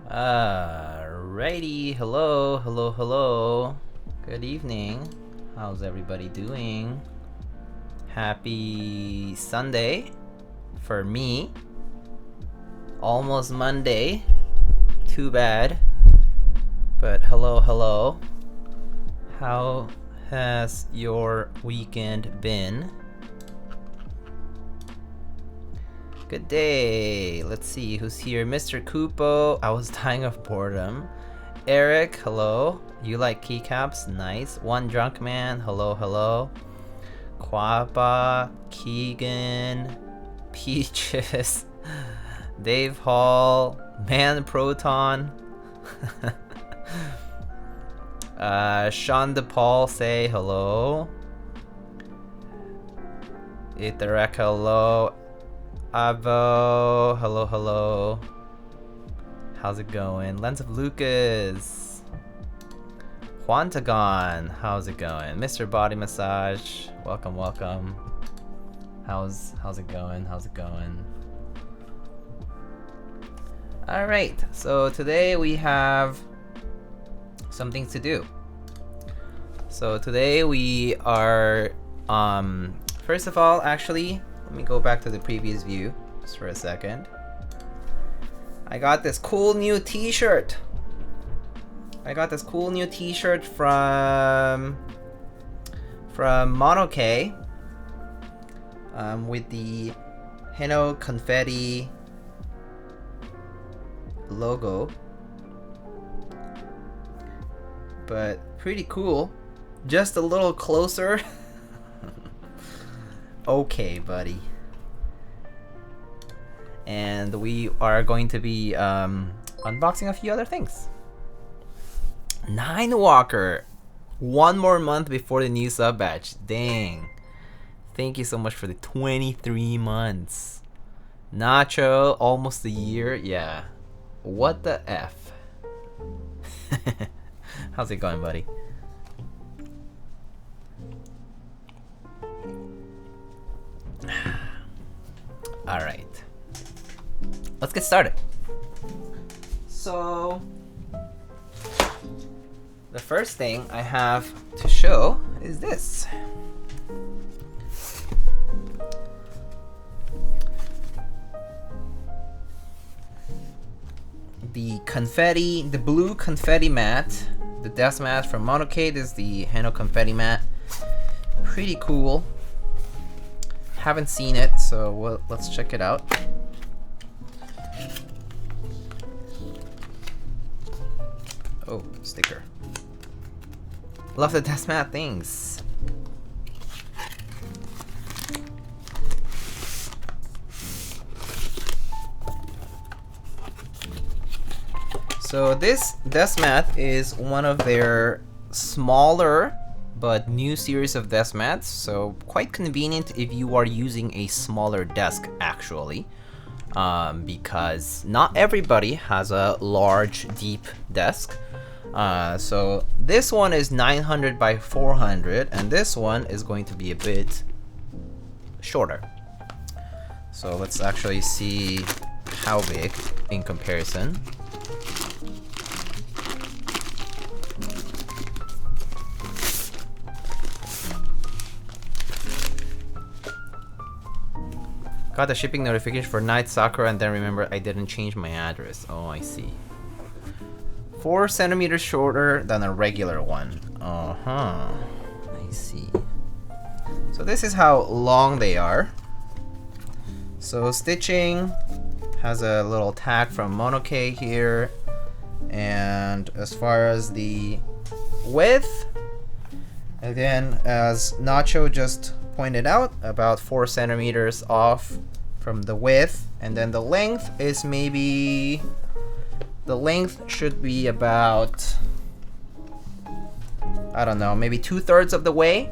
Alrighty, hello. Good evening. How's everybody doing? Happy Sunday for me. Almost Monday. Too bad. But hello. How has your weekend been? Good day. Let's see who's here. Mr. Kupo. I was dying of boredom. Eric, hello. You like keycaps? Nice. One drunk man. Hello. Quapa, Keegan, Peaches, Dave Hall, Man Proton. Sean DePaul, say hello. Itharek, hello. Avo, hello. How's it going? Lens of Lucas. Juantagon, how's it going? Mr. Body Massage, welcome. How's it going? Alright, so today we have some things to do. So today we are, first of all, actually, let me go back to the previous view just for a second. I got this cool new t-shirt. From Monokei, with the Heno Confetti logo. But pretty cool. Just a little closer. Okay, buddy. And we are going to be unboxing a few other things. Nine Walker. One more month before the new sub batch. Dang. Thank you so much for the 23 months. Nacho, almost a year. Yeah. What the F? How's it going, buddy? Alright. Let's get started. So, the first thing I have to show is this. The blue confetti mat, the Deskmat from Monokei. This is the Heno confetti mat. Pretty cool. Haven't seen it, so let's check it out. Oh, sticker. Love the Deskmat things. So this Deskmat is one of their smaller but new series of Deskmats, so quite convenient if you are using a smaller desk actually, because not everybody has a large deep desk. So this one is 900 by 400 and this one is going to be a bit shorter. So let's actually see how big in comparison. Got the shipping notification for Night Sakura and then remember I didn't change my address. Oh, I see. 4 centimeters shorter than a regular one. I see. So this is how long they are. So stitching has a little tag from Monokei here, and as far as the width, again, as Nacho just pointed out, about 4 centimeters off from the width, and then the length is maybe, the length should be about, I don't know, maybe 2/3 of the way.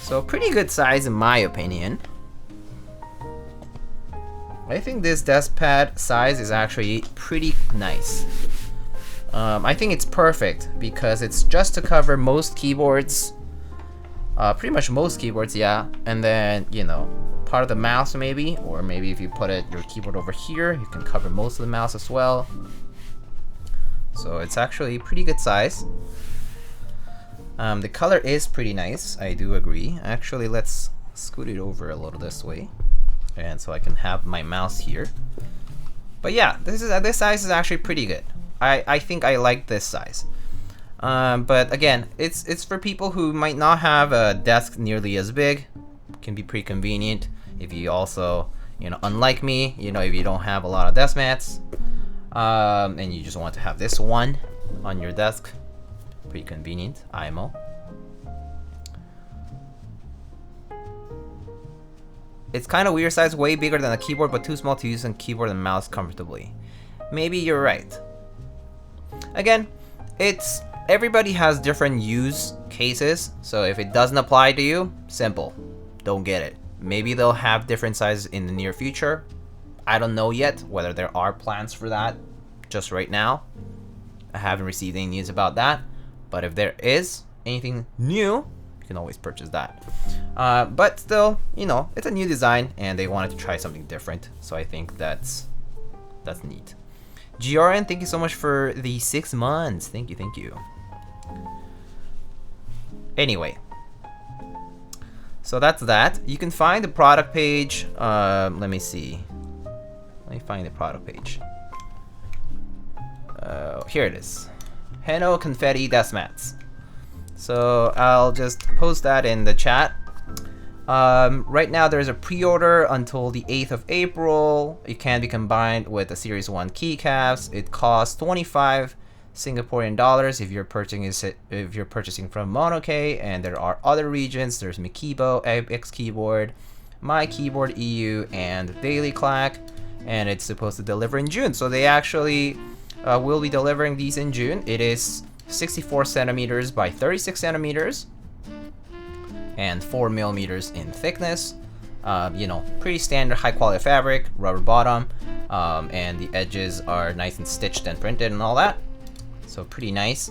So pretty good size in my opinion. I think this desk pad size is actually pretty nice. I think it's perfect because it's just to cover most keyboards, pretty much most keyboards, yeah. And then, you know, part of the mouse maybe, or maybe if you put your keyboard over here, you can cover most of the mouse as well. So it's actually pretty good size. The color is pretty nice, I do agree. Actually, let's scoot it over a little this way, and so I can have my mouse here. But yeah, this size is actually pretty good. I think I like this size. But again, it's for people who might not have a desk nearly as big. Can be pretty convenient if you also, you know, unlike me, you know, if you don't have a lot of desk mats, and you just want to have this one on your desk. Pretty convenient, IMO. It's kind of weird size, way bigger than a keyboard, but too small to use on keyboard and mouse comfortably. Maybe you're right. Again, everybody has different use cases, so if it doesn't apply to you, simple, don't get it. Maybe they'll have different sizes in the near future. I don't know yet whether there are plans for that just right now. I haven't received any news about that. But if there is anything new, you can always purchase that. But still, you know, it's a new design and they wanted to try something different. So I think that's neat. GRN, thank you so much for the 6 months. Thank you, thank you. Anyway, so that's that. You can find the product page. Let me see. Let me find the product page. Here it is. Heno Confetti desk mats. So I'll just post that in the chat. Right now there's a pre-order until the 8th of April. It can be combined with the Series 1 keycaps. It costs 25 Singaporean dollars if you're purchasing from Monokei, and there are other regions. There's Mikibo, X Keyboard, My Keyboard EU, and Daily Clack, and it's supposed to deliver in June. So they actually will be delivering these in June. It is 64 centimeters by 36 centimeters and 4 millimeters in thickness. You know, pretty standard high quality fabric, rubber bottom, and the edges are nice and stitched and printed and all that. So pretty nice.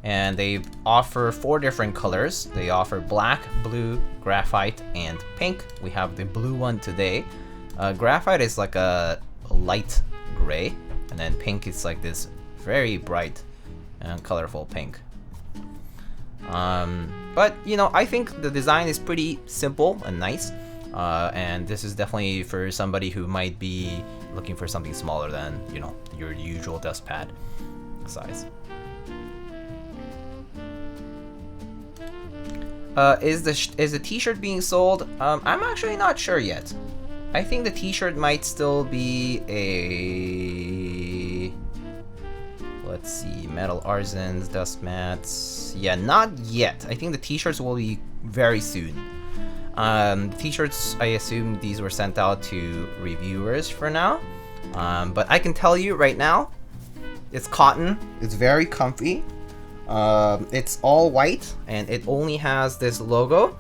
And they offer 4 different colors. They offer black, blue, graphite, and pink. We have the blue one today. Graphite is like a light gray, and then pink is like this very bright and colorful pink. But you know, I think the design is pretty simple and nice, and this is definitely for somebody who might be looking for something smaller than, you know, your usual desk pad size. Is the t-shirt being sold? I'm actually not sure yet. I think the t-shirt might still be a... Let's see, metal arsons, dust mats. Yeah, not yet. I think the t-shirts will be very soon. T-shirts, I assume these were sent out to reviewers for now. But I can tell you right now, it's cotton. It's very comfy. It's all white, and it only has this logo.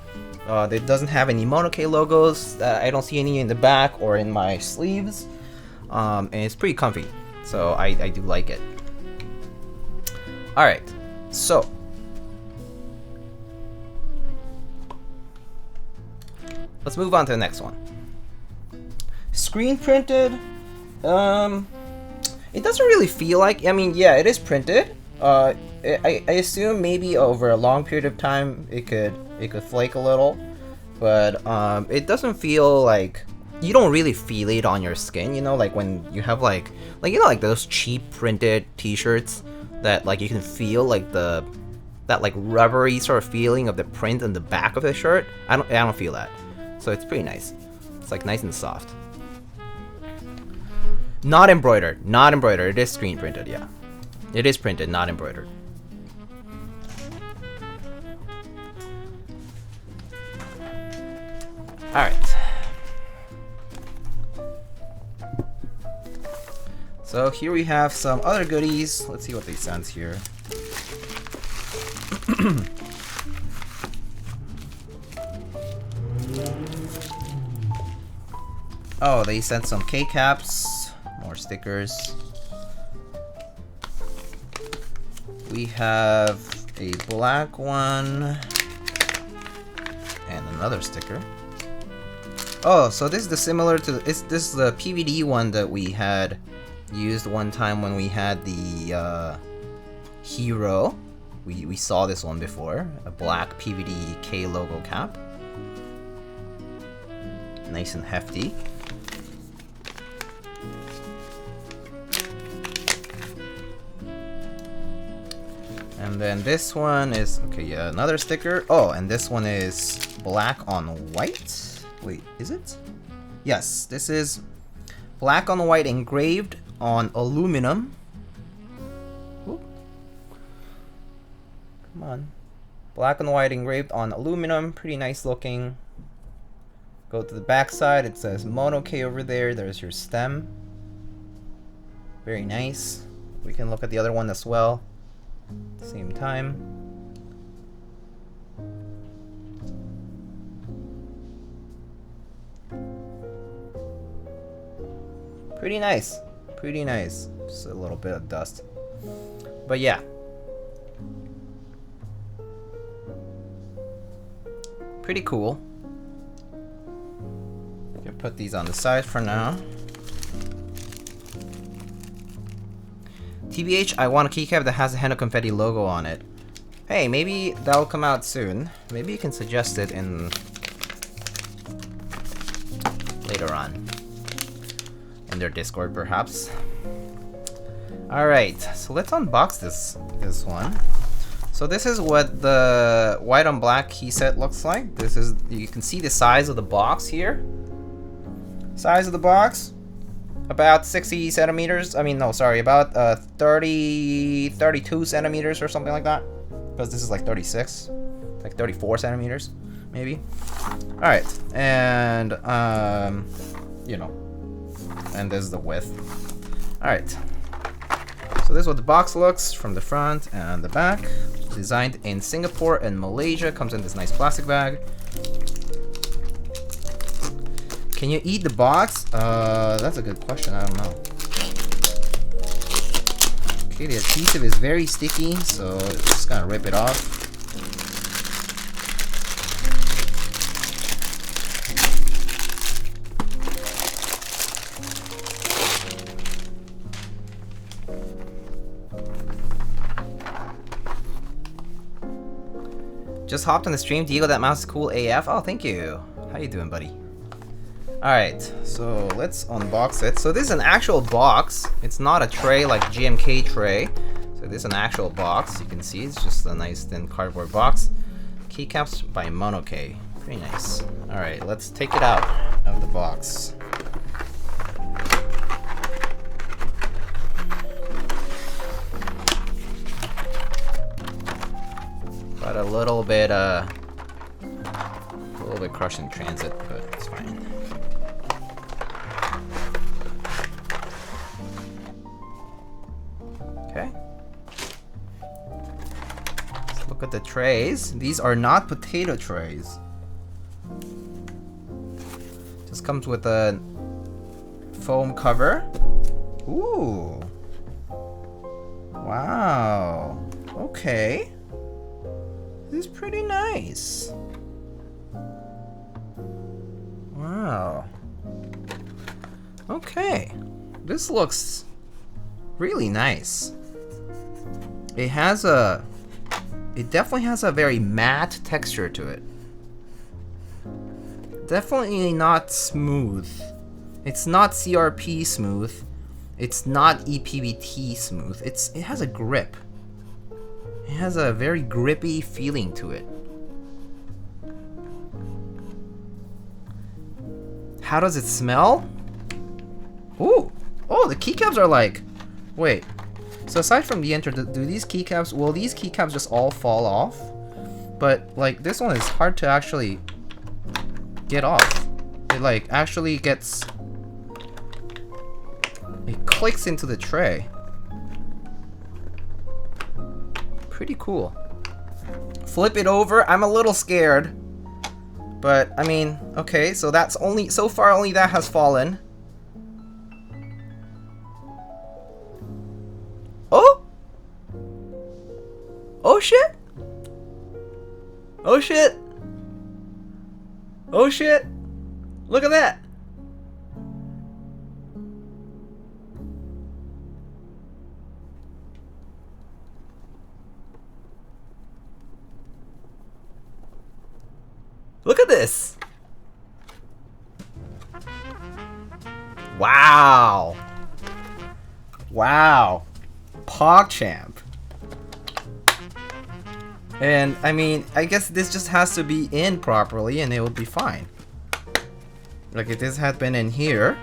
It doesn't have any Monokei logos. I don't see any in the back or in my sleeves. And it's pretty comfy, so I do like it. Alright, so let's move on to the next one. Screen printed. It doesn't really feel like, I mean, yeah, it is printed. I assume maybe over a long period of time it could flake a little, but it doesn't feel like, you don't really feel it on your skin, you know, like when you have like you know, like those cheap printed t-shirts that like you can feel like the that like rubbery sort of feeling of the print on the back of the shirt. I don't feel that. So it's pretty nice. It's like nice and soft. Not embroidered. Not embroidered. It is screen printed, yeah. It is printed, not embroidered. Alright. So here we have some other goodies. Let's see what they sent here. Oh, they sent some Keycaps, more stickers. We have a black one and another sticker. Oh, so this is the similar to this is the PVD one that we had used one time when we had the Hero. We saw this one before, a black PVD K logo cap. Nice and hefty. And then this one is, okay, yeah, another sticker. Oh, and this one is black on white. Wait, is it? Yes, this is black on white engraved on aluminum. Ooh. Come on. Black and white engraved on aluminum. Pretty nice looking. Go to the back side. It says Monokei over there. There's your stem. Very nice. We can look at the other one as well. At the same time. Pretty nice. Pretty nice. Just a little bit of dust. But yeah. Pretty cool. You can put these on the side for now. TBH, I want a keycap that has a Heno Confetti logo on it. Hey, maybe that'll come out soon. Maybe you can suggest it in later on. In their Discord, perhaps. Alright, so let's unbox this one. So this is what the white on black key set looks like. This is, you can see the size of the box here. Size of the box, about 60 centimeters. I mean, no, sorry, about 32 centimeters or something like that. Because this is like 36, like 34 centimeters, maybe. All right, and you know, and this is the width. All right. So this is what the box looks from the front and the back. Designed in Singapore and Malaysia. Comes in this nice plastic bag. Can you eat the box? That's a good question. I don't know. Okay, the adhesive is very sticky, so just gonna rip it off. Just hopped on the stream. Diego, that mouse is cool AF. Oh, thank you. How you doing, buddy? Alright, so let's unbox it. So this is an actual box. It's not a tray like GMK tray. So this is an actual box. You can see it's just a nice thin cardboard box. Keycaps by Monokei. Pretty nice. Alright, let's take it out of the box. Got a little bit crushed in transit, but it's fine. Okay. Let's look at the trays. These are not potato trays. Just comes with a foam cover. Ooh. Wow. Okay. This is pretty nice. Wow. Okay. This looks really nice. It definitely has a very matte texture to it. Definitely not smooth. It's not CRP smooth. It's not EPBT smooth. It has a grip. It It has a very grippy feeling to it. How does it smell? Ooh! Oh, the keycaps are like... Wait. So aside from the enter, do these keycaps... Will these keycaps just all fall off? But, like, this one is hard to actually get off. It, like, actually gets... It clicks into the tray. Pretty cool. Flip it over. I'm a little scared. But, I mean, okay, so that's only... So far, only that has fallen. Oh! Oh, shit! Oh, shit! Oh, shit! Look at that! Look at this! Wow! Wow! PogChamp. And, I mean, I guess this just has to be in properly and it would be fine. Like, if this had been in here,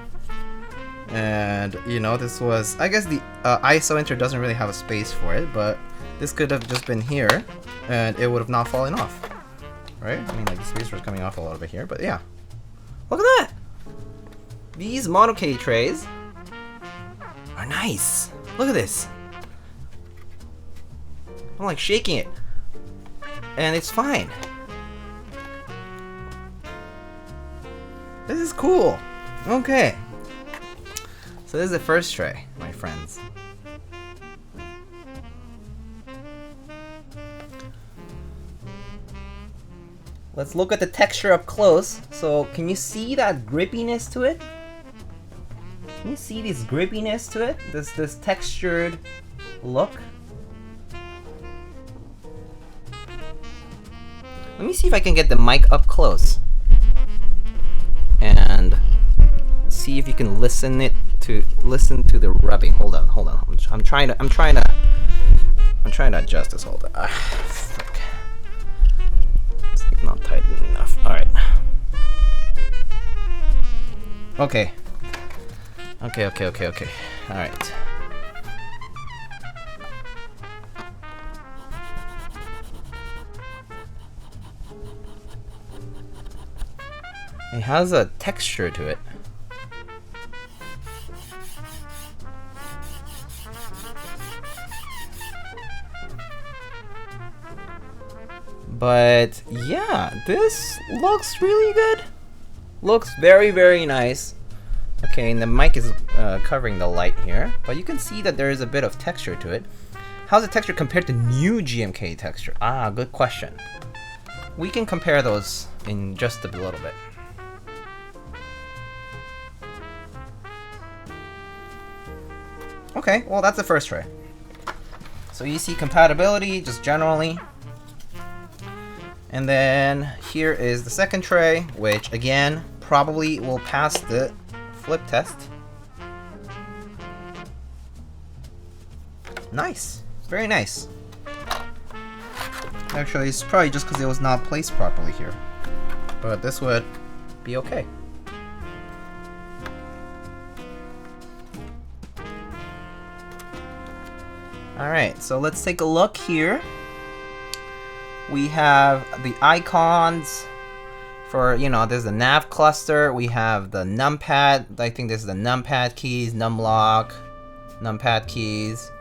and, you know, this was... I guess the ISO enter doesn't really have a space for it, but this could have just been here, and it would have not fallen off. Right? I mean, like, the spacer is coming off a little bit here, but yeah. Look at that! These Monokei trays are nice. Look at this. I'm like shaking it. And it's fine. This is cool. Okay. So this is the first tray, my friends. Let's look at the texture up close. So can you see that grippiness to it? Can you see this grippiness to it? This textured look? Let me see if I can get the mic up close and see if you can listen to the rubbing. Hold on. I'm trying to adjust this. Hold on. Frick. It's not tight enough. All right. Okay. All right. It has a texture to it. But yeah, this looks really good. Looks very, very nice. Okay, and the mic is covering the light here, but you can see that there is a bit of texture to it. How's the texture compared to new GMK texture? Ah, good question. We can compare those in just a little bit. Okay, well that's the first tray. So you see compatibility just generally. And then here is the second tray, which again probably will pass the flip test. Nice, very nice. Actually, it's probably just because it was not placed properly here, but this would be okay. Alright, so let's take a look here. We have the icons for, you know, there's the nav cluster. We have the numpad. I think this is the numpad keys, numlock, numpad keys.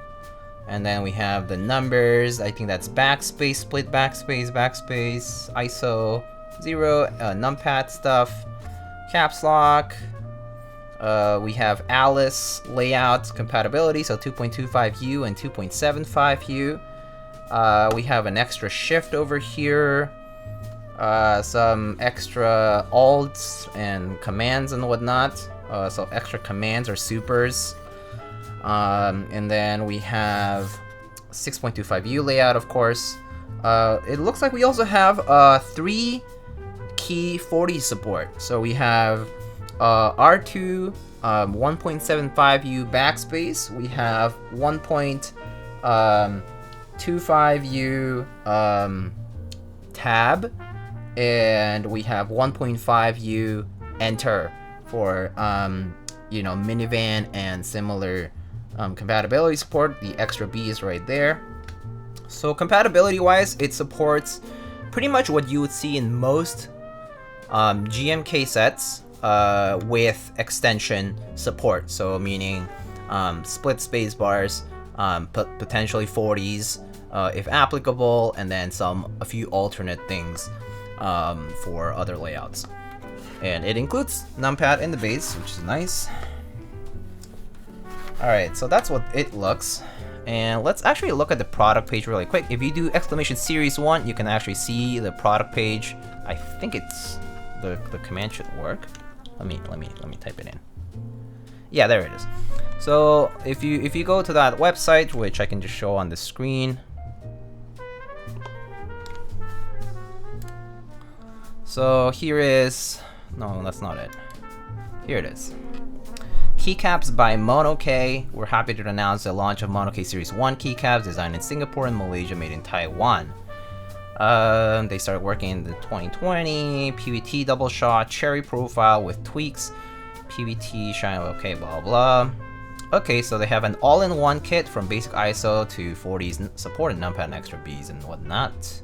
And then we have the numbers. I think that's backspace, split backspace, backspace, ISO 0, numpad stuff, caps lock. We have Alice layout compatibility, so 2.25U and 2.75U. We have an extra shift over here, some extra alts and commands and whatnot, so extra commands or supers. And then we have 6.25U layout, of course. It looks like we also have 3 key 40 support. So we have R2, 1.75U backspace. We have 1.75 2.5U tab, and we have 1.5U enter for you know, minivan and similar compatibility support. The extra B is right there. So compatibility wise, it supports pretty much what you would see in most GMK sets with extension support. So meaning split space bars, potentially 40s if applicable, and then a few alternate things for other layouts. And it includes numpad in the base, which is nice. Alright, so that's what it looks. And let's actually look at the product page really quick. If you do exclamation series 1, you can actually see the product page. I think it's the command should work. Let me type it in. Yeah, there it is. So if you go to that website, which I can just show on the screen. So here is, no, that's not it. Here it is. Keycaps by Monokei. We're happy to announce the launch of Monokei Series 1 keycaps designed in Singapore and Malaysia, made in Taiwan. They started working in the 2020. PVT double shot, cherry profile with tweaks. PVT shine, okay, blah blah. Okay, so they have an all-in-one kit from basic ISO to 40s, supported numpad and extra Bs and whatnot.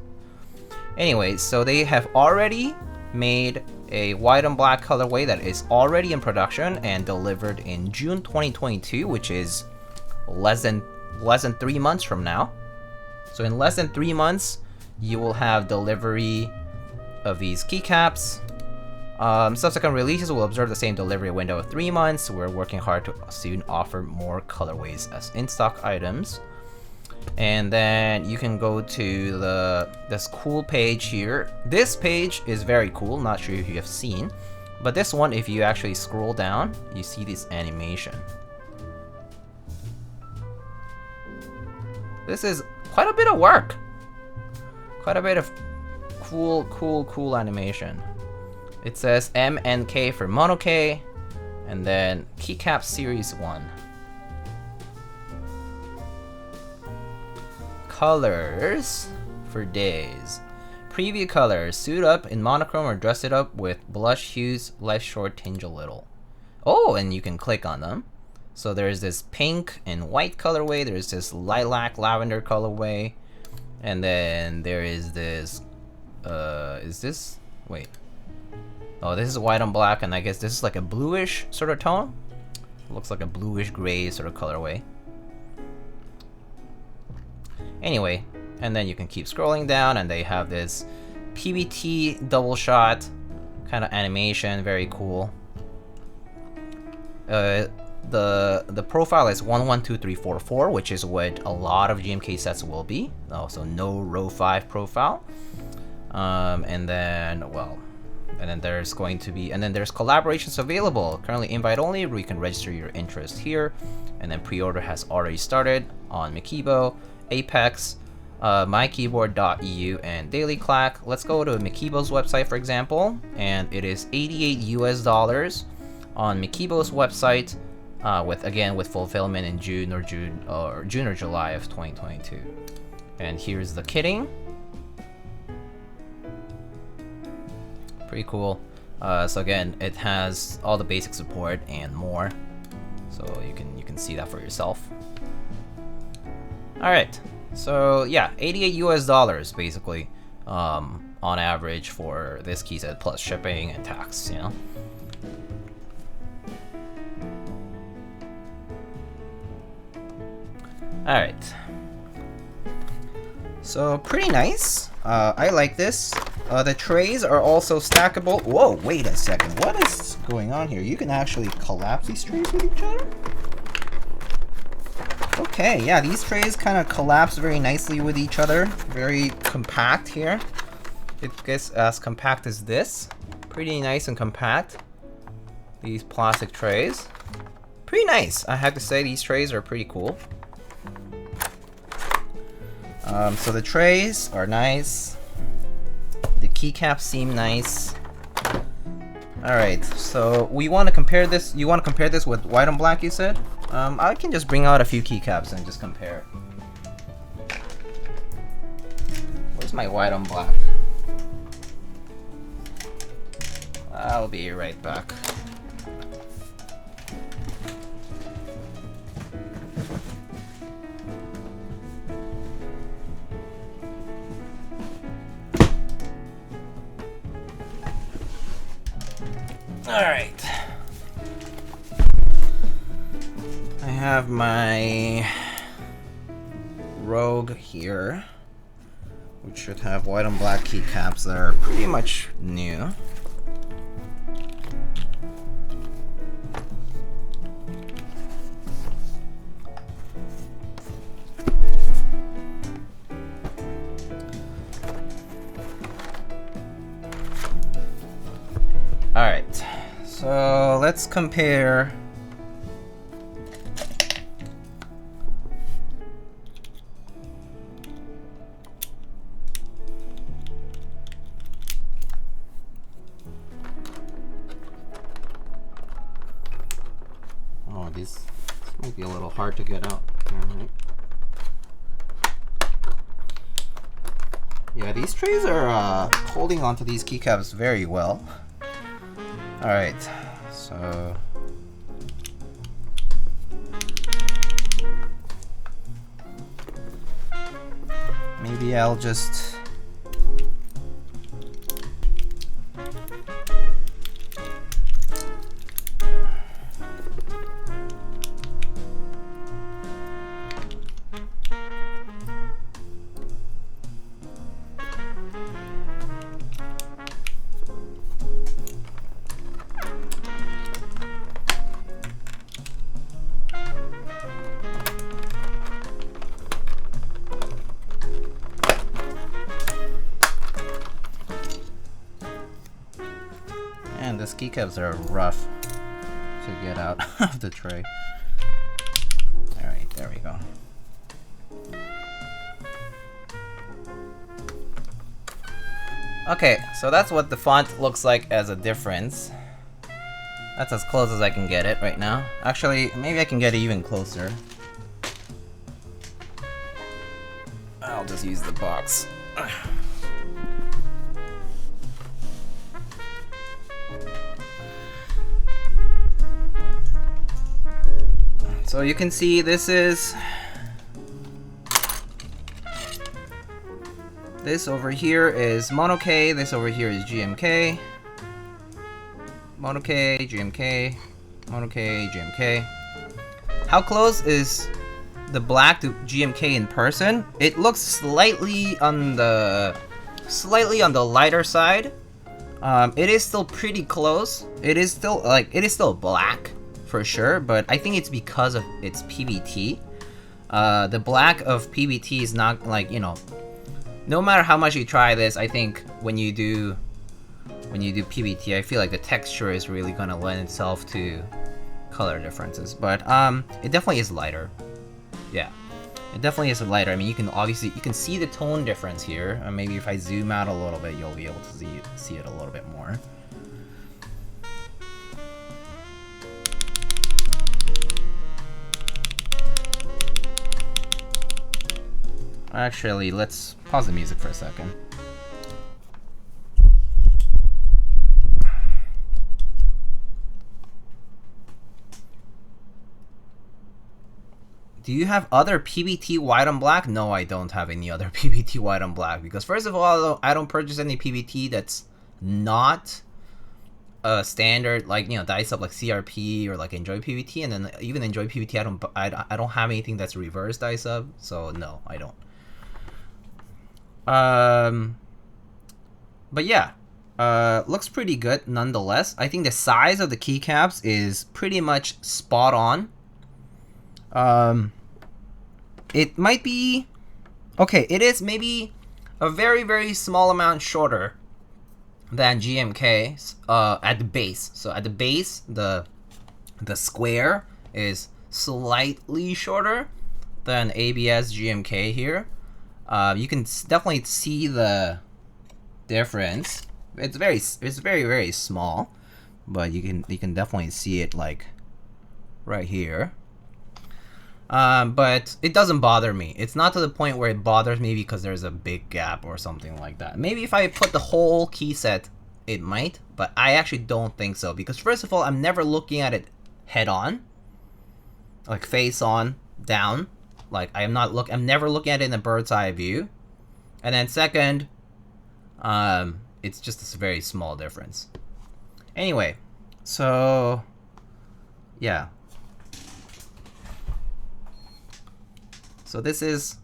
Anyways, so they have already made a white and black colorway that is already in production and delivered in June 2022, which is less than 3 months from now. So in less than 3 months, you will have delivery of these keycaps. Subsequent releases will observe the same delivery window of 3 months. We're working hard to soon offer more colorways as in-stock items. And then you can go to this cool page here. This page is very cool, not sure if you have seen, but this one, if you actually scroll down, you see this animation. This is quite a bit of work. Quite a bit of cool animation. It says MNK for Monokei, and then Keycap Series 1. Colors for days. Preview colors: suit up in monochrome or dress it up with blush hues, life short, tinge a little. Oh, and you can click on them. So there's this pink and white colorway, there's this lilac lavender colorway, and then there is this wait. Oh, this is white and black, and I guess this is like a bluish sort of tone. Looks like a bluish gray sort of colorway. Anyway, and then you can keep scrolling down, and they have this PVT double shot kind of animation, very cool. The profile is 112344, which is what a lot of GMK sets will be. Also, no row 5 profile. And then, well, and then there's going to be, and then there's collaborations available. Currently invite only, where you can register your interest here. And then pre-order has already started on Mikibo, Apex, mykeyboard.eu, and Daily Clack. Let's go to Mikibo's website, for example, and it is $88 on Mikibo's website, with fulfillment in June or July of 2022. And here's the kitting. Pretty cool. So again, it has all the basic support and more, so you can see that for yourself. All right, so yeah, $88 basically, on average for this key set, plus shipping and tax, you know. All right, so pretty nice. I like this. The trays are also stackable. Whoa, wait a second, what is going on here? You can actually collapse these trays with each other? Okay, yeah, these trays kind of collapse very nicely with each other. Very compact here. It gets as compact as this. Pretty nice and compact. These plastic trays. Pretty nice. I have to say, these trays are pretty cool. So the trays are nice. The keycaps seem nice. Alright, so we want to compare this. You want to compare this with white and black, you said? I can just bring out a few keycaps and just compare. Where's my white on black? I'll be right back. Alright. I have my Rogue here, which should have white and black keycaps that are pretty much new. Alright, so let's compare this might be a little hard to get out. Right. Yeah, these trays are holding onto these keycaps very well. Alright, so maybe I'll just these keycaps are rough to get out of the tray. Alright, there we go. Okay, so that's what the font looks like as a difference. That's as close as I can get it right now. Actually, maybe I can get it even closer. I'll just use the box. So you can see this over here is Monokei, this over here is GMK. Monokei, GMK, Monokei, GMK. How close is the black to GMK in person? It looks slightly on the lighter side. It is still pretty close. It is still black for sure, but I think it's because of its PBT. The black of PBT is not like, you know, no matter how much you try this, I think when you do PBT, I feel like the texture is really gonna lend itself to color differences. But it definitely is lighter. Yeah, it definitely is lighter. I mean, you can see the tone difference here. Maybe if I zoom out a little bit, you'll be able to see it a little bit more. Actually, let's pause the music for a second. Do you have other PBT white on black? No, I don't have any other PBT white on black, because first of all, I don't purchase any PBT that's not a standard, like, you know, dice up like CRP or like Enjoy PBT, and then even Enjoy PBT, I don't have anything that's reverse dice up, so no, I don't. But yeah, looks pretty good nonetheless. I think the size of the keycaps is pretty much spot on. It might be okay. It is maybe a very, very small amount shorter than GMK's at the base. So at the base, the square is slightly shorter than ABS GMK here. You can definitely see the difference. It's very, very small, but you can definitely see it like right here. But it doesn't bother me. It's not to the point where it bothers me because there's a big gap or something like that. Maybe if I put the whole key set, it might, but I actually don't think so. Because first of all, I'm never looking at it head on, like face on, down. Like I'm never looking at it in a bird's eye view. And then second, it's just a very small difference. Anyway, so yeah. So this is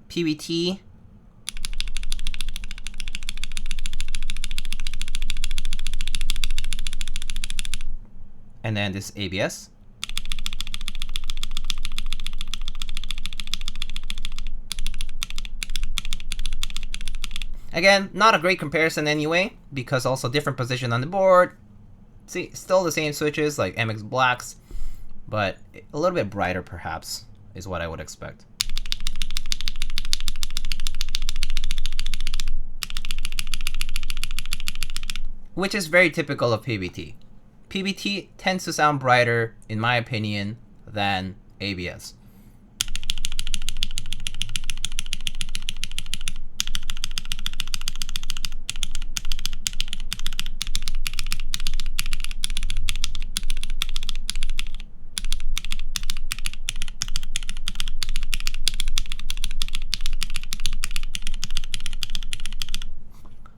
PBT. And then this ABS. Again, not a great comparison anyway, because also different position on the board. See, still the same switches like MX Blacks, but a little bit brighter perhaps is what I would expect. Which is very typical of PBT. PBT tends to sound brighter, in my opinion, than ABS.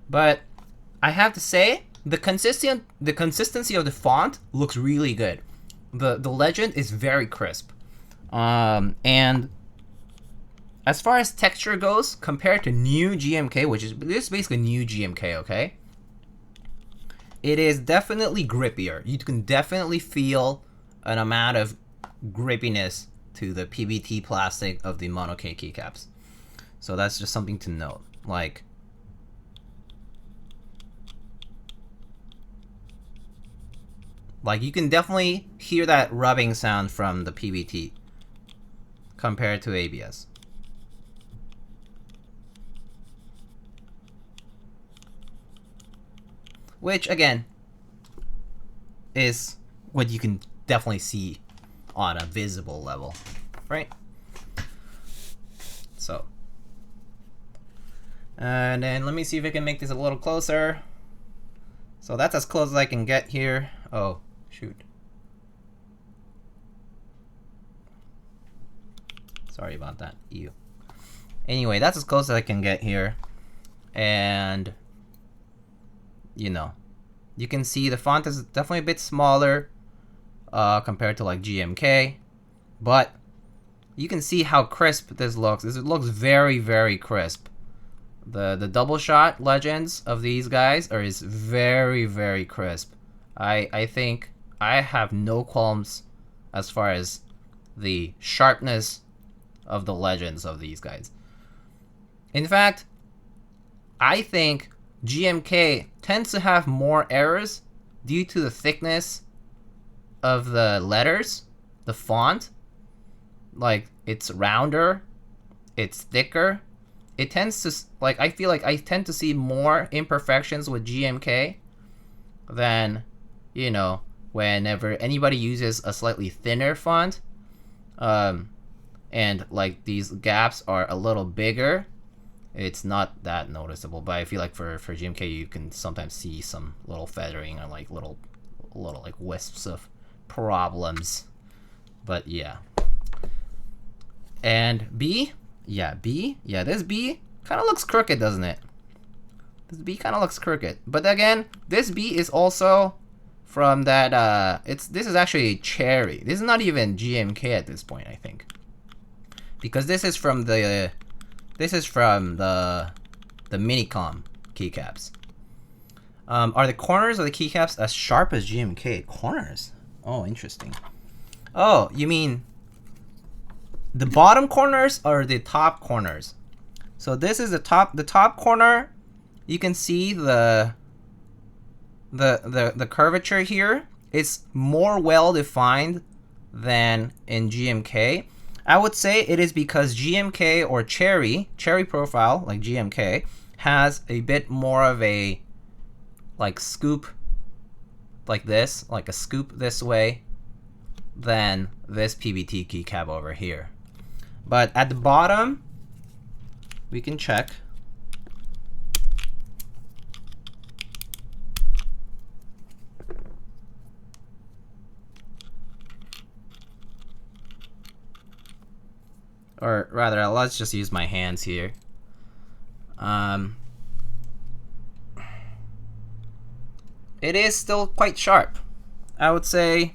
But I have to say, the consistency of the font looks really good. The legend is very crisp. And as far as texture goes, compared to new GMK, which is this is basically new GMK, okay? It is definitely grippier. You can definitely feel an amount of grippiness to the PBT plastic of the Monokei keycaps. So that's just something to note. Like you can definitely hear that rubbing sound from the PBT compared to ABS. Which again is what you can definitely see on a visible level, right? So, and then let me see if I can make this a little closer. So that's as close as I can get here. Oh, shoot. Sorry about that. Ew. Anyway, that's as close as I can get here. And, you know, you can see the font is definitely a bit smaller compared to like GMK. But you can see how crisp this looks. It looks very, very crisp. The double shot legends of these guys is very, very crisp. I think I have no qualms as far as the sharpness of the legends of these guys. In fact, I think GMK tends to have more errors due to the thickness of the letters, the font. Like, it's rounder, it's thicker. It tends to, like, I feel like I tend to see more imperfections with GMK than, you know, whenever anybody uses a slightly thinner font. And, like, these gaps are a little bigger. It's not that noticeable, but I feel like for GMK you can sometimes see some little feathering or, like, little like, wisps of problems. But, yeah. And B? Yeah, B. Yeah, this B kind of looks crooked, doesn't it? This B kind of looks crooked. But again, this B is also from that, this is actually cherry. This is not even GMK at this point, I think. Because this is from the Minicom keycaps. Are the corners of the keycaps as sharp as GMK? Corners? Oh, interesting. Oh, you mean the bottom corners or the top corners? So this is the top corner. You can see the curvature here. It's more well defined than in GMK. I would say it is because GMK or cherry profile like GMK has a bit more of a like scoop like this, like a scoop this way. than this PBT keycap over here. But at the bottom, we can check. Or rather, let's just use my hands here. It is still quite sharp. I would say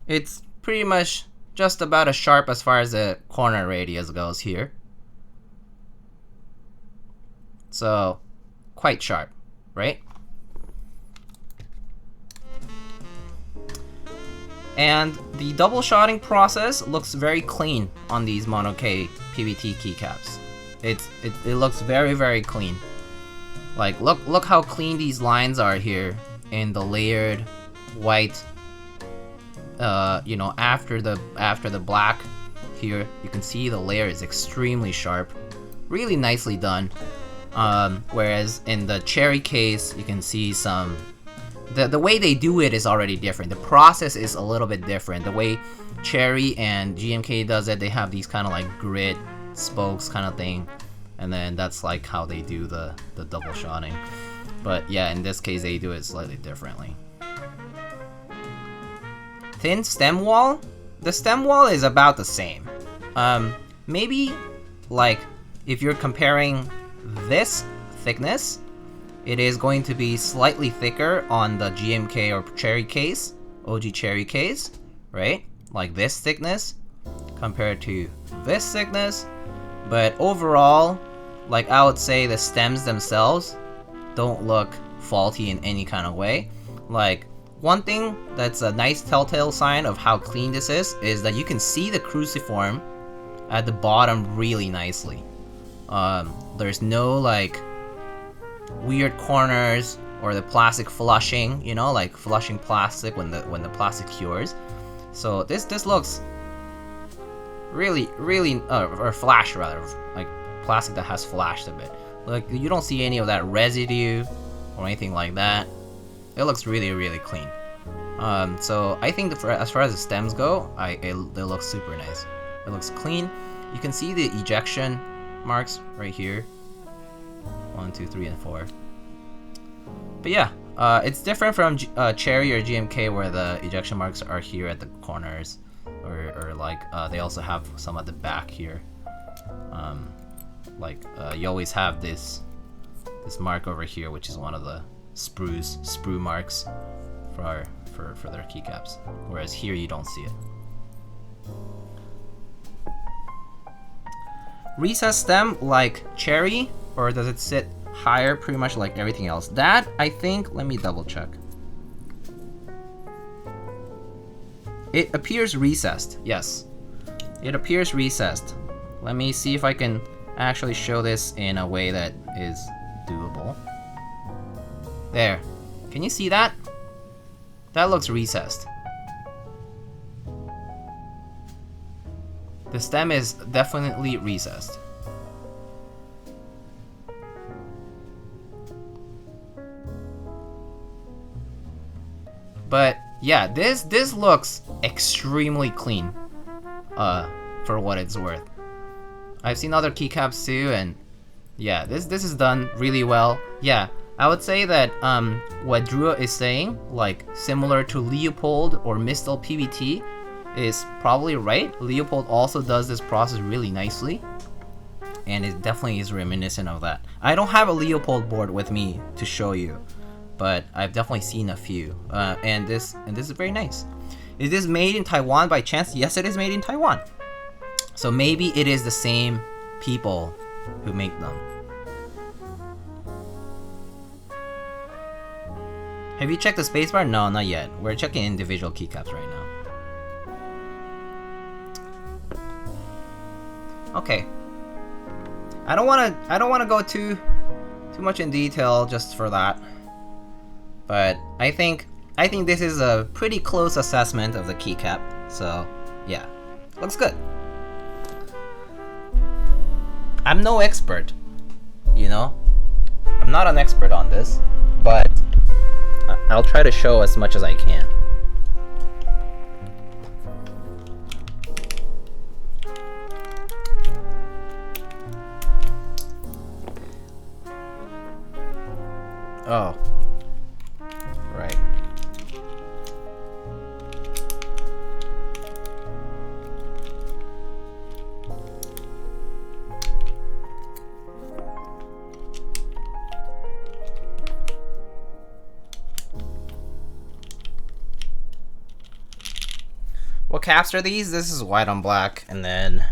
it's pretty much just about as sharp as far as the corner radius goes here. So, quite sharp, right? And the double shotting process looks very clean on these Monokei PBT keycaps. It looks very, very clean. Like look how clean these lines are here in the layered white. You know, after the black here, you can see the layer is extremely sharp, really nicely done. Whereas in the cherry case, you can see some. The way they do it is already different. The process is a little bit different. The way Cherry and GMK does it, they have these kind of like grid spokes kind of thing, and then that's like how they do the double shotting. But yeah, in this case they do it slightly differently. Thin stem wall. The stem wall is about the same. Maybe like if you're comparing this thickness, it is going to be slightly thicker on the GMK or Cherry case, OG Cherry case, right? Like this thickness compared to this thickness. But overall, like I would say the stems themselves don't look faulty in any kind of way. Like one thing that's a nice telltale sign of how clean this is that you can see the cruciform at the bottom really nicely. There's no like weird corners or the plastic flushing, you know, like flushing plastic when the plastic cures. So this looks really or flash rather, like plastic that has flashed a bit. Like you don't see any of that residue or anything like that. It looks really clean. So I think as far as the stems go, they look super nice. It looks clean. You can see the ejection marks right here. 1, 2, 3, and 4. But yeah, it's different from Cherry or GMK where the ejection marks are here at the corners, or like they also have some at the back here. You always have this mark over here, which is one of the sprue marks for their keycaps. Whereas here you don't see it. Recessed stem like Cherry, or does it sit higher pretty much like everything else? That, I think, let me double check. It appears recessed, yes. It appears recessed. Let me see if I can actually show this in a way that is doable. There. Can you see that? That looks recessed. The stem is definitely recessed. But yeah, this looks extremely clean for what it's worth. I've seen other keycaps too, and yeah, this is done really well. Yeah, I would say that what Drew is saying, like similar to Leopold or Mistel PBT, is probably right. Leopold also does this process really nicely, and it definitely is reminiscent of that. I don't have a Leopold board with me to show you, but I've definitely seen a few, and this is very nice. Is this made in Taiwan by chance? Yes, it is made in Taiwan. So maybe it is the same people who make them. Have you checked the spacebar? No, not yet. We're checking individual keycaps right now. Okay. I don't wanna go too much in detail just for that. But I think this is a pretty close assessment of the keycap. So yeah, looks good. I'm no expert, you know. I'm not an expert on this, but I'll try to show as much as I can. What caps are these? This is white on black, and then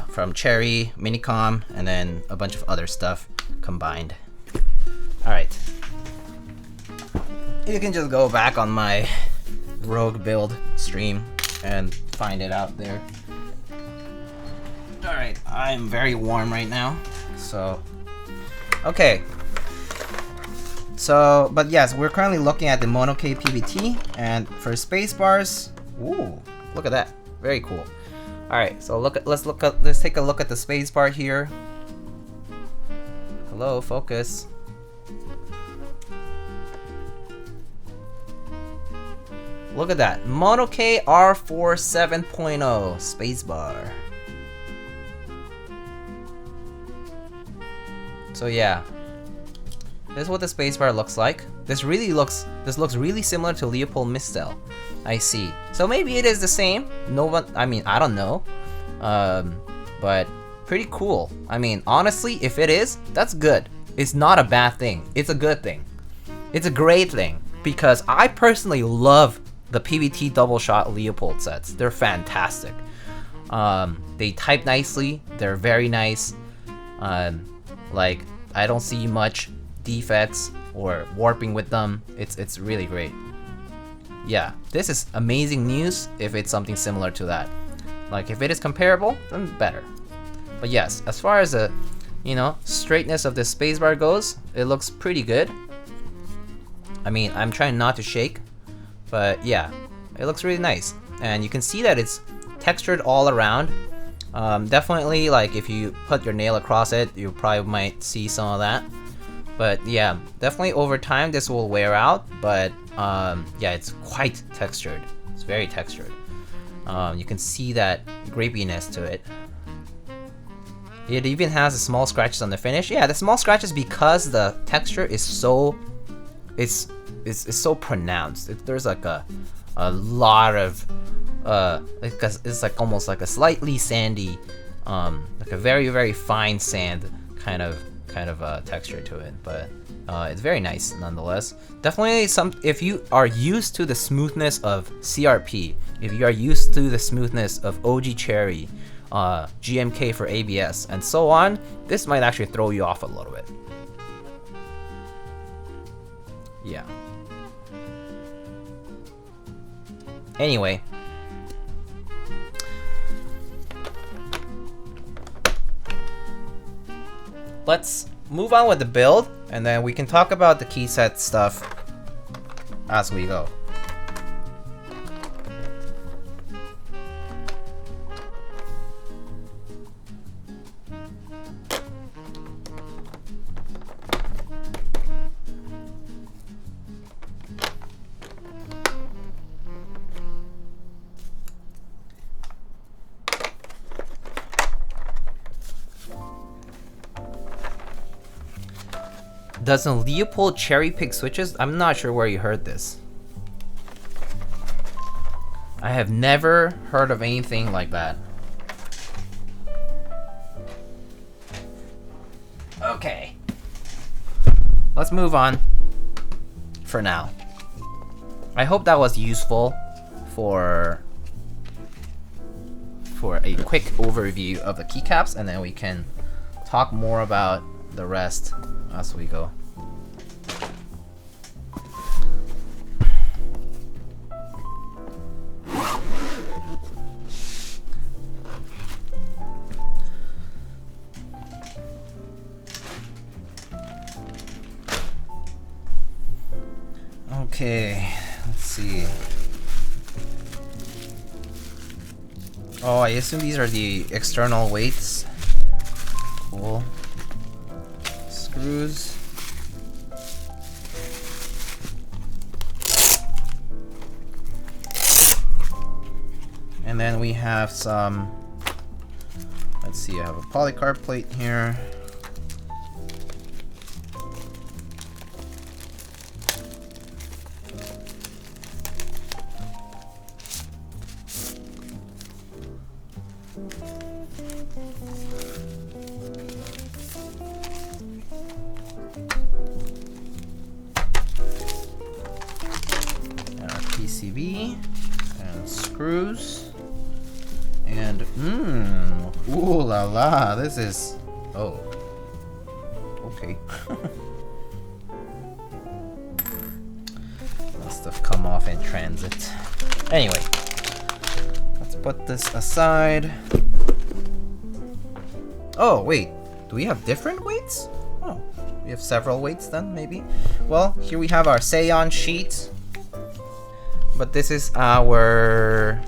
from Cherry, Minicom, and then a bunch of other stuff combined. Alright. You can just go back on my Rogue Build stream and find it out there. Alright, I'm very warm right now, so... Okay. So, but yes, we're currently looking at the Monokei PBT, and for space bars, ooh, look at that, very cool. All right, so let's take a look at the space bar here. Hello, focus. Look at that, Monokei R4 7.0 space bar. So yeah. This is what the spacebar looks like. This looks really similar to Leopold Mistel. I see. So maybe it is the same. No one, I mean, I don't know. But pretty cool. I mean, honestly, if it is, that's good. It's not a bad thing. It's a good thing. It's a great thing because I personally love the PBT double shot Leopold sets. They're fantastic. They type nicely. They're very nice. Like I don't see much defects or warping with them. It's really great. Yeah, this is amazing news if it's something similar to that. Like if it is comparable, then better. But yes, as far as the, you know, straightness of the spacebar goes, it looks pretty good. I mean, I'm trying not to shake, but yeah, it looks really nice. And you can see that it's textured all around. Definitely, like if you put your nail across it, you probably might see some of that. But yeah, definitely over time this will wear out, but yeah, it's quite textured. It's very textured. You can see that grapiness to it. It even has the small scratches on the finish. Yeah, the small scratches because the texture is so, it's so pronounced. There's like a lot of it's like almost like a slightly sandy, like a very fine sand kind of texture to it, but it's very nice nonetheless. Definitely if you are used to the smoothness of CRP, if you are used to the smoothness of OG Cherry, GMK for ABS, and so on, this might actually throw you off a little bit. Yeah. Anyway. Let's move on with the build, and then we can talk about the key set stuff as we go. Doesn't Leopold cherry pick switches? I'm not sure where you heard this. I have never heard of anything like that. Okay. Let's move on for now. I hope that was useful for a quick overview of the keycaps, and then we can talk more about the rest as we go. Okay, let's see. Oh, I assume these are the external weights. Cool. Screws. And then we have some, let's see, I have a polycarb plate here. screws. And, ooh la la, this is, oh, okay. Must have come off in transit. Anyway, let's put this aside. Oh, wait, do we have different weights? Oh, we have several weights then, maybe? Well, here we have our Seion sheet. But this is our...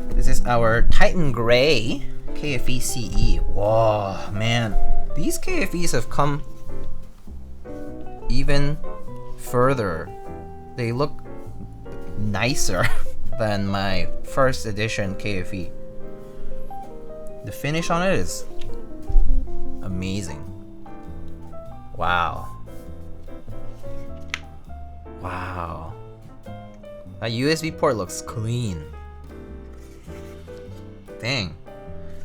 This is our Titan Gray KFE CE. Whoa, man. These KFEs have come even further. They look nicer than my first edition KFE. The finish on it is amazing. Wow. Wow. That USB port looks clean. Dang.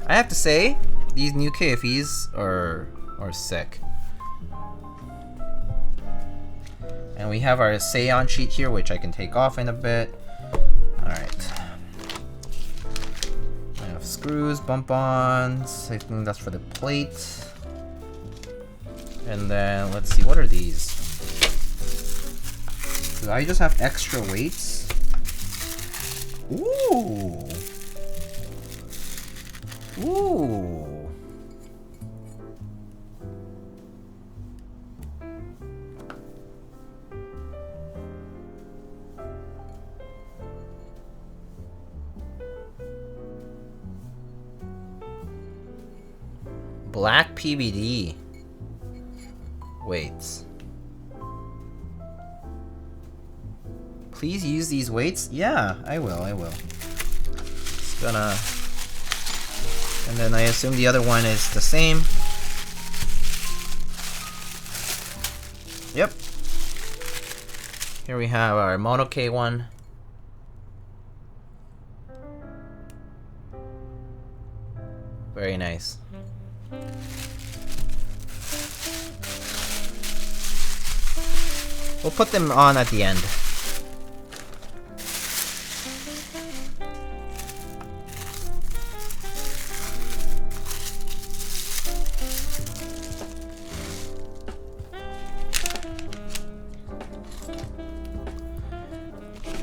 I have to say, these new KFEs are sick. And we have our Seion sheet here, which I can take off in a bit. Alright. I have screws, bump-ons. I think that's for the plate. And then, let's see, what are these? Do I just have extra weights? Ooh! Ooh! Black PVD weights. Please use these weights? Yeah, I will. Just gonna... And then I assume the other one is the same. Yep. Here we have our Monokei one. Very nice. We'll put them on at the end.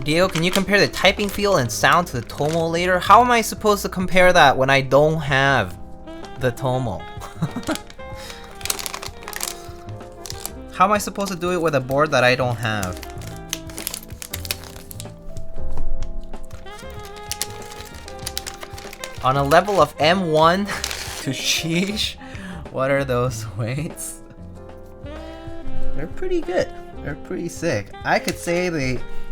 Dio, can you compare the typing feel and sound to the Tomo later? How am I supposed to compare that when I don't have the Tomo? How am I supposed to do it with a board that I don't have? On a level of M1 to sheesh, what are those weights? They're pretty good. They're pretty sick.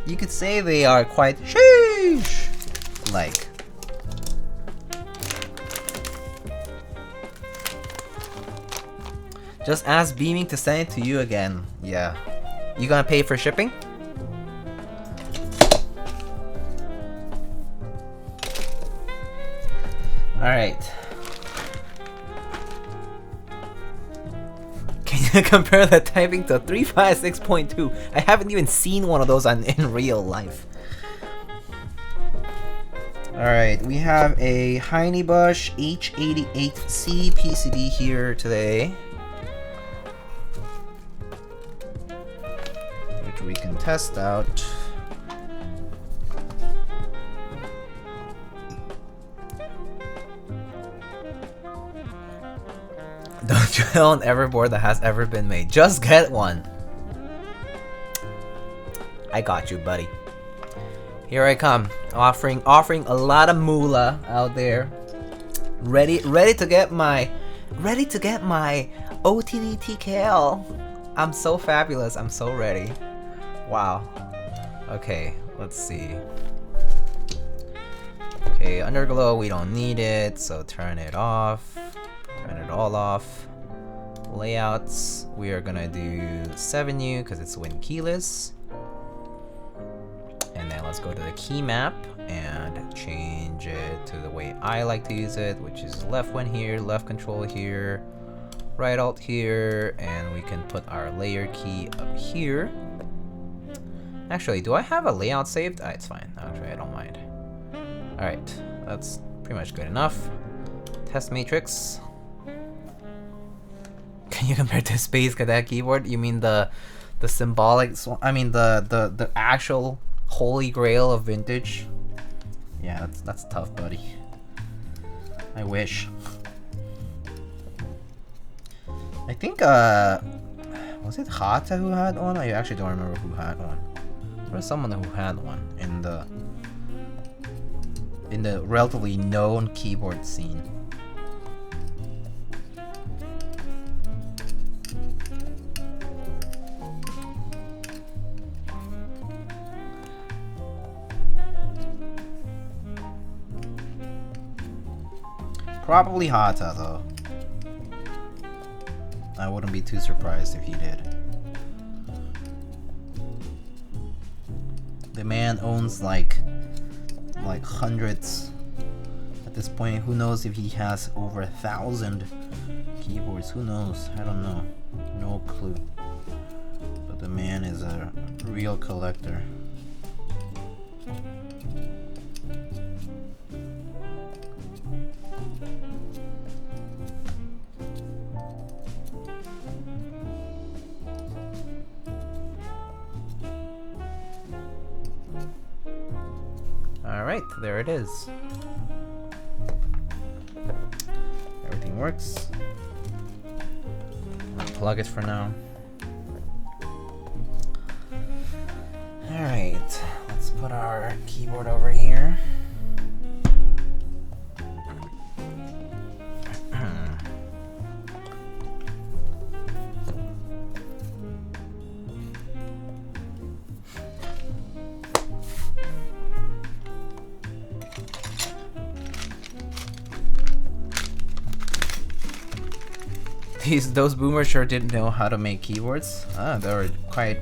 You could say they are quite sheesh like. Just ask Beaming to send it to you again. Yeah. You gonna pay for shipping? Alright. Can you compare the typing to 356.2? I haven't even seen one of those in real life. Alright, we have a Heinebush H88C PCB here today, which we can test out. Don't you own every board that has ever been made? Just get one. I got you, buddy. Here I come, offering a lot of moolah out there. Ready to get my OTD TKL. I'm so fabulous. I'm so ready. Wow. Okay, let's see. Okay, underglow, we don't need it, so turn it off. Turn it all off. Layouts, we are gonna do 7U because it's win keyless. And then let's go to the key map and change it to the way I like to use it, which is left one here, left control here, right alt here, and we can put our layer key up here. Actually, do I have a layout saved? It's fine. Actually, I don't mind. Alright, that's pretty much good enough. Test matrix. Can you compare to Space Cadet keyboard? You mean the symbolic, I mean the actual holy grail of vintage? Yeah, that's tough, buddy. I wish. I think was it Hata who had one? I actually don't remember who had one. There was someone who had one in the relatively known keyboard scene. Probably Hata though. I wouldn't be too surprised if he did. The man owns like hundreds at this point. Who knows if he has over 1,000 keyboards? Who knows? I don't know. No clue. But the man is a real collector. Alright, there it is. Everything works. Unplug it for now. Alright, let's put our keyboard over here. Those boomers sure didn't know how to make keyboards. They were quite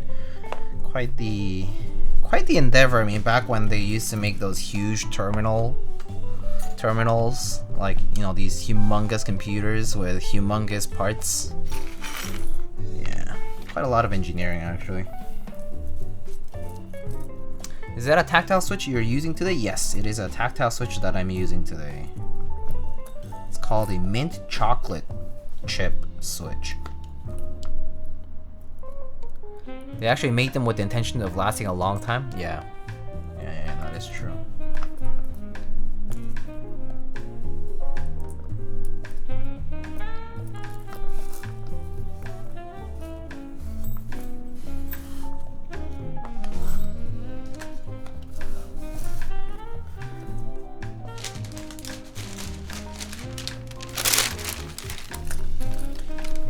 the endeavor. I mean, back when they used to make those huge terminals, like, you know, these humongous computers with humongous parts. Yeah, quite a lot of engineering actually. Is that a tactile switch you're using today? Yes, it is a tactile switch that I'm using today. It's called a mint chocolate chip switch. They actually made them with the intention of lasting a long time. Yeah, that is true.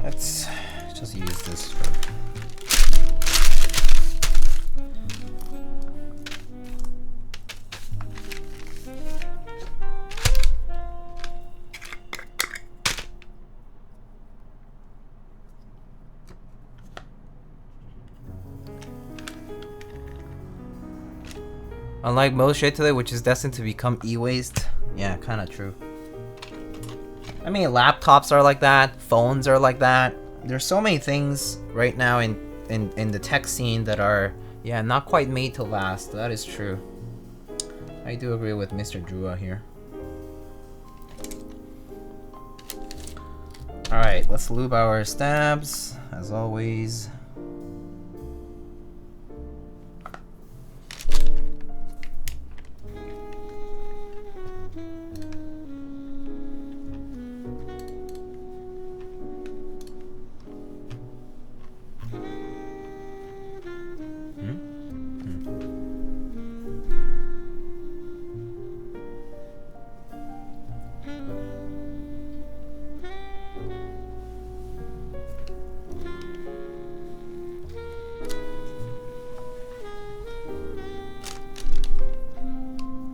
Let's just use this for... Unlike most shit today, which is destined to become e-waste. Yeah, kinda true. I mean, laptops are like that, phones are like that. There's so many things right now in the tech scene that are, yeah, not quite made to last. That is true. I do agree with Mr. Drua here. Alright, let's lube our stabs, as always.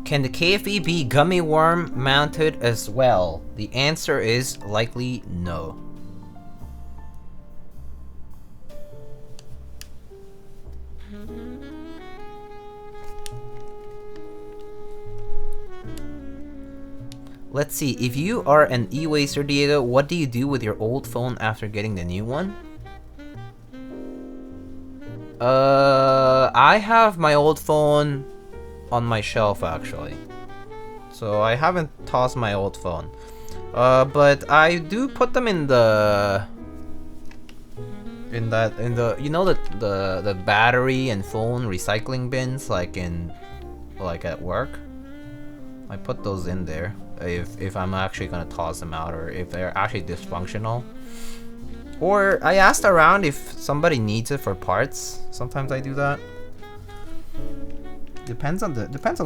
Can the KFE be gummy worm mounted as well? The answer is likely no. Let's see, if you are an e-waster, Diego, what do you do with your old phone after getting the new one? I have my old phone on my shelf actually, so I haven't tossed my old phone. But I do put them in the you know the battery and phone recycling bins, like at work. I put those in there if I'm actually gonna toss them out, or if they're actually dysfunctional. Or I asked around if somebody needs it for parts. Sometimes I do that. Depends on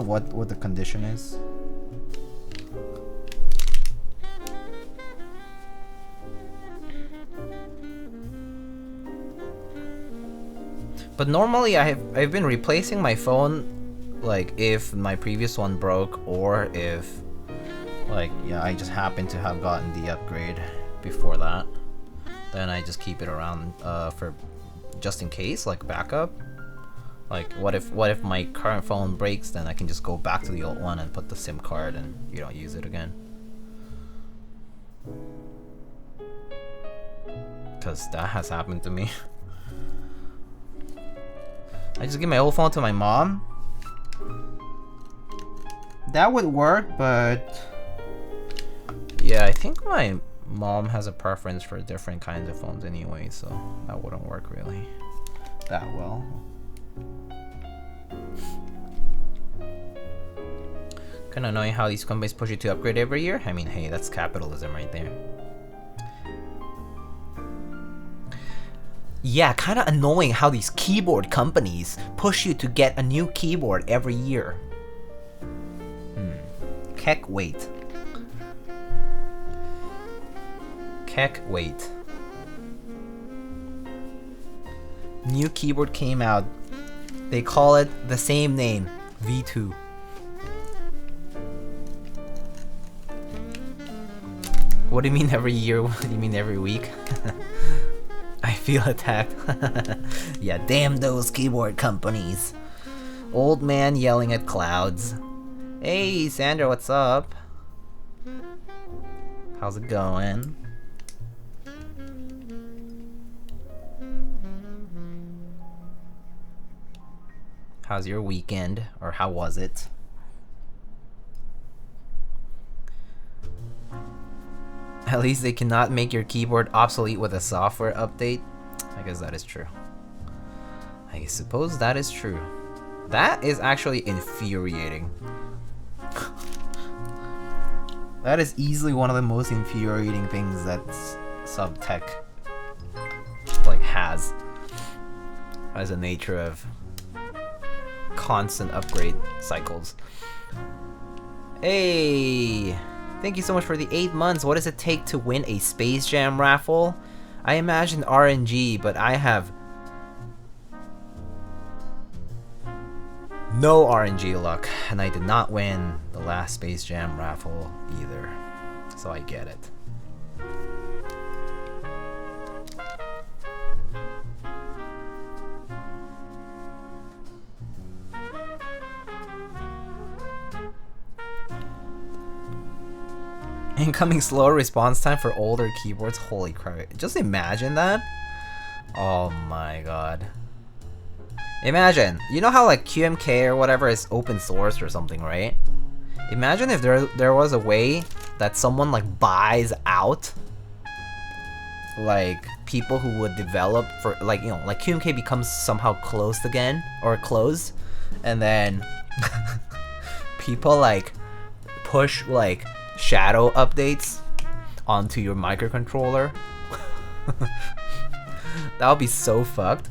what the condition is. But normally I've been replacing my phone, like if my previous one broke, or if like I just happened to have gotten the upgrade before that. Then I just keep it around for just in case, like backup. Like what if my current phone breaks, then I can just go back to the old one and put the SIM card and use it again. Cause that has happened to me. I just give my old phone to my mom. That would work, but yeah, I think my mom has a preference for different kinds of phones anyway, so that wouldn't work really that well. Kinda annoying how these companies push you to upgrade every year. I mean, hey, that's capitalism right there. Yeah, kinda annoying how these keyboard companies push you to get a new keyboard every year. Keck wait. Keck wait. New keyboard came out. They call it the same name, V2. What do you mean every year? What do you mean every week? I feel attacked. Yeah, damn those keyboard companies. Old man yelling at clouds. Hey, Sandra, what's up? How's it going? How's your weekend? Or how was it? At least they cannot make your keyboard obsolete with a software update. I guess that is true. I suppose that is true. That is actually infuriating. That is easily one of the most infuriating things that Subtech like has as a nature of constant upgrade cycles. Hey, thank you so much for the 8 months. What does it take to win a Space Jam raffle? I imagine RNG, but I have no RNG luck, and I did not win the last Space Jam raffle either, so I get it. Incoming slower response time for older keyboards. Holy crap. Just imagine that. Oh my god. Imagine. You know how like QMK or whatever is open source or something, right? Imagine if there was a way that someone like buys out like people who would develop for like, like QMK becomes somehow closed again, or closed, and then people like push like shadow updates onto your microcontroller. That would be so fucked.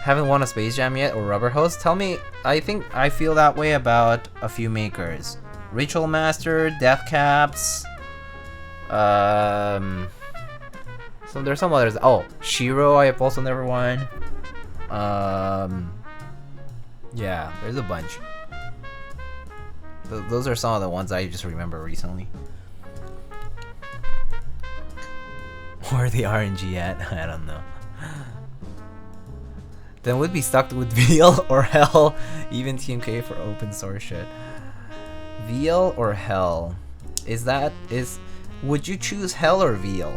Haven't won a Space Jam yet or Rubber Hose? Tell me, I think I feel that way about a few makers. Ritual Master, Deathcaps, so there's some others. Oh, Shiro, I have also never won. Yeah, there's a bunch. Those are some of the ones I just remember recently. Where are the RNG at? I don't know. Then we'd be stuck with Veal or Hell, even TMK for open source shit. Veal or Hell? Would you choose Hell or Veal?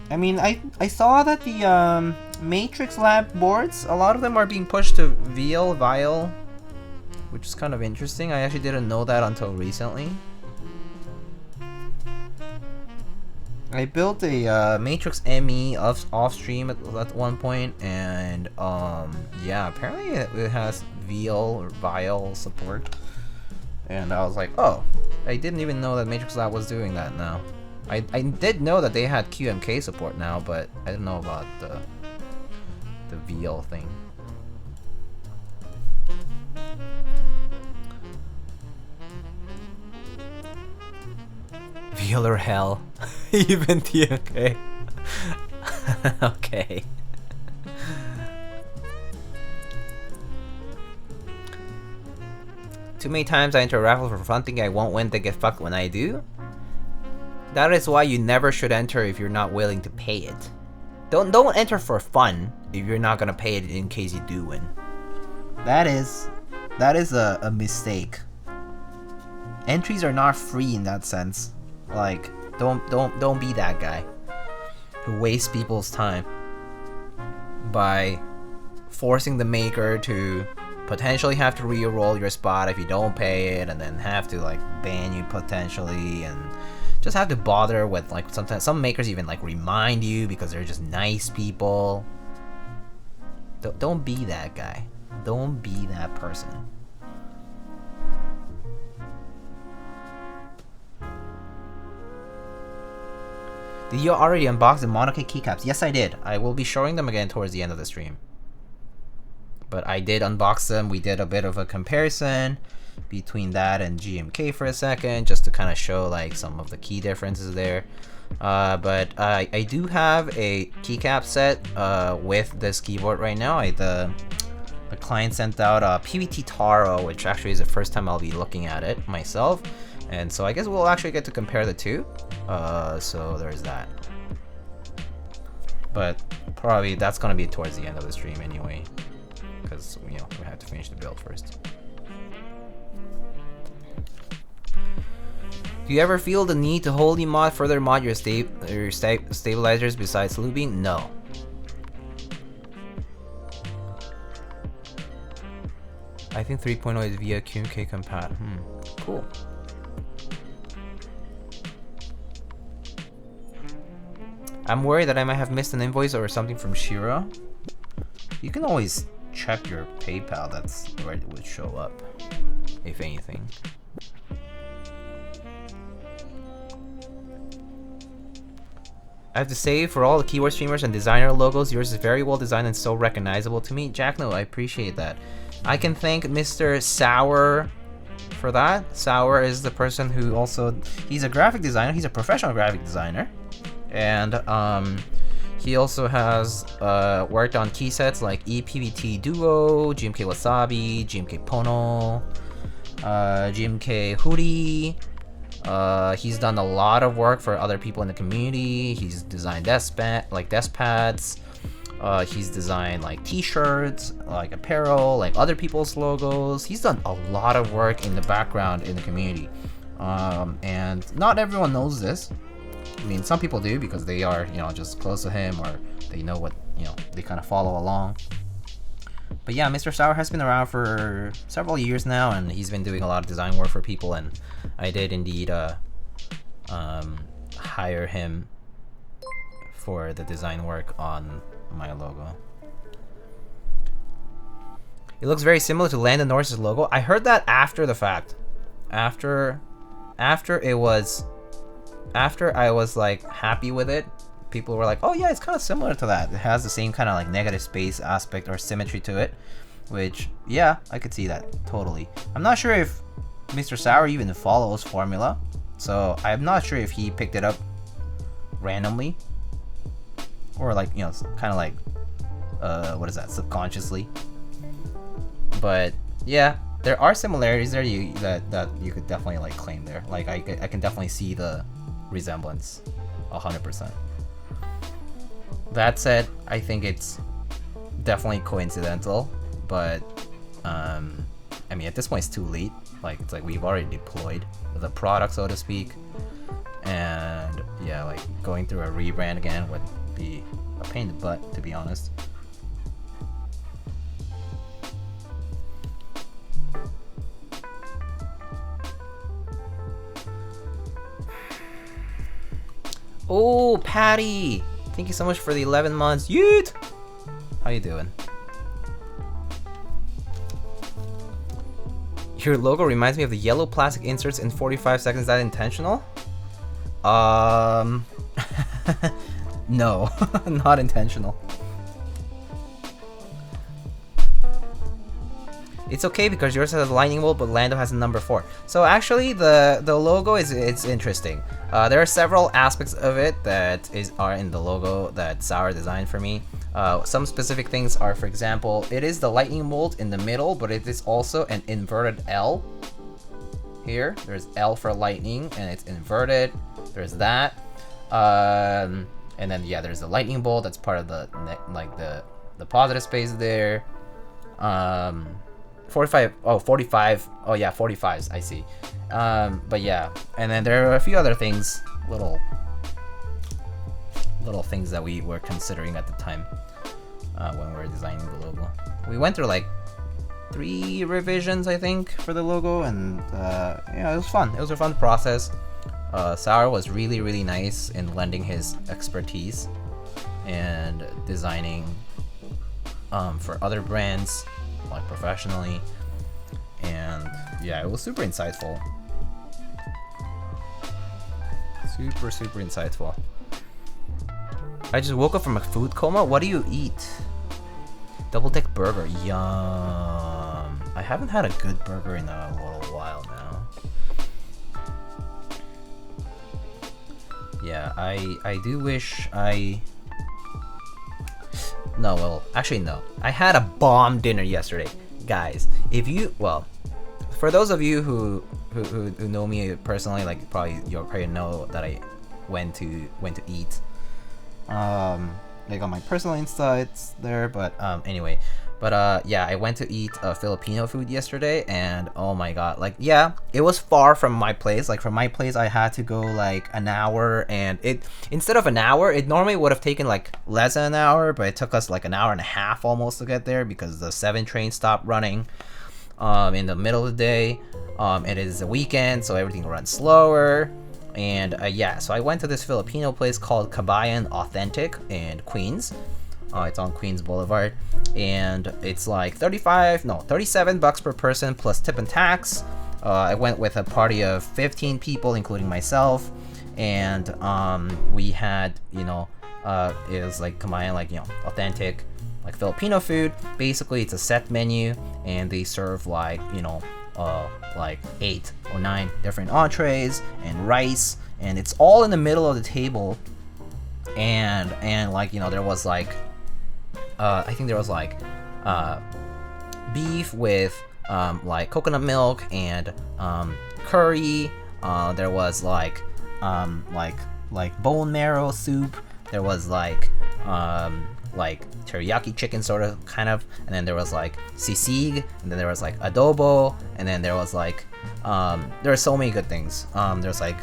I mean, I saw that the Matrix Lab boards, a lot of them are being pushed to Vial, which is kind of interesting. I actually didn't know that until recently. I built a Matrix ME off stream at one point, and yeah, apparently it has Vial support, and I was like, oh, I didn't even know that Matrix Lab was doing that now. I did know that they had QMK support now, but I didn't know about the VL thing. VL or hell. Even TMK. Okay. Too many times I enter a raffle for fun thinking I won't win, then get fucked when I do. That is why you never should enter if you're not willing to pay it. Don't enter for fun if you're not gonna pay it in case you do win. That is a mistake. Entries are not free in that sense. Like, don't be that guy who wastes people's time by forcing the maker to potentially have to re-roll your spot if you don't pay it, and then have to like ban you potentially, and just have to bother with like sometimes some makers even like remind you because they're just nice people. Don't be that guy. Don't be that person. Did you already unbox the Monokei keycaps? Yes, I did. I will be showing them again towards the end of the stream. But I did unbox them. We did a bit of a comparison between that and GMK for a second, just to kind of show like some of the key differences there. But I do have a keycap set with this keyboard right now. The client sent out a PVT Taro, which actually is the first time I'll be looking at it myself. And so I guess we'll actually get to compare the two. So there's that. But probably that's gonna be towards the end of the stream anyway, because you know we have to finish the build first. Do you ever feel the need to wholly further mod your stabilizers besides lubing? No. I think 3.0 is via QMK compat. Cool. I'm worried that I might have missed an invoice or something from Shiro. You can always check your PayPal, that's where it would show up, if anything. I have to say, for all the keyword streamers and designer logos, yours is very well designed and so recognizable to me. Jackno, I appreciate that. I can thank Mr. Sour for that. Sour is the person who also, he's a graphic designer, he's a professional graphic designer. And he also has worked on key sets like ePVT Duo, GMK Wasabi, GMK Pono, GMK Hoodie. He's done a lot of work for other people in the community. He's designed desk pads. He's designed like t-shirts, like apparel, like other people's logos. He's done a lot of work in the background in the community. And not everyone knows this. I mean, some people do because they are, you know, just close to him, or they know what, you know, they kind of follow along. But yeah, Mr. Sour has been around for several years now, and he's been doing a lot of design work for people, and I did indeed hire him for the design work on my logo. It looks very similar to Landon Norris's logo. I heard that after the fact. After I was like happy with it, people were like, oh yeah, it's kind of similar to that. It has the same kind of like negative space aspect or symmetry to it, which, yeah, I could see that totally. I'm not sure if Mr. Sour even follows Formula, so I'm not sure if he picked it up randomly or like, you know, kind of like what is that, subconsciously. But yeah, there are similarities there that you could definitely like claim there. Like I can definitely see the resemblance 100%. That said, I think it's definitely coincidental, but I mean, at this point it's too late. Like, it's like we've already deployed the product, so to speak, and yeah, like going through a rebrand again with be a pain in the butt, to be honest. Oh, Patty! Thank you so much for the 11 months. Yeet! How you doing? Your logo reminds me of the yellow plastic inserts in 45 seconds. Is that intentional? No, not intentional. It's okay because yours has a lightning bolt, but Lando has a number 4. So actually, the logo it's interesting. There are several aspects of it that are in the logo that Sour designed for me. Some specific things are, for example, it is the lightning bolt in the middle, but it is also an inverted L. Here, there's L for lightning, and it's inverted. There's that, and then yeah, there's the lightning bolt. That's part of the the positive space there. 45. Oh, 45. Oh yeah, 45s. I see. But yeah, and then there are a few other things, little things that we were considering at the time when we were designing the logo. We went through like 3 revisions, I think, for the logo, and yeah, it was fun. It was a fun process. Sour was really nice in lending his expertise and designing for other brands, like professionally, and yeah, it was super insightful. Super insightful. I just woke up from a food coma. What do you eat? Double deck burger. Yum. I haven't had a good burger in a little while now. Yeah, I do wish I... No, well, actually no. I had a bomb dinner yesterday. Guys, if you... Well, for those of you who know me personally, like you'll probably know that I went to eat. Like on my personal insights there, but anyway, but yeah, I went to eat Filipino food yesterday, and oh my god, like yeah, it was far from my place. Like from my place, I had to go like an hour, and instead of an hour, it normally would have taken like less than an hour, but it took us like an hour and a half almost to get there because the 7 train stopped running in the middle of the day. It is a weekend, so everything runs slower. And yeah, so I went to this Filipino place called Kabayan Authentic in Queens. It's on Queens Boulevard, and it's like 37 bucks per person plus tip and tax. I went with a party of 15 people, including myself, and we had, you know, it was like Kabayan, like, you know, authentic, like Filipino food. Basically, it's a set menu, and they serve like, you know, like 8 or 9 different entrees and rice, and it's all in the middle of the table. And like, you know, there was like I think there was like beef with like coconut milk and curry. There was like bone marrow soup. There was like teriyaki chicken, sort of, kind of, and then there was like sisig, and then there was like adobo, and then there was like there are so many good things. There's like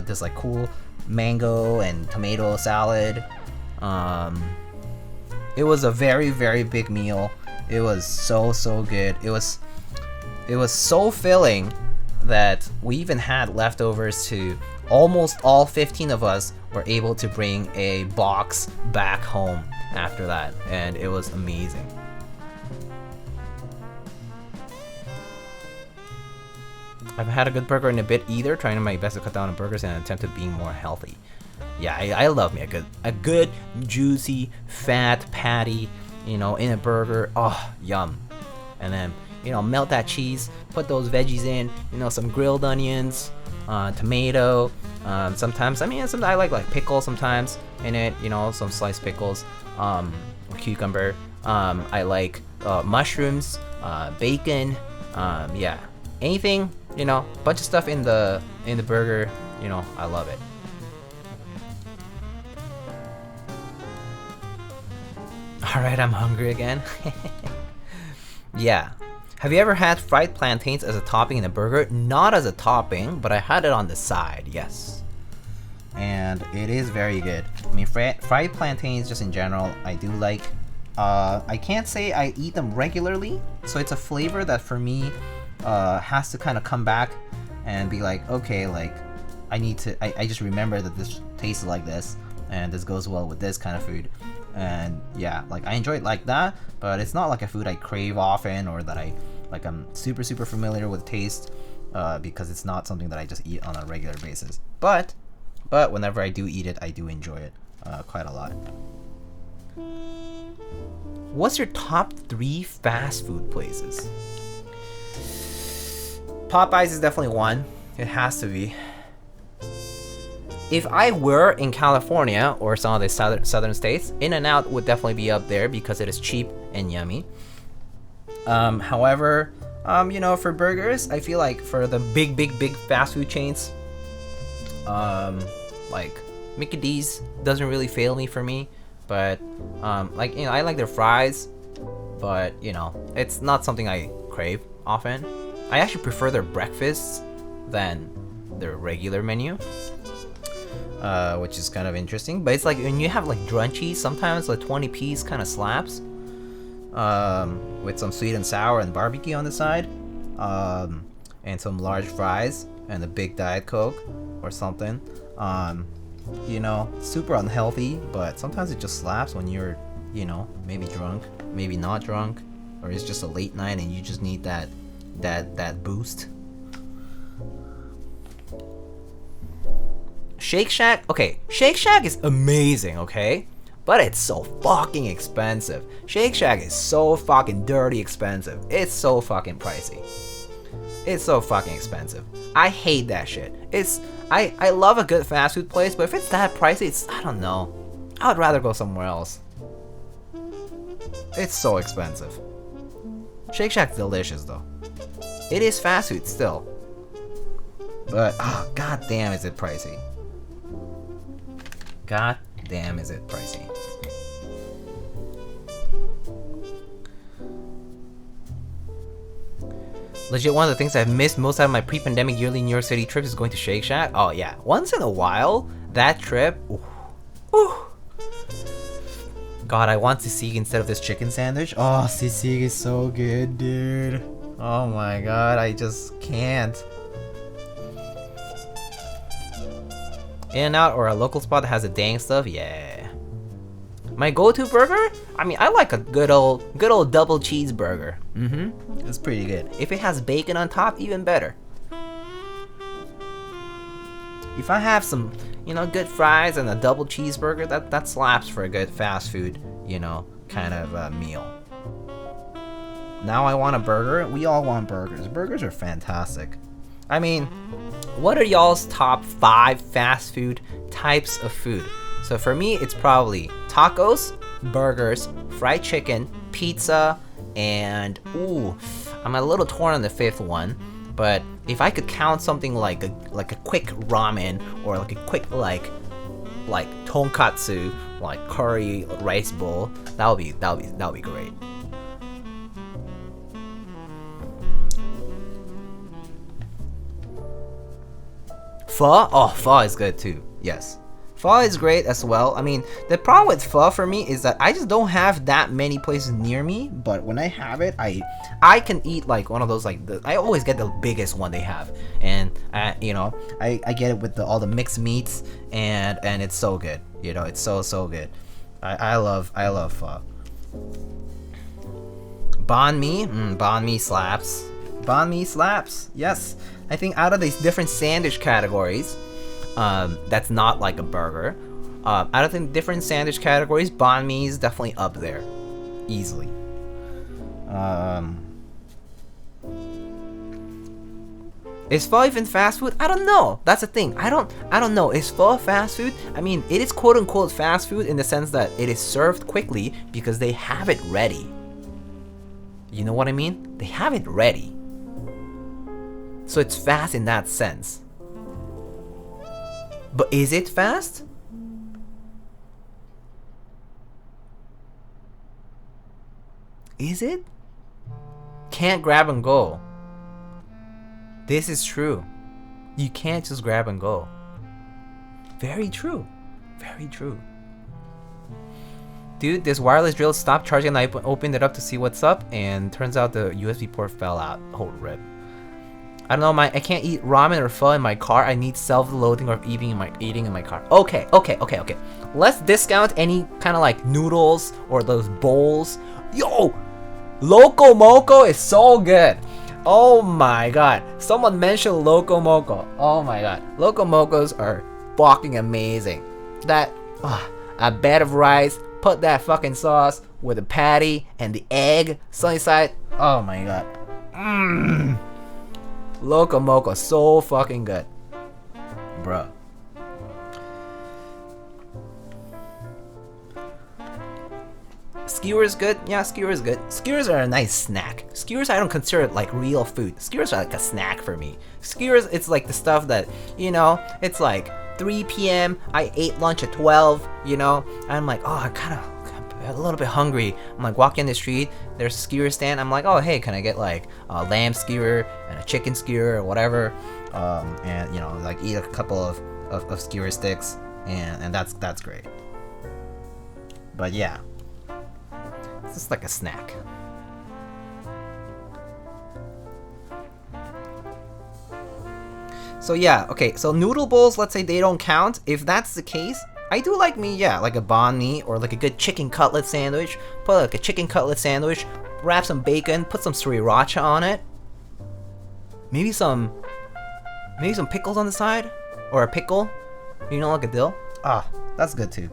this like cool mango and tomato salad. It was a very big meal. It was so good. It was so filling that we even had leftovers to almost all 15 of us were able to bring a box back home after that, and it was amazing. I haven't had a good burger in a bit either, trying my best to cut down on burgers and attempt at being more healthy. Yeah, I love me a good juicy fat patty, you know, in a burger. Oh, yum. And then, you know, melt that cheese, put those veggies in, you know, some grilled onions, tomato, sometimes, I mean, I like pickle sometimes in it, you know, some sliced pickles, or cucumber. I like mushrooms, bacon, yeah, anything, you know, bunch of stuff in the burger, you know, I love it. Alright, I'm hungry again. Yeah. Have you ever had fried plantains as a topping in a burger? Not as a topping, but I had it on the side, yes. and it is very good. I mean, fried plantains just in general, I do like. I can't say I eat them regularly, so it's a flavor that for me has to kind of come back and be like, okay, like I need to. I just remember that this tastes like this, and this goes well with this kind of food. And yeah, like I enjoy it like that, but it's not like a food I crave often or that I'm super familiar with taste, because it's not something that I just eat on a regular basis. But whenever I do eat it, I do enjoy it quite a lot. What's your top 3 fast food places? Popeyes is definitely one. It has to be. If I were in California or some of the southern states, In-N-Out would definitely be up there because it is cheap and yummy. However, you know, for burgers, I feel like for the big fast food chains, like Mickey D's doesn't really fail me for me, but like, you know, I like their fries, but you know, it's not something I crave often. I actually prefer their breakfasts than their regular menu. Which is kind of interesting, but it's like when you have like drunchies, sometimes like 20-piece kind of slaps, with some sweet and sour and barbecue on the side, and some large fries and a big Diet Coke or something. You know, super unhealthy, but sometimes it just slaps when you're, you know, maybe drunk, maybe not drunk, or it's just a late night and you just need that boost. Shake Shack, okay, Shake Shack is amazing, okay? But it's so fucking expensive. Shake Shack is so fucking dirty expensive. It's so fucking pricey. It's so fucking expensive. I hate that shit. I love a good fast food place, but if it's that pricey, it's, I don't know. I would rather go somewhere else. It's so expensive. Shake Shack's delicious though. It is fast food still. But, oh, god damn is it pricey. God damn is it pricey. Legit, one of the things I've missed most out of my pre-pandemic yearly New York City trips is going to Shake Shack. Oh yeah, once in a while, that trip, ooh. God, I want sisig instead of this chicken sandwich. Oh, sisig is so good, dude. Oh my god, I just can't. In-N-Out or a local spot that has the dang stuff, yeah. My go-to burger? I mean, I like a good old double cheeseburger. It's pretty good. If it has bacon on top, even better. If I have some, you know, good fries and a double cheeseburger, that slaps for a good fast food, you know, kind of meal. Now I want a burger. We all want burgers. Burgers are fantastic. I mean, what are y'all's top 5 fast food types of food? So for me, it's probably tacos, burgers, fried chicken, pizza, and ooh, I'm a little torn on the 5th one. But if I could count something like a quick ramen or like a quick like tonkatsu, like curry rice bowl, that would be great. Pho? Oh, pho is good too. Yes. Pho is great as well. I mean, the problem with pho for me is that I just don't have that many places near me, but when I have it, I can eat like one of those, like, I always get the biggest one they have. And, you know, I get it with all the mixed meats, and it's so good. You know, it's so good. I love pho. Banh mi? Banh mi slaps. Banh mi slaps. Yes. I think out of these different sandwich categories, that's not like a burger. Out of the different sandwich categories, banh mi is definitely up there, easily. Is pho even fast food? I don't know. That's the thing. I don't know. Is pho fast food? I mean, it is quote unquote fast food in the sense that it is served quickly because they have it ready. You know what I mean? They have it ready. So it's fast in that sense. But is it fast? Is it? Can't grab and go. This is true. You can't just grab and go. Very true. Very true. Dude, this wireless drill stopped charging and I opened it up to see what's up, and turns out the USB port fell out. Oh, rip. I don't know, I can't eat ramen or pho in my car. I need self-loathing or eating in my car. Okay. Let's discount any kind of like noodles or those bowls. Yo! Loco Moco is so good. Oh my god. Someone mentioned Loco Moco. Oh my god. Loco Mocos are fucking amazing. That, a bed of rice, put that fucking sauce with the patty and the egg sunny side. Oh my god. Mmm. Loco Moco, so fucking good. Bruh. Skewers good? Yeah, skewers good. Skewers are a nice snack. Skewers I don't consider it like real food. Skewers are like a snack for me. Skewers, it's like the stuff that, you know, it's like 3 p.m. I ate lunch at 12, you know, and I'm like, oh, I'm kind of a little bit hungry. I'm like walking in the street, there's a skewer stand. I'm like, oh hey, can I get like a lamb skewer and a chicken skewer or whatever, and you know, like eat a couple of skewer sticks, and that's great. But yeah, it's just like a snack. So yeah, okay, so noodle bowls, let's say they don't count. If that's the case, I do like me, yeah, like a banh mi or like a good chicken cutlet sandwich. Put like a chicken cutlet sandwich, wrap some bacon, put some sriracha on it. Maybe some pickles on the side, or a pickle, you know, like a dill. Ah, that's good too.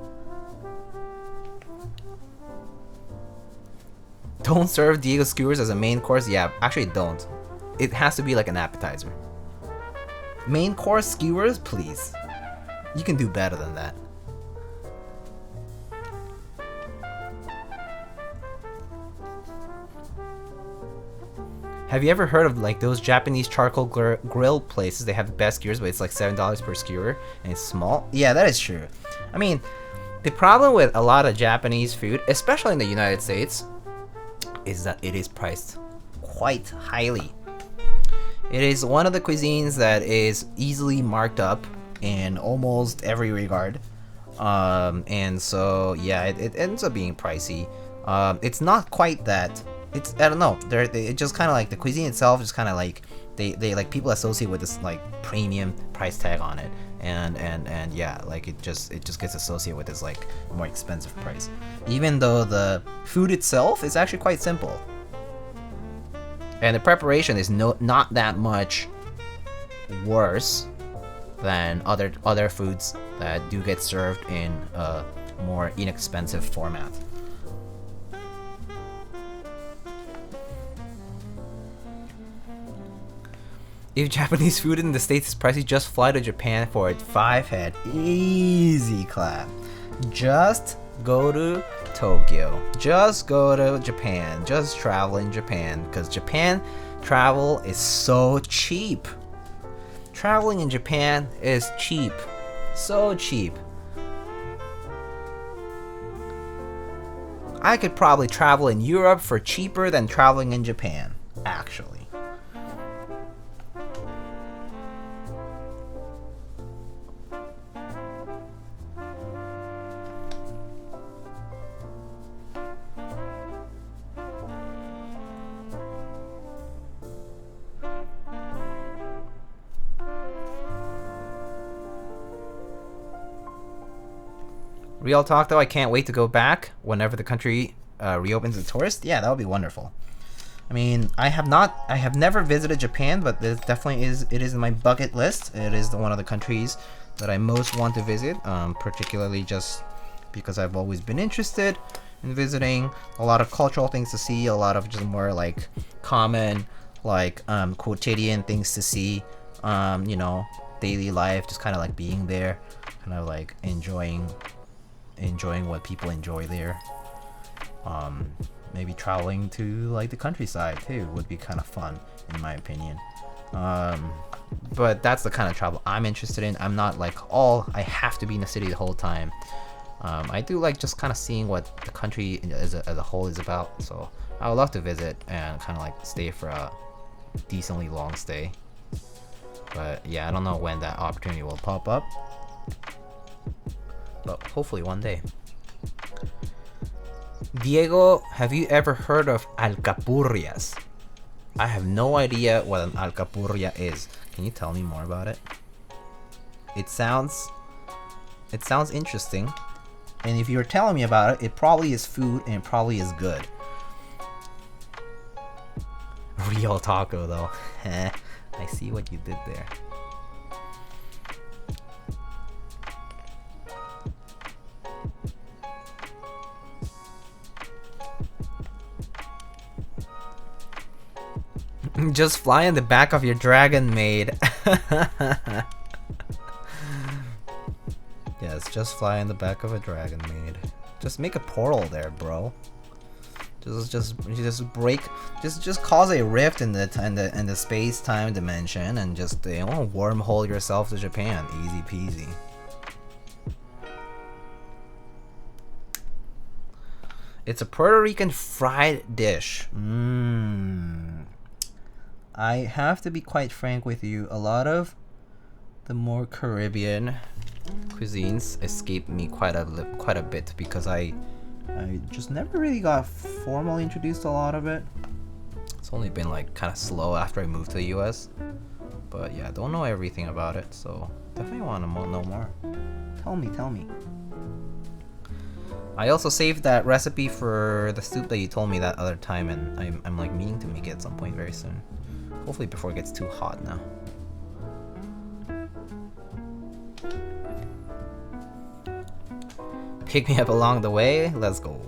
Don't serve Diego skewers as a main course. Yeah, actually don't. It has to be like an appetizer. Main course skewers, please. You can do better than that. Have you ever heard of like those Japanese charcoal grill places? They have the best skewers, but it's like $7 per skewer and it's small. Yeah, that is true. I mean, the problem with a lot of Japanese food, especially in the United States, is that it is priced quite highly. It is one of the cuisines that is easily marked up in almost every regard. And so yeah, it ends up being pricey. It's not quite that. It's, I don't know. It just kind of like the cuisine itself is kind of like they like people associate with this like premium price tag on it, and yeah, like it just gets associated with this like more expensive price, even though the food itself is actually quite simple, and the preparation is not that much worse than other foods that do get served in a more inexpensive format. If Japanese food in the States is pricey, just fly to Japan for it. 5 head. Easy clap. Just go to Tokyo. Just go to Japan. Just travel in Japan. Because Japan travel is so cheap. Traveling in Japan is cheap. So cheap. I could probably travel in Europe for cheaper than traveling in Japan, actually. Real talk though, I can't wait to go back whenever the country reopens to tourists. Yeah, that would be wonderful. I mean, I have never visited Japan, but it definitely is. It is in my bucket list. It is one of the countries that I most want to visit, particularly just because I've always been interested in visiting. A lot of cultural things to see, a lot of just more like common, like quotidian things to see. You know, daily life, just kind of like being there, kind of like enjoying what people enjoy there. Maybe traveling to like the countryside too would be kind of fun, in my opinion. But that's the kind of travel I'm interested in. I'm not like, I have to be in the city the whole time. I do like just kind of seeing what the country as a whole is about. So I would love to visit and kind of like stay for a decently long stay. But yeah, I don't know when that opportunity will pop up. but hopefully one day. Diego, have you ever heard of alcapurrias? I have no idea what an alcapurria is. Can you tell me more about it? It sounds interesting. And if you're telling me about it, it probably is food and it probably is good. Real taco though. I see what you did there. Just fly in the back of your dragon maid. Yes, just fly in the back of a dragon maid. Just make a portal there, bro. Just cause a rift in the space-time dimension and just wormhole yourself to Japan. Easy peasy. It's a Puerto Rican fried dish. I have to be quite frank with you. A lot of the more Caribbean cuisines escape me quite a bit because I just never really got formally introduced to a lot of it. It's only been like kind of slow after I moved to the US. But yeah, I don't know everything about it, so definitely want to know more. Tell me. I also saved that recipe for the soup that you told me that other time, and I'm like meaning to make it at some point very soon. Hopefully before it gets too hot now. Pick me up along the way. Let's go.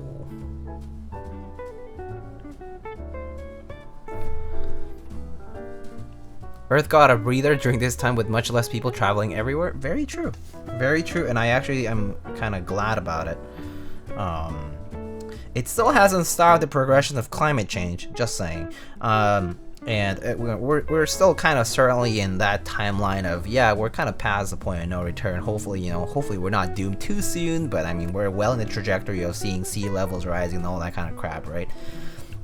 Earth got a breather during this time with much less people traveling everywhere. Very true. Very true, and I actually am kind of glad about it. It still hasn't stopped the progression of climate change, just saying. And we're still kind of certainly in that timeline of, yeah, we're kind of past the point of no return. Hopefully, hopefully we're not doomed too soon, but I mean, we're well in the trajectory of seeing sea levels rising and all that kind of crap, right?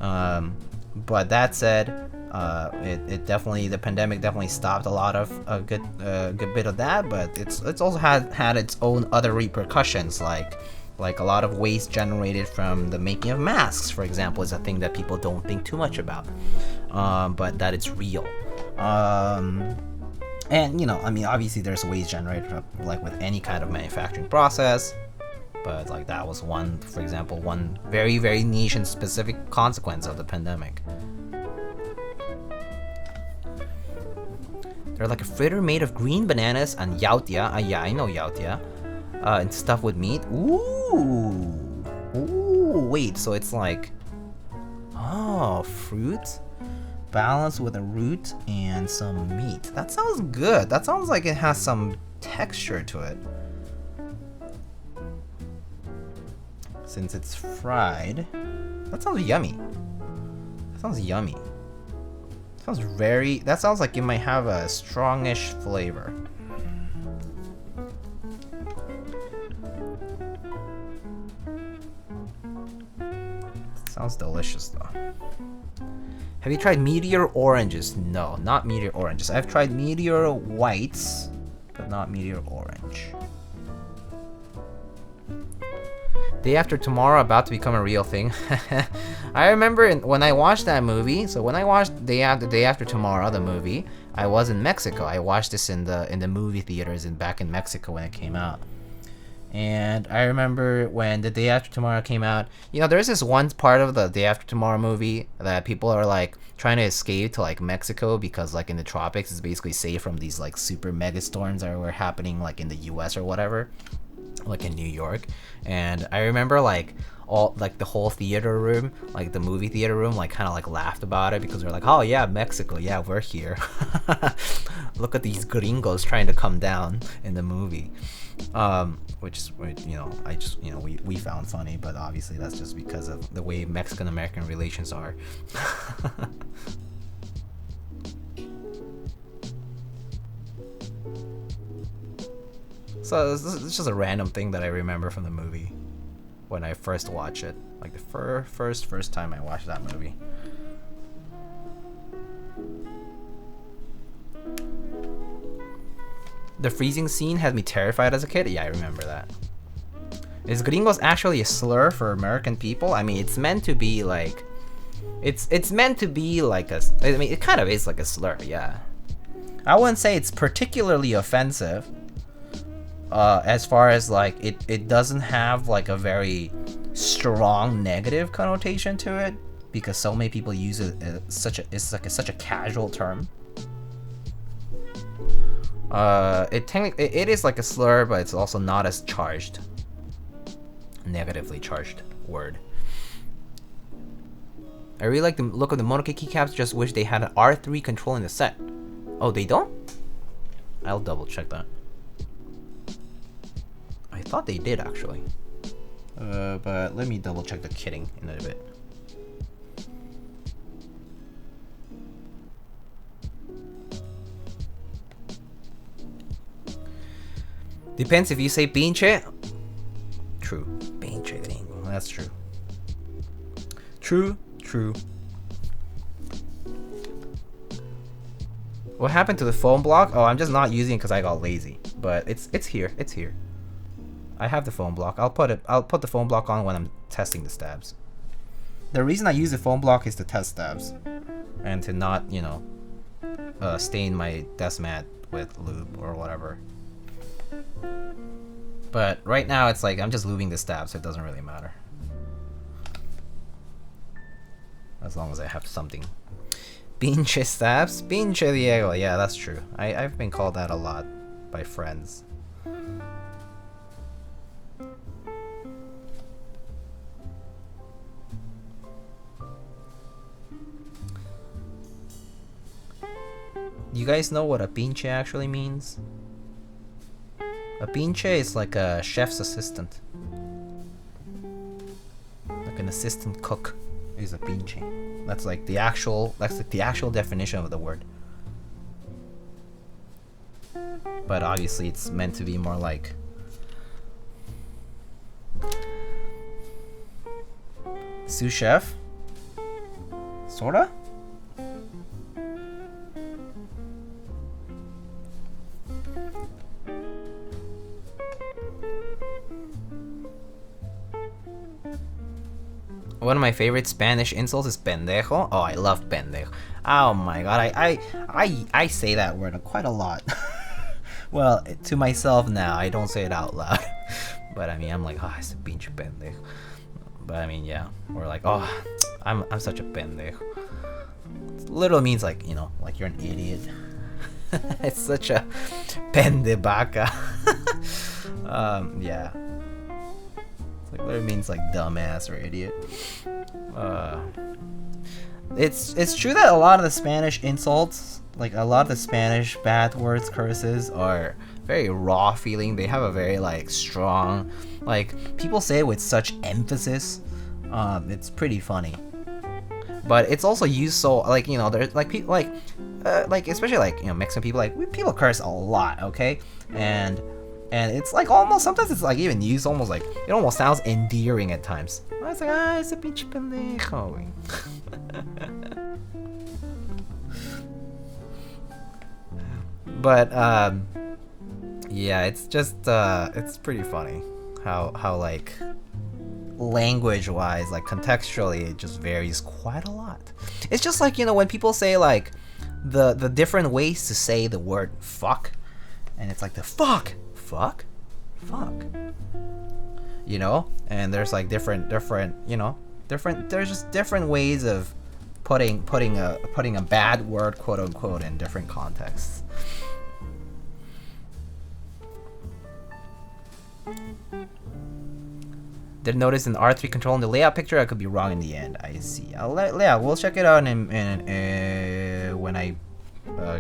But that said, the pandemic definitely stopped a lot of a good bit of that, but it's also had its own other repercussions, like a lot of waste generated from the making of masks, for example, is a thing that people don't think too much about, but that it's real. And I mean, obviously there's waste generated like with any kind of manufacturing process, but like that was one, for example, one very, very niche and specific consequence of the pandemic. They're like a fritter made of green bananas and yautja. Yeah, I know yautja. And stuff with meat. Ooh, wait, so it's like, fruit balanced with a root and some meat. That sounds good. That sounds like it has some texture to it. Since it's fried, that sounds yummy. That sounds yummy. That sounds like it might have a strongish flavor. Sounds delicious though. Have you tried meteor oranges? No, not meteor oranges. I've tried meteor whites, but not meteor orange. Day After Tomorrow about to become a real thing. I remember when I watched that movie. So when I watched Day After Tomorrow, the movie, I was in Mexico. I watched this in the movie theaters back in Mexico when it came out. And I remember when the Day After Tomorrow came out, there's this one part of the Day After Tomorrow movie that people are like trying to escape to like Mexico because like in the tropics it's basically safe from these like super mega storms that were happening like in the US or whatever, like in New York. And I remember like all like the whole theater room, like the movie theater room, like kind of like laughed about it because they're like, oh yeah, Mexico, yeah, we're here. Look at these gringos trying to come down in the movie. Which is, we found funny, but obviously that's just because of the way Mexican-American relations are. So it's just a random thing that I remember from the movie when I first watched it, like the first time I watched that movie. The freezing scene had me terrified as a kid. Yeah, I remember that. Is gringos actually a slur for American people? I mean, it's meant to be like... It's meant to be like a... I mean, it kind of is like a slur, yeah. I wouldn't say it's particularly offensive. As far as like, it doesn't have like a very strong negative connotation to it. Because so many people use it as such a casual term. It is like a slur, but it's also not as charged. Negatively charged word. I really like the look of the Monokei keycaps, just wish they had an R3 control in the set. Oh, they don't? I'll double check that. I thought they did actually. But let me double check the kitting in a bit. Depends if you say pinche. True. Pinche gringo. That's true. True. What happened to the foam block? Oh, I'm just not using it because I got lazy. But it's here. It's here. I have the foam block. I'll put the foam block on when I'm testing the stabs. The reason I use the foam block is to test stabs. And to not, you know, stain my Deskmat with lube or whatever. But right now it's like I'm just lubing the stab, so it doesn't really matter. As long as I have something. Pinche stabs? Pinche Diego. Yeah, that's true. I've been called that a lot by friends. You guys know what a pinche actually means? A pinche is like a chef's assistant. Like an assistant cook is a pinche. That's like the actual definition of the word. But obviously it's meant to be more like sous chef? Sorta? One of my favorite Spanish insults is pendejo. Oh, I love pendejo. Oh my god, I say that word quite a lot. Well, to myself now, I don't say it out loud. But I mean, I'm like, oh, it's a pinche pendejo. But I mean, yeah, we're like, oh, I'm such a pendejo. It literally means like, you know, like you're an idiot. It's such a pendebaca. Yeah. Like literally means like dumbass or idiot. It's true that a lot of the Spanish insults, like a lot of the Spanish bad words, curses, are very raw feeling. They have a very like strong, like people say it with such emphasis. It's pretty funny. But it's also used so like, you know, there's like people like especially like, you know, Mexican people, like people curse a lot, okay? And it's like almost, sometimes it's like even used almost like, it almost sounds endearing at times. It's like, ah, it's a pinche pendejo. But, yeah, it's just, it's pretty funny how like, language-wise, like contextually, it just varies quite a lot. It's just like, you know, when people say like, the different ways to say the word fuck, and it's like the fuck, you know, and there's like different you know, there's just different ways of putting a bad word, quote unquote, in different contexts. Did notice an R3 control in the layout picture. I could be wrong in the end. I see. Yeah, we'll check it out in when I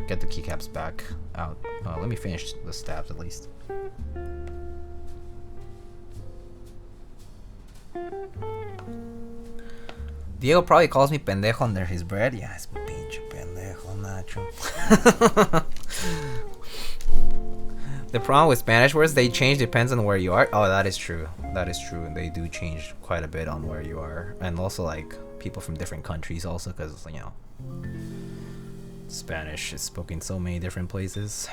get the keycaps back out. Let me finish the stabs at least. Diego probably calls me pendejo under his breath. Yeah, it's pinche pendejo, Nacho. The problem with Spanish words, they change depends on where you are. Oh, that is true. That is true. They do change quite a bit on where you are. And also like people from different countries also, because, you know, Spanish is spoken in so many different places.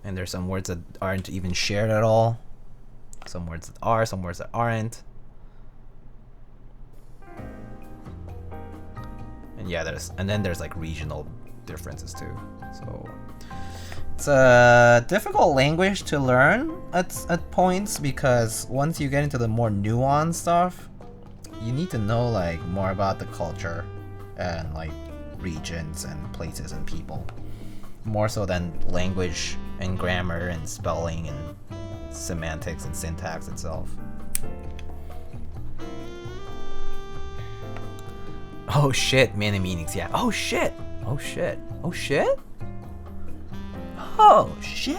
And there's some words that aren't even shared at all. Some words that are, some words that aren't. And yeah, there's like regional differences too. So it's a difficult language to learn at points, because once you get into the more nuanced stuff, you need to know like more about the culture and like regions and places and people, more so than language and grammar and spelling and semantics and syntax itself. Oh shit, many meanings, yeah. Oh shit! Oh shit! Oh shit! Oh shit!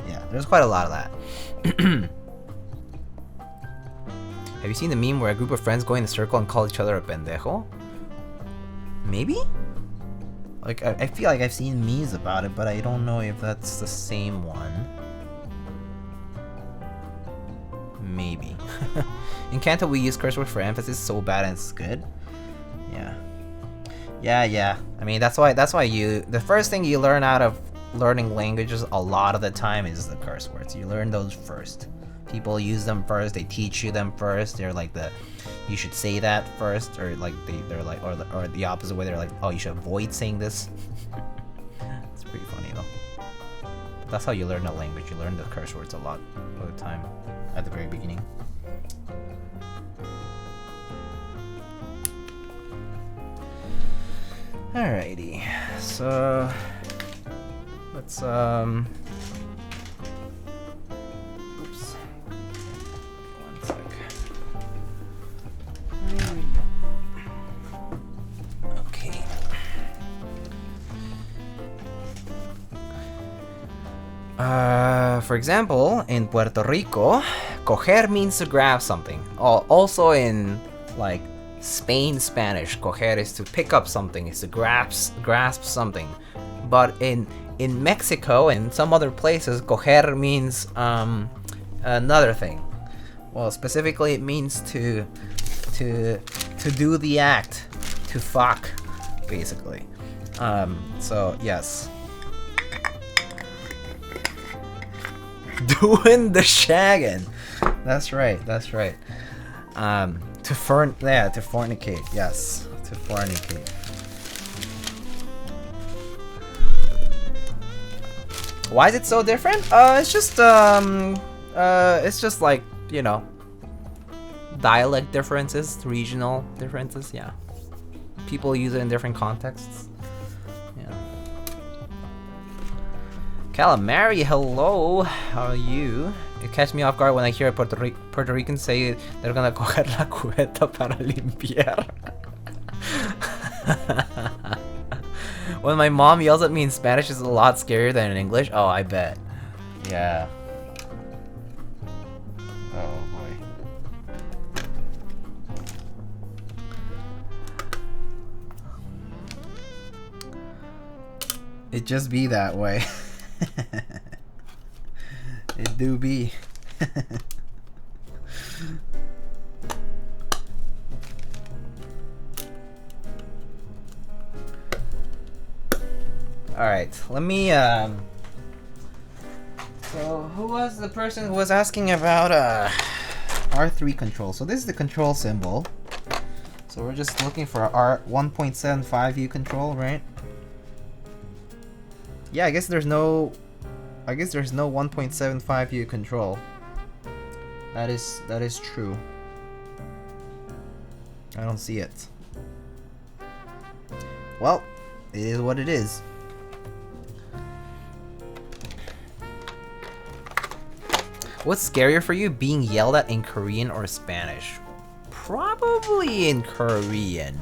Yeah, there's quite a lot of that. Have you seen the meme where a group of friends go in a circle and call each other a pendejo? Maybe? Like, I feel like I've seen memes about it, but I don't know if that's the same one. Maybe. In Kanto we use curse words for emphasis so bad and it's good. Yeah. I mean, that's why the first thing you learn out of learning languages a lot of the time is the curse words. You learn those first. People use them first, they teach you them first. They're like you should say that first, or like they're like, or the opposite way, they're like, oh, you should avoid saying this. It's pretty funny though. But that's how you learn a language. You learn the curse words a lot of the time at the very beginning. Alrighty, so let's oops, one sec. Okay. For example, in Puerto Rico, coger means to grab something. Also in like Spain Spanish, coger is to pick up something, is to grasp something. But in Mexico and some other places, coger means another thing. Well, specifically it means to do the act, to fuck, basically. So yes. Doing the shagging. That's right. To fornicate, yes. To fornicate. Why is it so different? It's just like, you know, dialect differences, regional differences, yeah. People use it in different contexts. Yeah. Calamari, hello. How are you? It catches me off guard when I hear a Puerto Rican say they're gonna coger la cubeta para limpiar. When my mom yells at me in Spanish, it's a lot scarier than in English. Oh, I bet. Yeah. Oh boy. It just be that way. It do be. Alright, let me so who was the person who was asking about R3 control? So this is the control symbol. So we're just looking for our 1.75 view control, right? Yeah, I guess there's no 1.75 view control. That is true. I don't see it. Well, it is what it is. What's scarier for you, being yelled at in Korean or Spanish? Probably in Korean.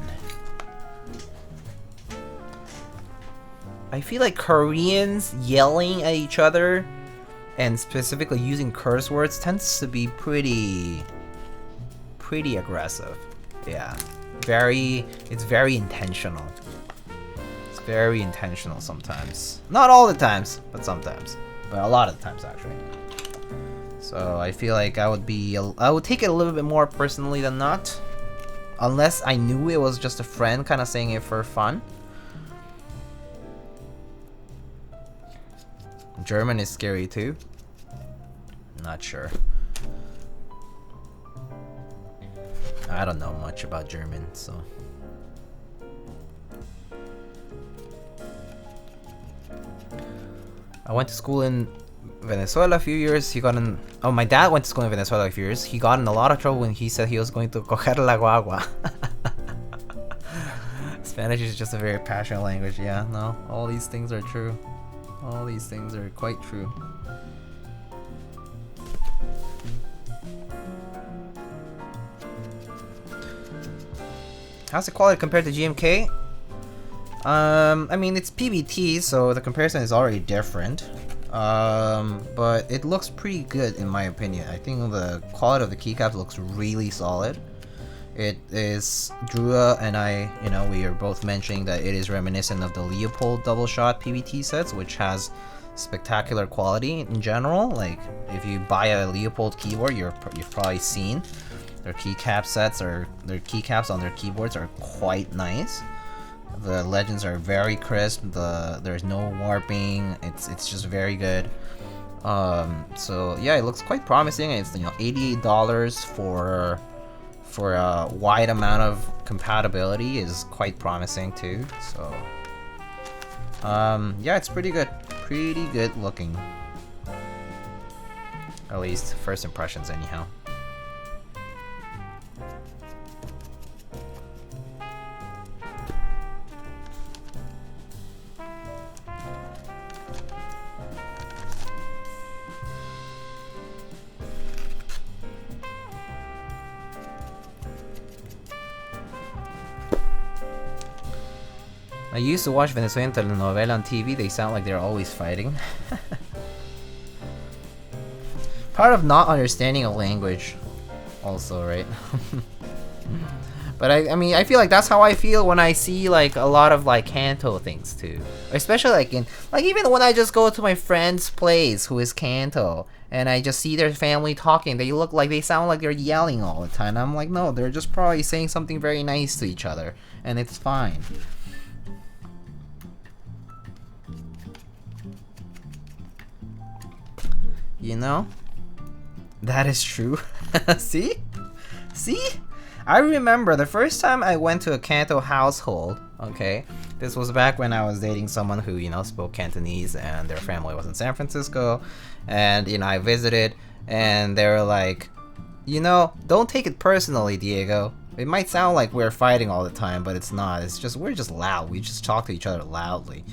I feel like Koreans yelling at each other and specifically using curse words tends to be pretty aggressive. Yeah. It's very intentional. It's very intentional sometimes. Not all the times, but sometimes. But a lot of the times actually. So I feel like I would take it a little bit more personally than not. Unless I knew it was just a friend kind of saying it for fun. German is scary too. Not sure. I don't know much about German, so. I went to school in Venezuela a few years. He got in. Oh, my dad went to school in Venezuela a few years. He got in a lot of trouble when he said he was going to coger la guagua. Spanish is just a very passionate language. Yeah, no, all these things are true. All these things are quite true. How's the quality compared to GMK? I mean, it's PBT, so the comparison is already different. But it looks pretty good in my opinion. I think the quality of the keycaps looks really solid. It is Drua and I, you know, we are both mentioning that it is reminiscent of the Leopold double shot PBT sets, which has spectacular quality in general. Like, if you buy a Leopold keyboard, you've probably seen their keycap sets, or their keycaps on their keyboards are quite nice. The legends are very crisp. There's no warping. It's just very good. So yeah, it looks quite promising. It's, you know, $88 for a wide amount of compatibility is quite promising too. So yeah, it's pretty good looking. At least first impressions anyhow. I used to watch Venezuelan telenovela on TV. They sound like they're always fighting. Part of not understanding a language also, right? But I mean, I feel like that's how I feel when I see like a lot of like Kanto things too. Especially like even when I just go to my friend's place who is Kanto and I just see their family talking, they look like they sound like they're yelling all the time. I'm like, no, they're just probably saying something very nice to each other and it's fine. You know? That is true. See? See? I remember the first time I went to a Kanto household, okay? This was back when I was dating someone who, you know, spoke Cantonese and their family was in San Francisco. And, you know, I visited and they were like, you know, don't take it personally, Diego. It might sound like we're fighting all the time, but it's not. It's just, we're just loud. We just talk to each other loudly.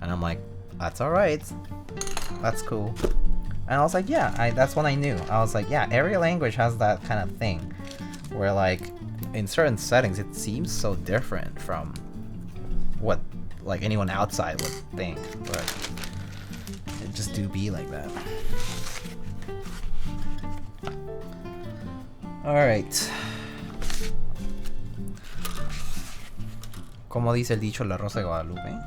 And I'm like, that's alright. That's cool. And I was like, yeah, that's when I knew. I was like, yeah, every language has that kind of thing. Where like, in certain settings, it seems so different from what like anyone outside would think. But it just do be like that. Alright. Como dice el dicho La Rosa de Guadalupe?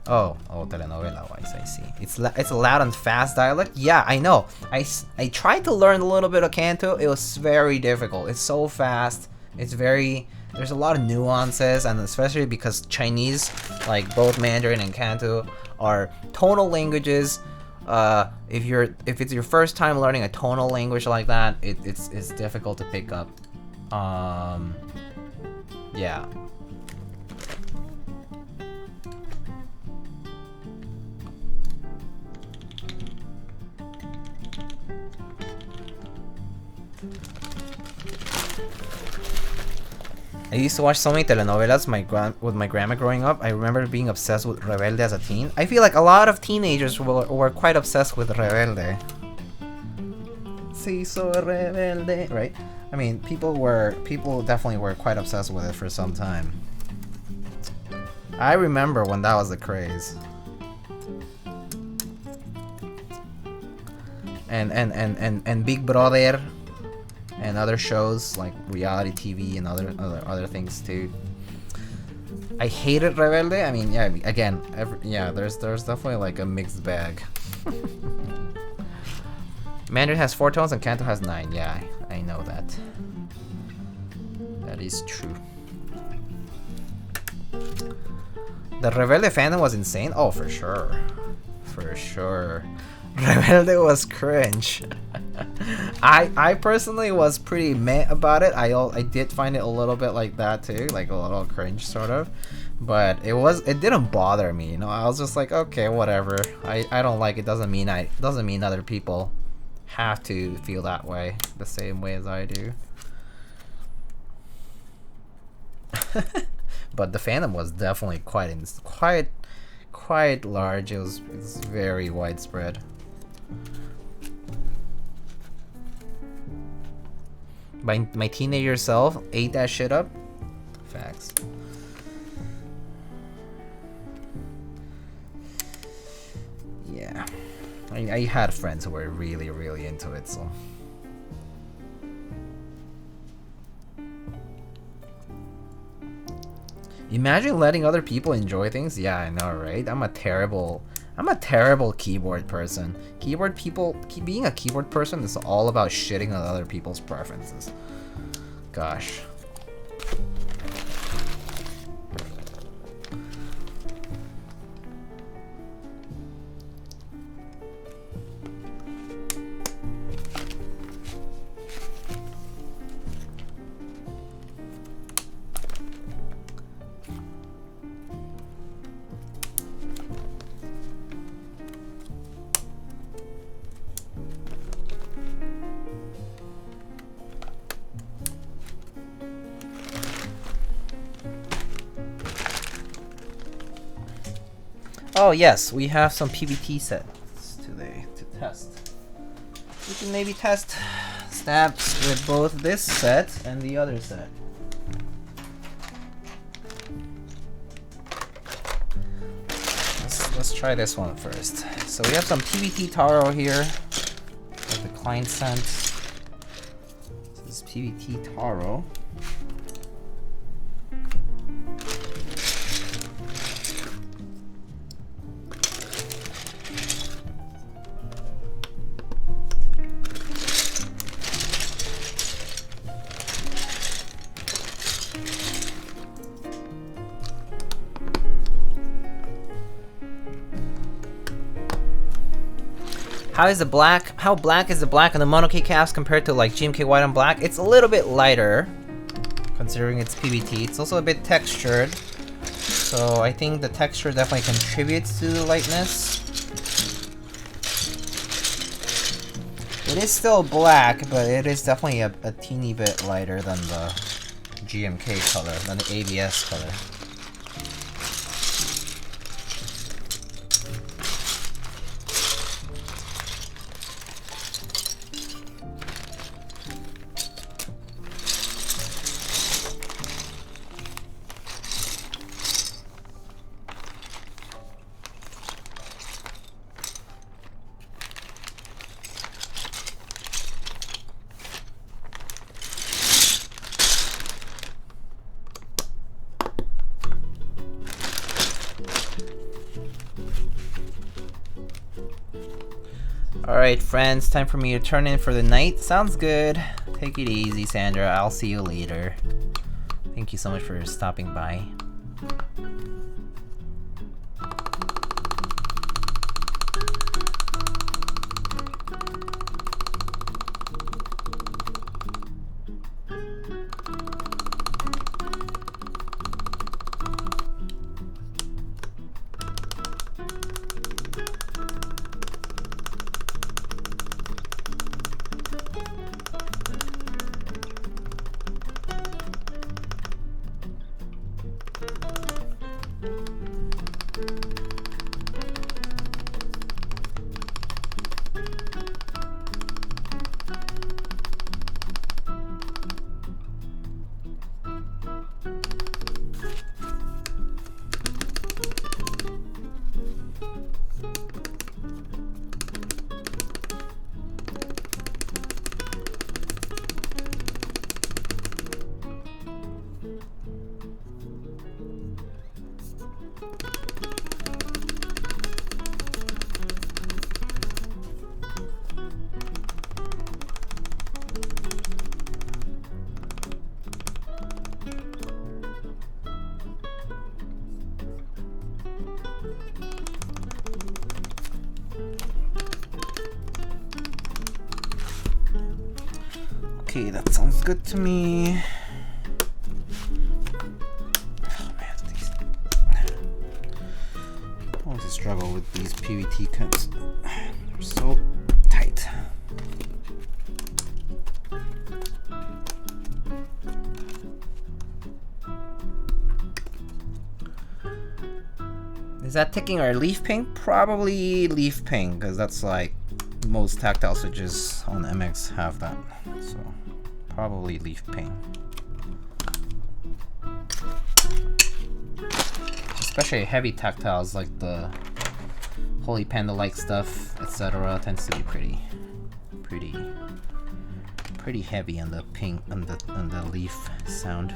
Oh, telenovela wise, I see. It's a loud and fast dialect. Yeah, I know. I tried to learn a little bit of Kanto. It was very difficult. It's so fast. It's very, there's a lot of nuances, and especially because Chinese, like both Mandarin and Kanto, are tonal languages. If it's your first time learning a tonal language like that, it's difficult to pick up. Yeah. I used to watch so many telenovelas with my grandma growing up. I remember being obsessed with Rebelde as a teen. I feel like a lot of teenagers were quite obsessed with Rebelde. Sí, so rebelde, right? I mean, people definitely were quite obsessed with it for some time. I remember when that was the craze. And Big Brother. And other shows like reality TV and other things too. I hated Rebelde. I mean, yeah, again, there's definitely like a mixed bag. Mandarin has 4 tones and Kanto has 9. Yeah, I know that. That is true. The Rebelde fandom was insane. Oh, for sure, for sure. Rebelde was cringe. I personally was pretty meh about it. I did find it a little bit like that too, like a little cringe sort of. But it didn't bother me, you know. I was just like, okay, whatever. I don't like it. Doesn't mean other people have to feel that way the same way as I do. But the fandom was definitely quite large. It was very widespread. My teenager self ate that shit up. Facts. Yeah, I had friends who were really into it, so. Imagine letting other people enjoy things. Yeah, I know, right? I'm a terrible keyboard person. Being a keyboard person is all about shitting on other people's preferences. Gosh. Oh yes, we have some PBT sets today to test. We can maybe test snaps with both this set and the other set. Let's try this one first. So we have some PBT Taro here with the client scent. This is PBT Taro. How black is the black on the Monokei caps compared to like GMK white on black? It's a little bit lighter, considering it's PBT. It's also a bit textured, so I think the texture definitely contributes to the lightness. It is still black, but it is definitely a teeny bit lighter than the GMK color, than the ABS color. Alright friends, time for me to turn in for the night. Sounds good. Take it easy, Sandra. I'll see you later. Thank you so much for stopping by. Okay, that sounds good to me. Oh man, I always struggle with these PVT cups. They're so tight. Is that ticking our leaf ping? Probably leaf ping, because that's like most tactile switches on MX have that. So probably leaf ping. Especially heavy tactiles like the Holy Panda like stuff, etc. tends to be pretty heavy on the ping on the leaf sound.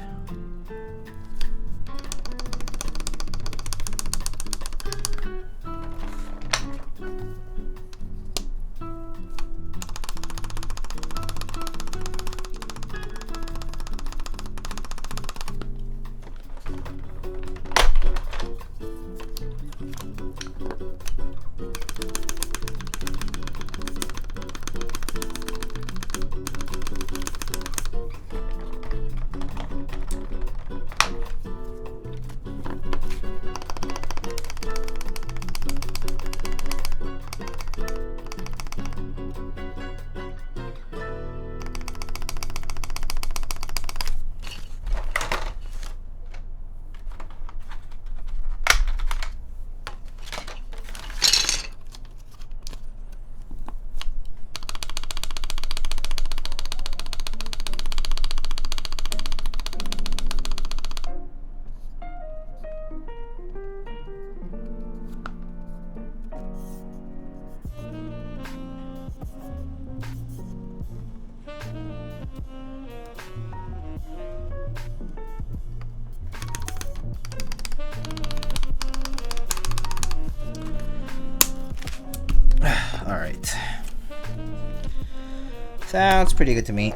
Sounds pretty good to me.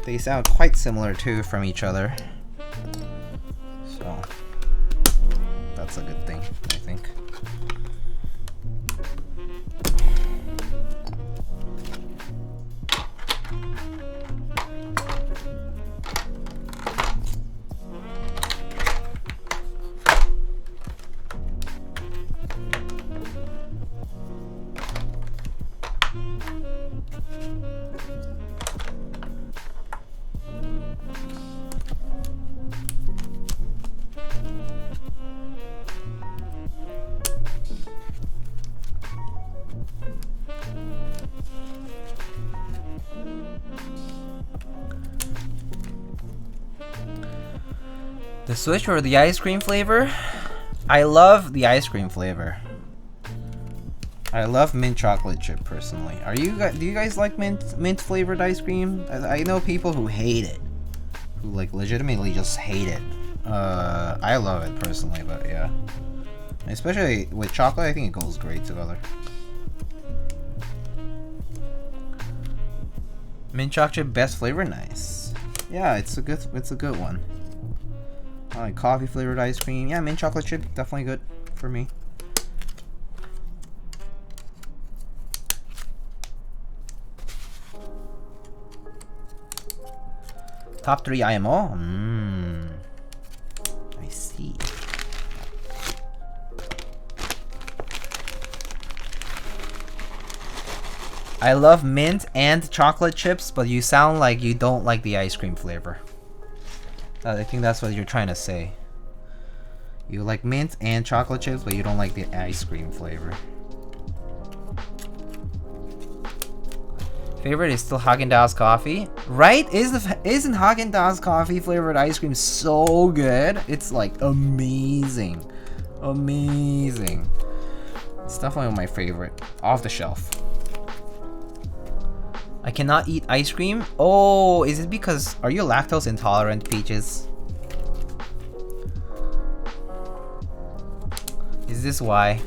They sound quite similar too from each other. So that's a good thing, I think. The switch or the ice cream flavor? I love the ice cream flavor. I love mint chocolate chip personally. Do you guys like mint flavored ice cream? I know people who hate it, who like legitimately just hate it. I love it personally, but yeah, especially with chocolate, I think it goes great together. Mint chocolate chip best flavor, nice. Yeah, it's a good one. I like coffee flavored ice cream. Yeah, mint chocolate chip, definitely good for me. Top 3 IMO? I see. I love mint and chocolate chips, but you sound like you don't like the ice cream flavor. I think that's what you're trying to say. You like mint and chocolate chips, but you don't like the ice cream flavor. Favorite is still Haagen-Dazs coffee, right? Isn't Haagen-Dazs coffee flavored ice cream so good? It's like amazing, amazing. It's definitely my favorite, off the shelf. I cannot eat ice cream. Oh, is it because are you lactose intolerant, Peaches? Is this why?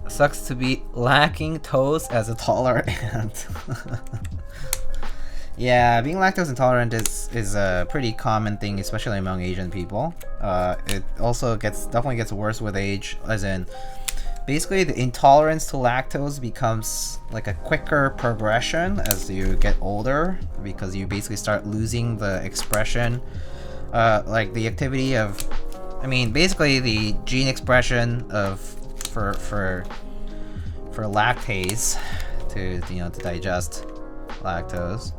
Sucks to be lacking toast as a tolerant ant. Yeah, being lactose intolerant is a pretty common thing, especially among Asian people. It also definitely gets worse with age, as in basically the intolerance to lactose becomes like a quicker progression as you get older, because you basically start losing the expression, like the activity of, I mean, basically the gene expression of for lactase to to digest lactose.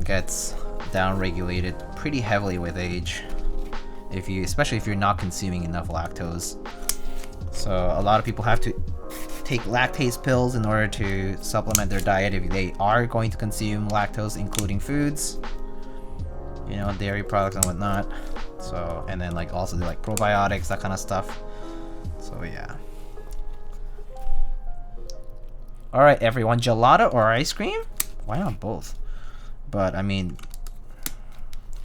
Gets down-regulated pretty heavily with age, especially if you're not consuming enough lactose. So a lot of people have to take lactase pills in order to supplement their diet if they are going to consume lactose, including foods, dairy products and whatnot. So, and then like also like probiotics, that kind of stuff. So yeah. All right, everyone, gelato or ice cream? Why not both? But I mean,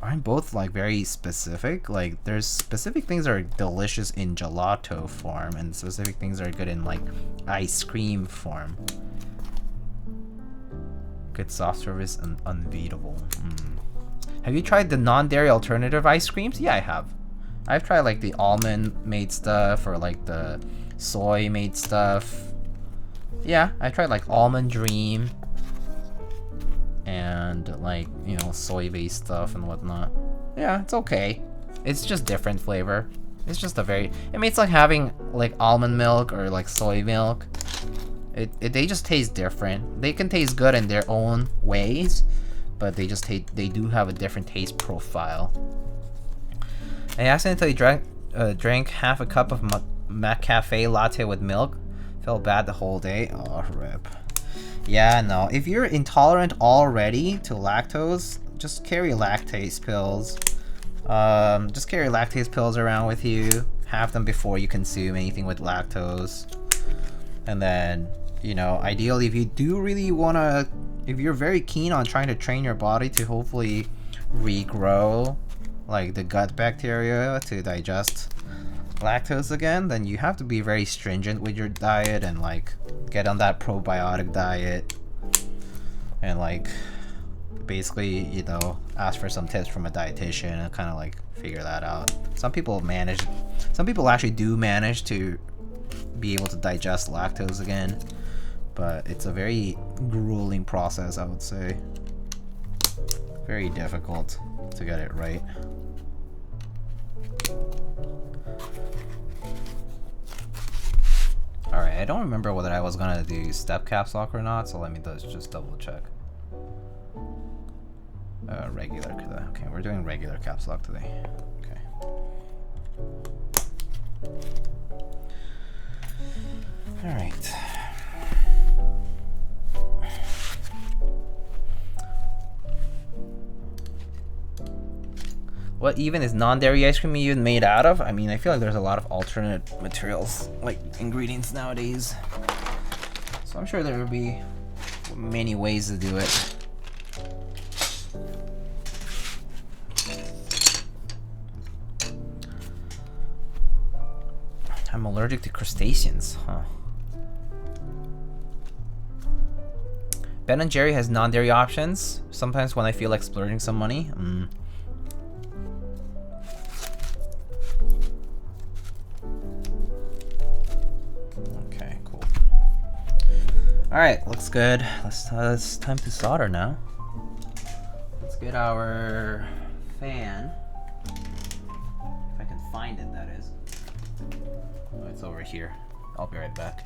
aren't both like very specific? Like there's specific things that are delicious in gelato form and specific things that are good in like ice cream form. Good soft service and unbeatable. Have you tried the non-dairy alternative ice creams? Yeah, I have. I've tried like the almond made stuff or like the soy made stuff. Yeah, I tried like Almond Dream and like, soy-based stuff and whatnot. Yeah, it's okay. It's just different flavor. It's just it's like having like almond milk or like soy milk. They just taste different. They can taste good in their own ways, but they do have a different taste profile. I accidentally drank half a cup of McCafe latte with milk. Felt bad the whole day. Oh, rip. Yeah, no. If you're intolerant already to lactose, just carry lactase pills. Just carry lactase pills around with you. Have them before you consume anything with lactose. And then, ideally, if you do really wanna, if you're very keen on trying to train your body to hopefully regrow, like the gut bacteria to digest lactose again, then you have to be very stringent with your diet and like get on that probiotic diet and like basically ask for some tips from a dietitian and kind of like figure that out. Some people actually do manage to be able to digest lactose again, but it's a very grueling process, I would say. Very difficult to get it right. Alright, I don't remember whether I was gonna do step caps lock or not, so let me just double check. Regular. Okay, we're doing regular caps lock today. Okay. Alright. What even is non-dairy ice cream even made out of? I mean, I feel like there's a lot of alternate materials, like ingredients nowadays. So I'm sure there will be many ways to do it. I'm allergic to crustaceans, huh? Ben & Jerry has non-dairy options. Sometimes when I feel like splurging some money. Okay, cool. Alright, looks good. It's time to solder now. Let's get our fan. If I can find it, that is. Oh, it's over here. I'll be right back.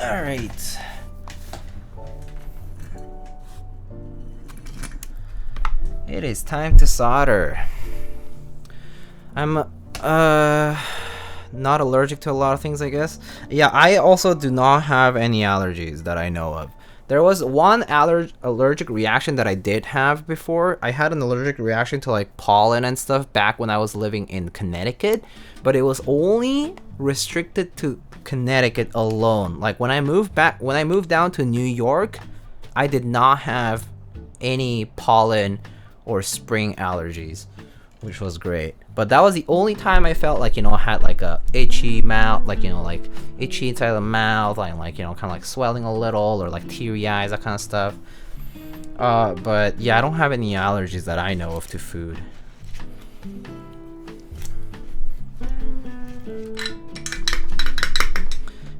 Alright. It is time to solder. I'm not allergic to a lot of things, I guess. Yeah, I also do not have any allergies that I know of. There was one allergic reaction that I did have before. I had an allergic reaction to like pollen and stuff back when I was living in Connecticut, but it was only restricted to Connecticut alone. Like when I moved down to New York, I did not have any pollen or spring allergies, which was great. But that was the only time I felt like, you know, I had like a itchy mouth, like, you know, like itchy inside of the mouth, like, you know, kind of like swelling a little, or like teary eyes, that kind of stuff. But yeah, I don't have any allergies that I know of to food.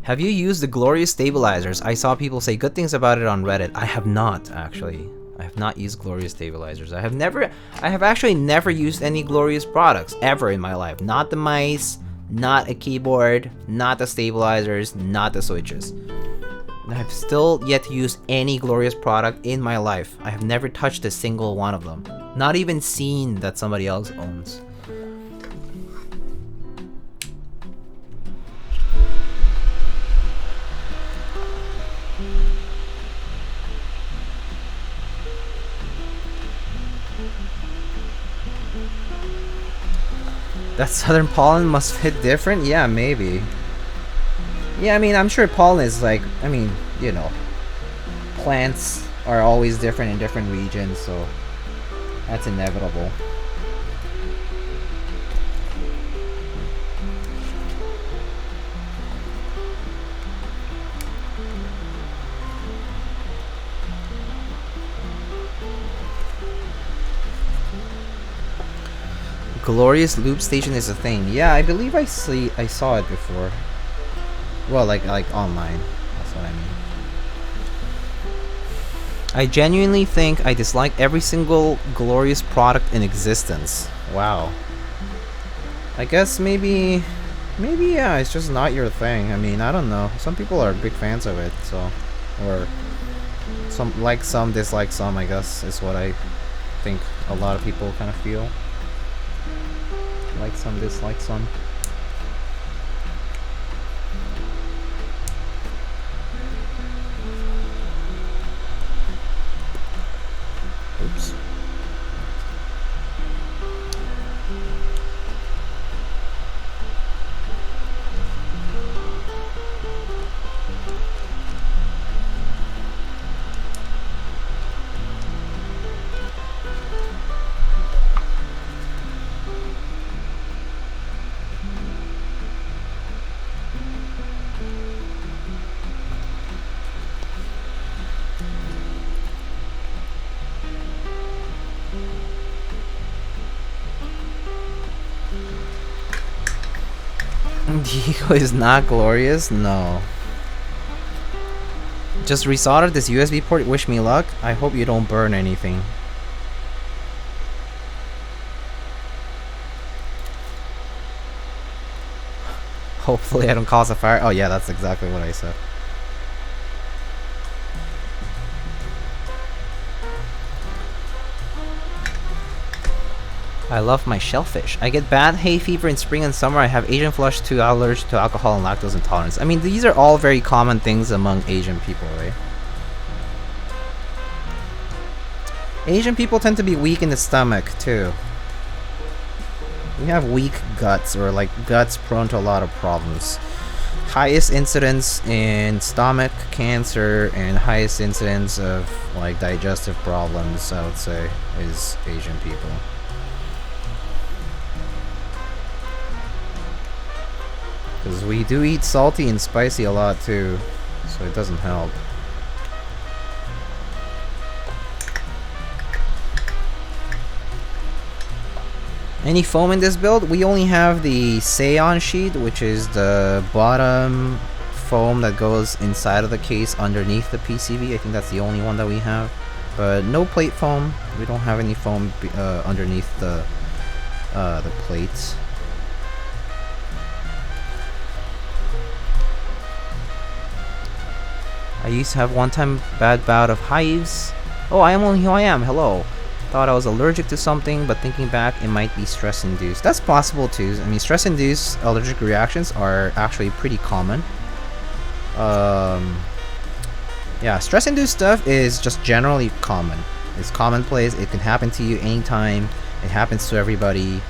Have you used the Glorious stabilizers? I saw people say good things about it on Reddit. I have not, actually. I have not used Glorious stabilizers. I have actually never used any Glorious products ever in my life. Not the mice, not a keyboard, not the stabilizers, not the switches. I've still yet to use any Glorious product in my life. I have never touched a single one of them. Not even seen that somebody else owns. That southern pollen must hit different? Yeah, maybe. Yeah, I mean, I'm sure pollen is like, I mean, you know, plants are always different in different regions, so that's inevitable. Glorious Lube Station is a thing. Yeah, I believe I saw it before. Well, like online. That's what I mean. I genuinely think I dislike every single Glorious product in existence. Wow. I guess maybe yeah, it's just not your thing. I mean, I don't know. Some people are big fans of it, so, or some like some, dislike some, I guess is what I think a lot of people kind of feel. Like some, dislike some. Oops. Diego is not glorious? No. Just resoldered this USB port, wish me luck. I hope you don't burn anything. Hopefully I don't cause a fire. Oh yeah, that's exactly what I said. I love my shellfish. I get bad hay fever in spring and summer. I have Asian flush to allergy to alcohol and lactose intolerance. I mean, these are all very common things among Asian people, right? Asian people tend to be weak in the stomach, too. We have weak guts, or like guts prone to a lot of problems. Highest incidence in stomach cancer and highest incidence of like digestive problems, I would say, is Asian people. Because we do eat salty and spicy a lot too, so it doesn't help. Any foam in this build? We only have the Seon sheet, which is the bottom foam that goes inside of the case underneath the PCB. I think that's the only one that we have. But no plate foam. We don't have any foam underneath the plates. I used to have one time bad bout of hives. Oh, I am only who I am. Hello. Thought I was allergic to something, but thinking back, it might be stress-induced. That's possible too. I mean, stress-induced allergic reactions are actually pretty common. Yeah, stress-induced stuff is just generally common. It's commonplace. It can happen to you anytime. It happens to everybody.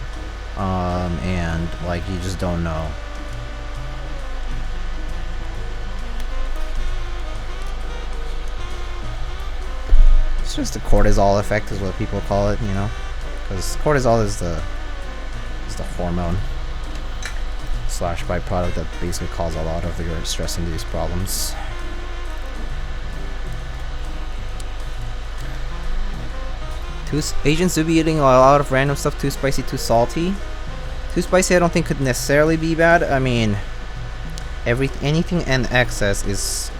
And like, you just don't know. It's just the cortisol effect is what people call it, you know? Because cortisol is the hormone slash byproduct that basically causes a lot of your stress-induced problems. Asians do be eating a lot of random stuff, too spicy, too salty. Too spicy I don't think could necessarily be bad. I mean, anything in excess is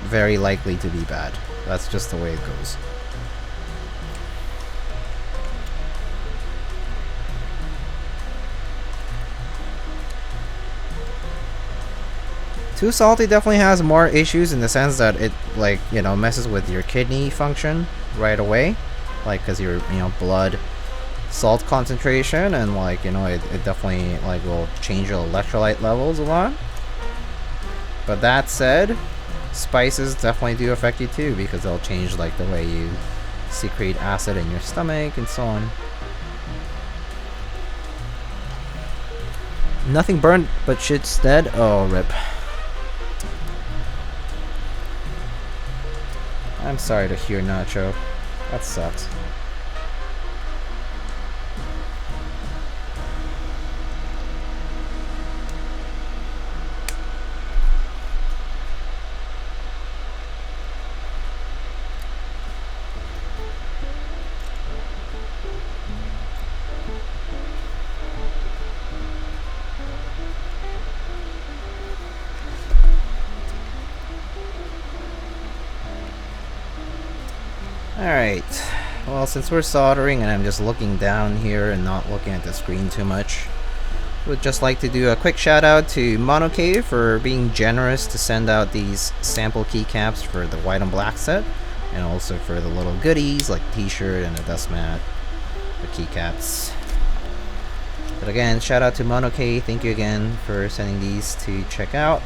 very likely to be bad. That's just the way it goes. Too salty definitely has more issues in the sense that it, like, you know, messes with your kidney function right away. Like, because your, you know, blood salt concentration, and like, you know, it definitely like will change your electrolyte levels a lot. But that said, spices definitely do affect you too, because they'll change like the way you secrete acid in your stomach and so on. Nothing burned but shit's dead. Oh, rip. I'm sorry to hear, Nacho. That sucks. Alright, well, since we're soldering and I'm just looking down here and not looking at the screen too much, would just like to do a quick shout out to Monokei for being generous to send out these sample keycaps for the white and black set, and also for the little goodies like t-shirt and a dust mat, the keycaps. But again, shout out to Monokei, thank you again for sending these to check out.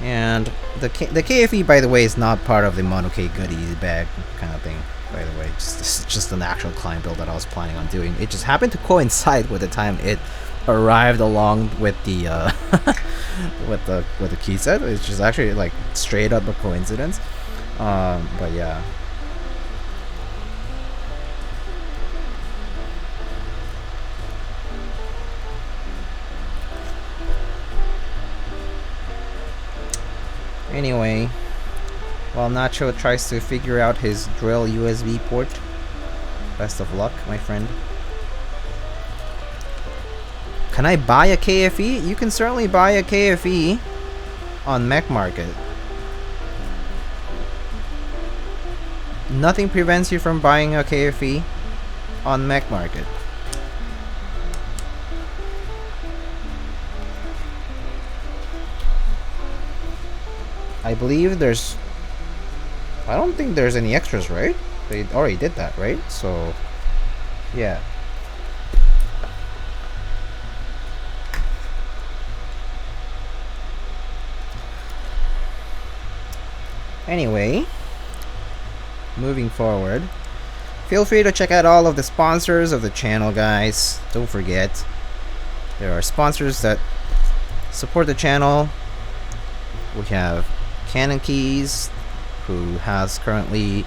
And the KFE, by the way, is not part of the Monokei goodie bag kind of thing, by the way. It's just an actual client build that I was planning on doing. It just happened to coincide with the time it arrived along with the with the key set. It's just actually like straight up a coincidence. But yeah. Anyway, while Nacho tries to figure out his drill USB port, best of luck, my friend. Can I buy a KFE? You can certainly buy a KFE on Mech Market. Nothing prevents you from buying a KFE on Mech Market. I believe there's... I don't think there's any extras, right? They already did that, right? So, yeah. Anyway, moving forward, feel free to check out all of the sponsors of the channel, guys. Don't forget, there are sponsors that support the channel. We have Canon Keys, who has currently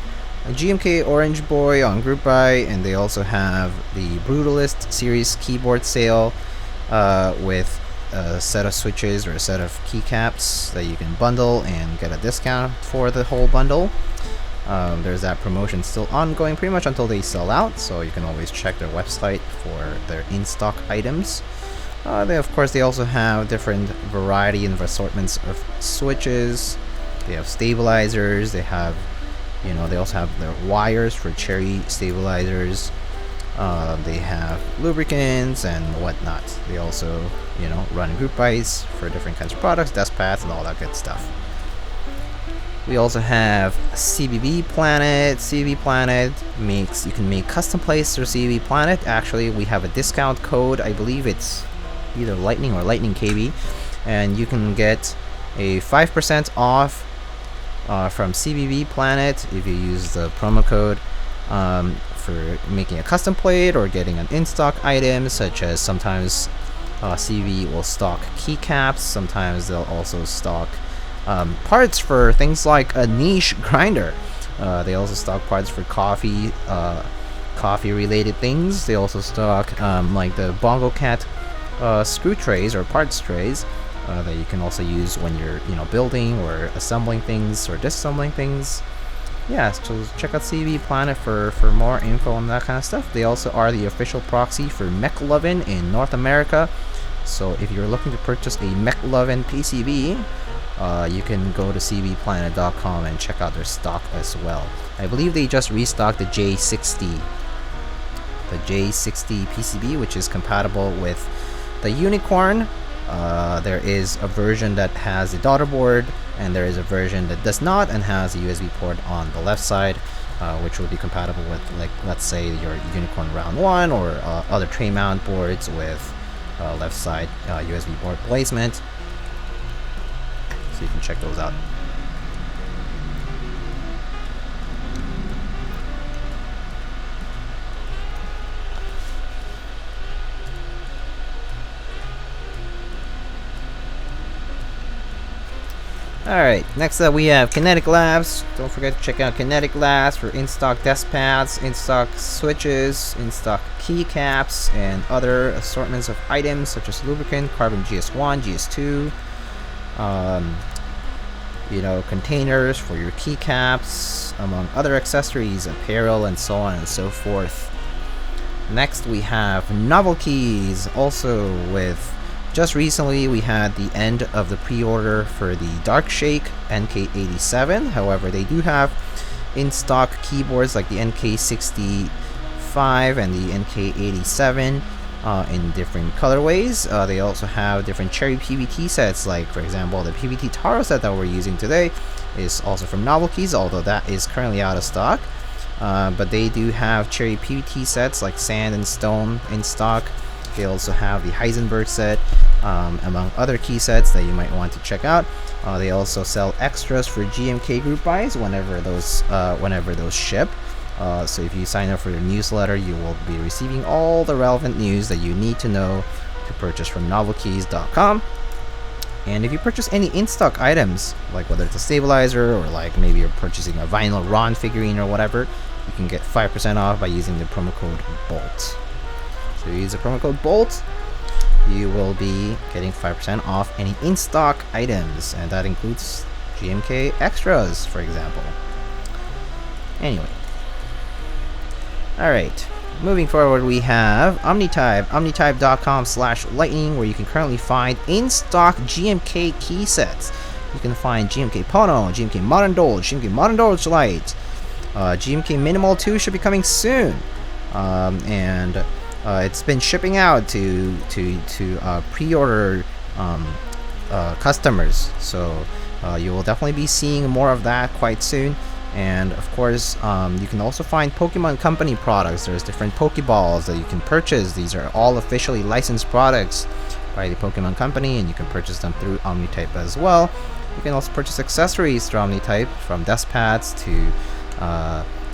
a GMK Orange Boy on group buy, and they also have the Brutalist series keyboard sale with a set of switches or a set of keycaps that you can bundle and get a discount for the whole bundle. There's that promotion still ongoing pretty much until they sell out, so you can always check their website for their in-stock items. They also have different variety and assortments of switches. They have stabilizers. They have, you know, they also have their wires for cherry stabilizers. They have lubricants and whatnot. They also, you know, run group buys for different kinds of products, desk pads, and all that good stuff. We also have CBB Planet. CBB Planet you can make custom plates through CBB Planet. Actually, we have a discount code. I believe it's either Lightning or Lightning KB, and you can get a 5% off from CBB Planet if you use the promo code for making a custom plate or getting an in-stock item, such as sometimes CBB will stock keycaps. Sometimes they'll also stock parts for things like a niche grinder. They also stock parts for coffee related things. They also stock like the Bongo Cat screw trays or parts trays that you can also use when you're building or assembling things or disassembling things. Yeah, so check out CB Planet for more info on that kind of stuff. They also are the official proxy for McLovin in North America. So if you're looking to purchase a McLovin PCB, you can go to cbplanet.com and check out their stock as well. I believe they just restocked the J60 PCB, which is compatible with the Unicorn. There is a version that has the daughter board, and there is a version that does not and has a USB port on the left side, which will be compatible with, like, let's say your Unicorn Round 1 or other tray mount boards with left side USB board placement. So you can check those out. Alright, next up we have Kinetic Labs. Don't forget to check out Kinetic Labs for in-stock desk pads, in-stock switches, in-stock keycaps, and other assortments of items such as lubricant, carbon GS1, GS2, containers for your keycaps, among other accessories, apparel, and so on and so forth. Next we have Novel Keys, also with just recently we had the end of the pre-order for the Dark Shake NK87. However, they do have in-stock keyboards like the NK65 and the NK87 in different colorways. They also have different cherry PBT sets, like for example the PBT Taro set that we're using today is also from Novel Keys, although that is currently out of stock. But they do have cherry PBT sets like Sand and Stone in stock. They also have the Heisenberg set, among other key sets that you might want to check out. They also sell extras for GMK group buys whenever those ship. So if you sign up for their newsletter, you will be receiving all the relevant news that you need to know to purchase from novelkeys.com. And if you purchase any in-stock items, like whether it's a stabilizer or like maybe you're purchasing a vinyl Ron figurine or whatever, you can get 5% off by using the promo code BOLT. So you use the promo code BOLT, you will be getting 5% off any in-stock items, and that includes GMK extras, for example. Anyway. Alright, moving forward we have Omnitype, omnitype.com/lightning, where you can currently find in-stock GMK key sets. You can find GMK Pono, GMK Modern Dolge, GMK Modern Dolge Lite, GMK Minimal 2 should be coming soon, and it's been shipping out to pre-order customers, so you will definitely be seeing more of that quite soon. And of course, you can also find Pokemon Company products. There's different Pokeballs that you can purchase. These are all officially licensed products by the Pokemon Company, and you can purchase them through Omnitype as well. You can also purchase accessories through Omnitype, from desk pads to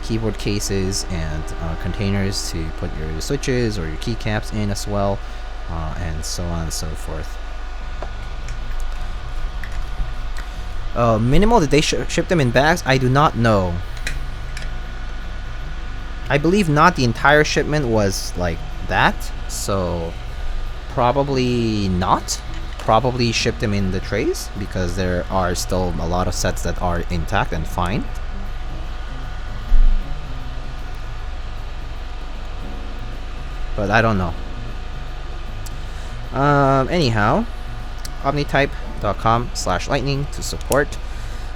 keyboard cases and containers to put your switches or your keycaps in as well, and so on and so forth. Minimal, did they ship them in bags? I do not know. I believe not. The entire shipment was like that, so probably not. Probably shipped them in the trays, because there are still a lot of sets that are intact and fine. But I don't know. Anyhow, omnitype.com/lightning to support.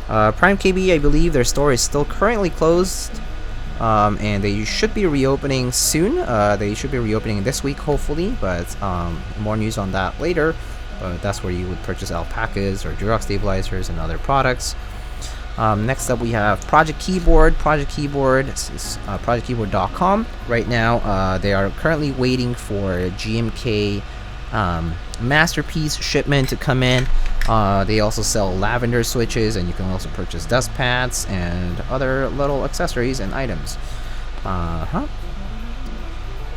Prime KB, I believe their store is still currently closed, and they should be reopening soon. They should be reopening this week, hopefully, but more news on that later. That's where you would purchase alpacas or Durock stabilizers and other products. Next up, we have Project Keyboard. Project Keyboard is projectkeyboard.com. Right now, they are currently waiting for GMK Masterpiece shipment to come in. They also sell lavender switches, and you can also purchase dust pads and other little accessories and items.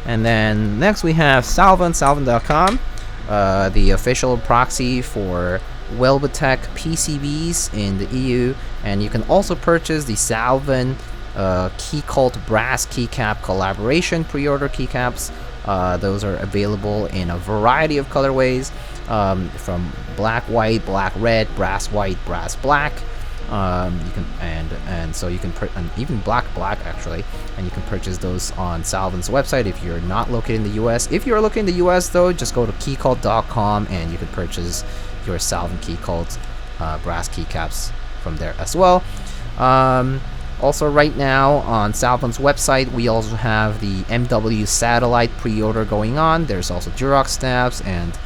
And then next we have Salvin, salvin.com, the official proxy for Welbotech PCBs in the EU, and you can also purchase the Salvin Key Cult Brass Keycap collaboration pre-order keycaps. Those are available in a variety of colorways, from black white, black red, brass white, brass black. You can so you can even black actually, and you can purchase those on Salvin's website if you're not located in the US. If you're located in the US though, just go to keycult.com and you can purchase your Salvin Key Cult brass keycaps from there as well. Also right now on Salvin's website, we also have the MW satellite pre-order going on. There's also Durock snaps, and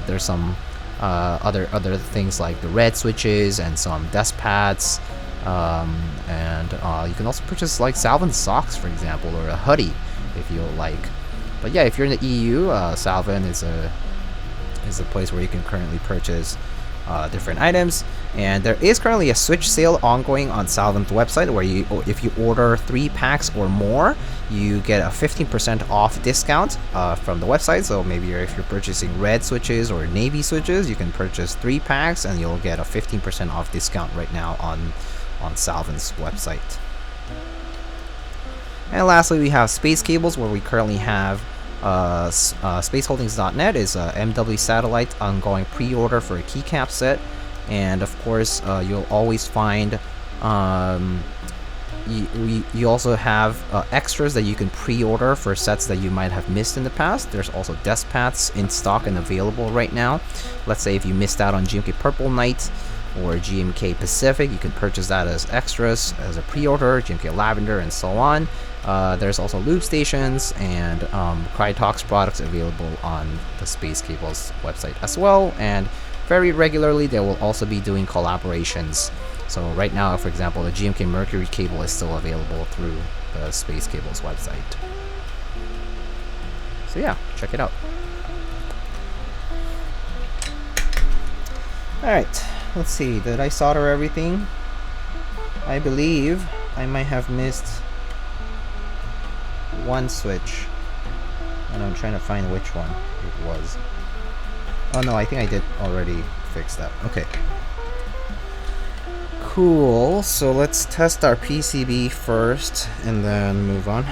there's some other things like the red switches and some desk pads, and you can also purchase like Salvin socks, for example, or a hoodie if you like. But yeah, if you're in the EU, Salvin is a place where you can currently purchase different items, and there is currently a switch sale ongoing on Salvin's website where if you order 3 packs or more, you get a 15% off discount from the website. So maybe if you're purchasing red switches or navy switches, you can purchase 3 packs and you'll get a 15% off discount right now on Salvin's website. And lastly, we have Space Cables, where we currently have spaceholdings.net is a MW satellite ongoing pre-order for a keycap set, and of course you'll always find you also have extras that you can pre-order for sets that you might have missed in the past. There's also desk pads in stock and available right now. Let's say if you missed out on GMK Purple Night or GMK Pacific, you can purchase that as extras as a pre-order, GMK Lavender, and so on. There's also lube stations and Krytox products available on the Space Cables website as well, and very regularly they will also be doing collaborations. So right now, for example, the GMK Mercury cable is still available through the Space Cables website. So yeah, check it out. Alright, let's see, did I solder everything? I believe I might have missed one switch, and I'm trying to find which one it was. Oh no, I think I did already fix that. Okay. Cool, so let's test our PCB first and then move on.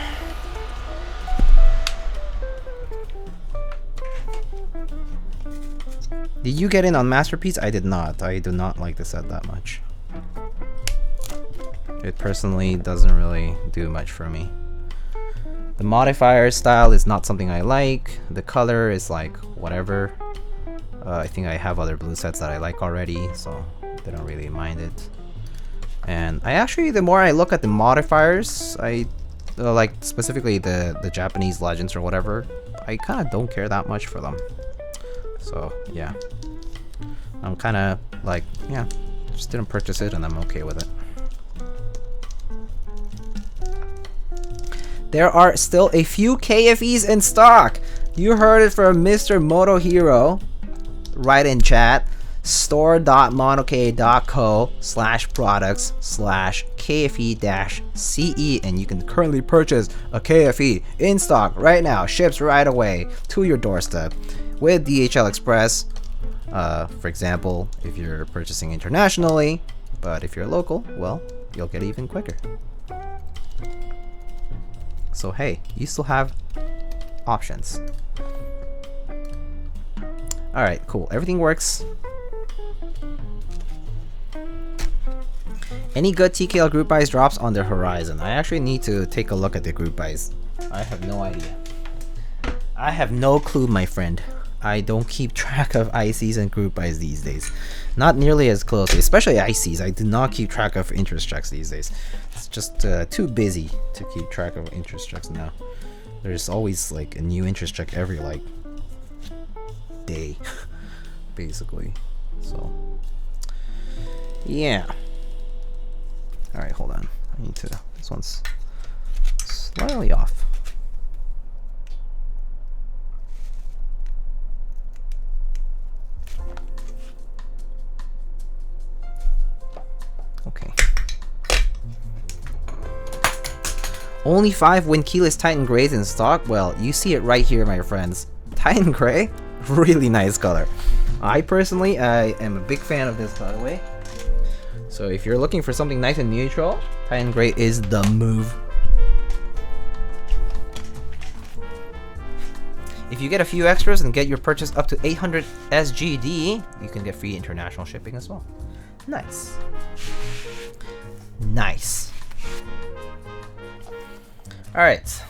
Did you get in on Masterpiece? I did not. I do not like the set that much. It personally doesn't really do much for me. The modifier style is not something I like. The color is like whatever. I think I have other blue sets that I like already, so they don't really mind it. And I actually, the more I look at the modifiers, I like specifically the Japanese Legends or whatever, I kind of don't care that much for them. So yeah, I'm kind of like, yeah, just didn't purchase it and I'm okay with it. There are still a few KFEs in stock. You heard it from Mr. Motohiro right in chat. store.monokei.co/products/KFE-CE, and you can currently purchase a KFE in stock right now. Ships right away to your doorstep with DHL Express. For example, if you're purchasing internationally, but if you're local, well, you'll get it even quicker. So hey, you still have options. Alright, cool. Everything works. Any good TKL group buys drops on the horizon? I actually need to take a look at the group buys. I have no idea. I have no clue, my friend. I don't keep track of ICs and group buys these days. Not nearly as closely, especially ICs. I do not keep track of interest checks these days. It's just too busy to keep track of interest checks now. There's always like a new interest check every like day, basically. So yeah. Alright, hold on. I need to... This one's slightly off. Okay. Only 5 win keyless Titan Grays in stock? Well, you see it right here, my friends. Titan Gray? Really nice color. I personally, I am a big fan of this colorway. So if you're looking for something nice and neutral, Titan Gray is the move. If you get a few extras and get your purchase up to 800 SGD, you can get free international shipping as well. Nice. Nice. Alright.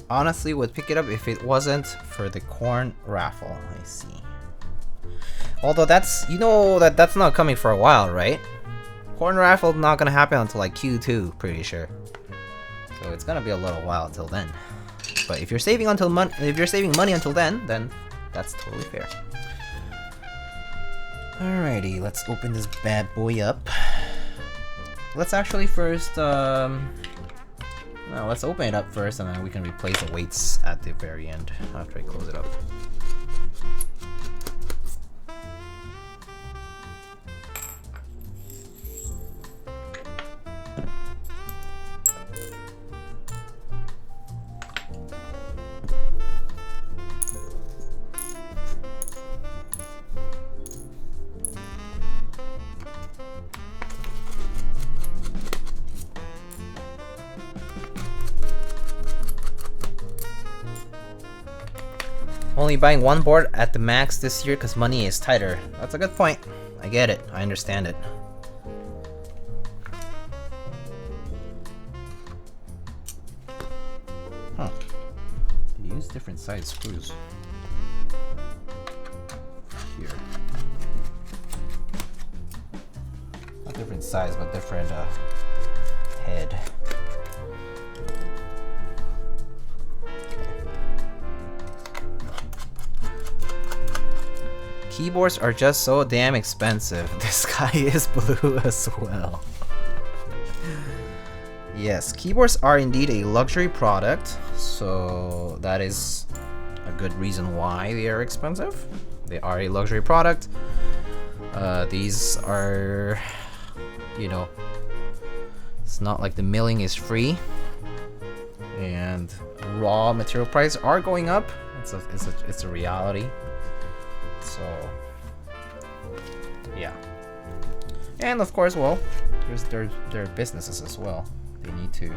Honestly, would pick it up if it wasn't for the corn raffle. I see. Although that's, you know, that's not coming for a while, right? Corn raffle not gonna happen until like Q2, pretty sure. So it's gonna be a little while until then. But if you're saving money until then that's totally fair. Alrighty, let's open this bad boy up. Let's actually first no, let's open it up first and then we can replace the weights at the very end after I close it up. Only buying one board at the max this year because money is tighter. That's a good point. I get it. I understand it. Huh. They use different size screws. Here. Not different size, but different head. Keyboards are just so damn expensive. The sky is blue as well. Yes, keyboards are indeed a luxury product, so that is a good reason why they are expensive. They are a luxury product. These are, you know, it's not like the milling is free, and raw material prices are going up. It's a reality. So, yeah. And of course, well, there's their businesses as well. They need to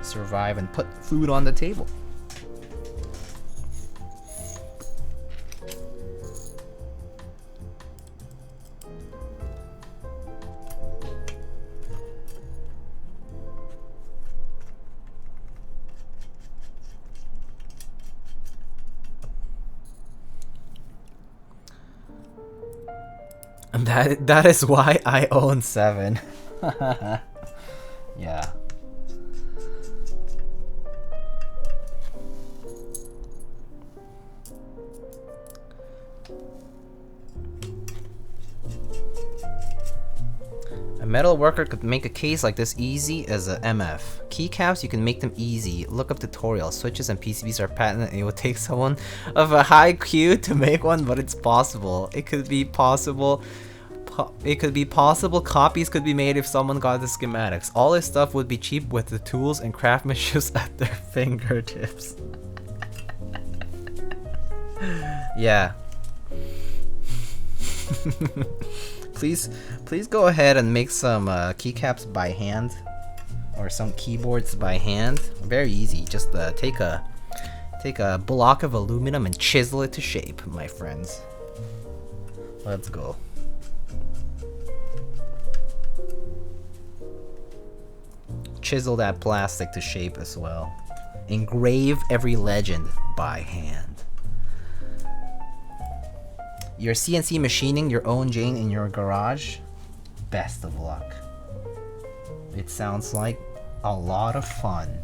survive and put food on the table. That is why I own 7. Yeah. A metal worker could make a case like this easy as a MF. Keycaps, you can make them easy. Look up tutorials. Switches and PCBs are patented and it would take someone of a high Q to make one, but it's possible. It could be possible. Copies could be made if someone got the schematics. All this stuff would be cheap with the tools and craftsmanship at their fingertips. Yeah. Please go ahead and make some keycaps by hand, or some keyboards by hand. Very easy. Just take a Take a block of aluminum and chisel it to shape, my friends. Let's go. Chisel that plastic to shape as well. Engrave every legend by hand. You're CNC machining your own Jane in your garage? Best of luck. It sounds like a lot of fun.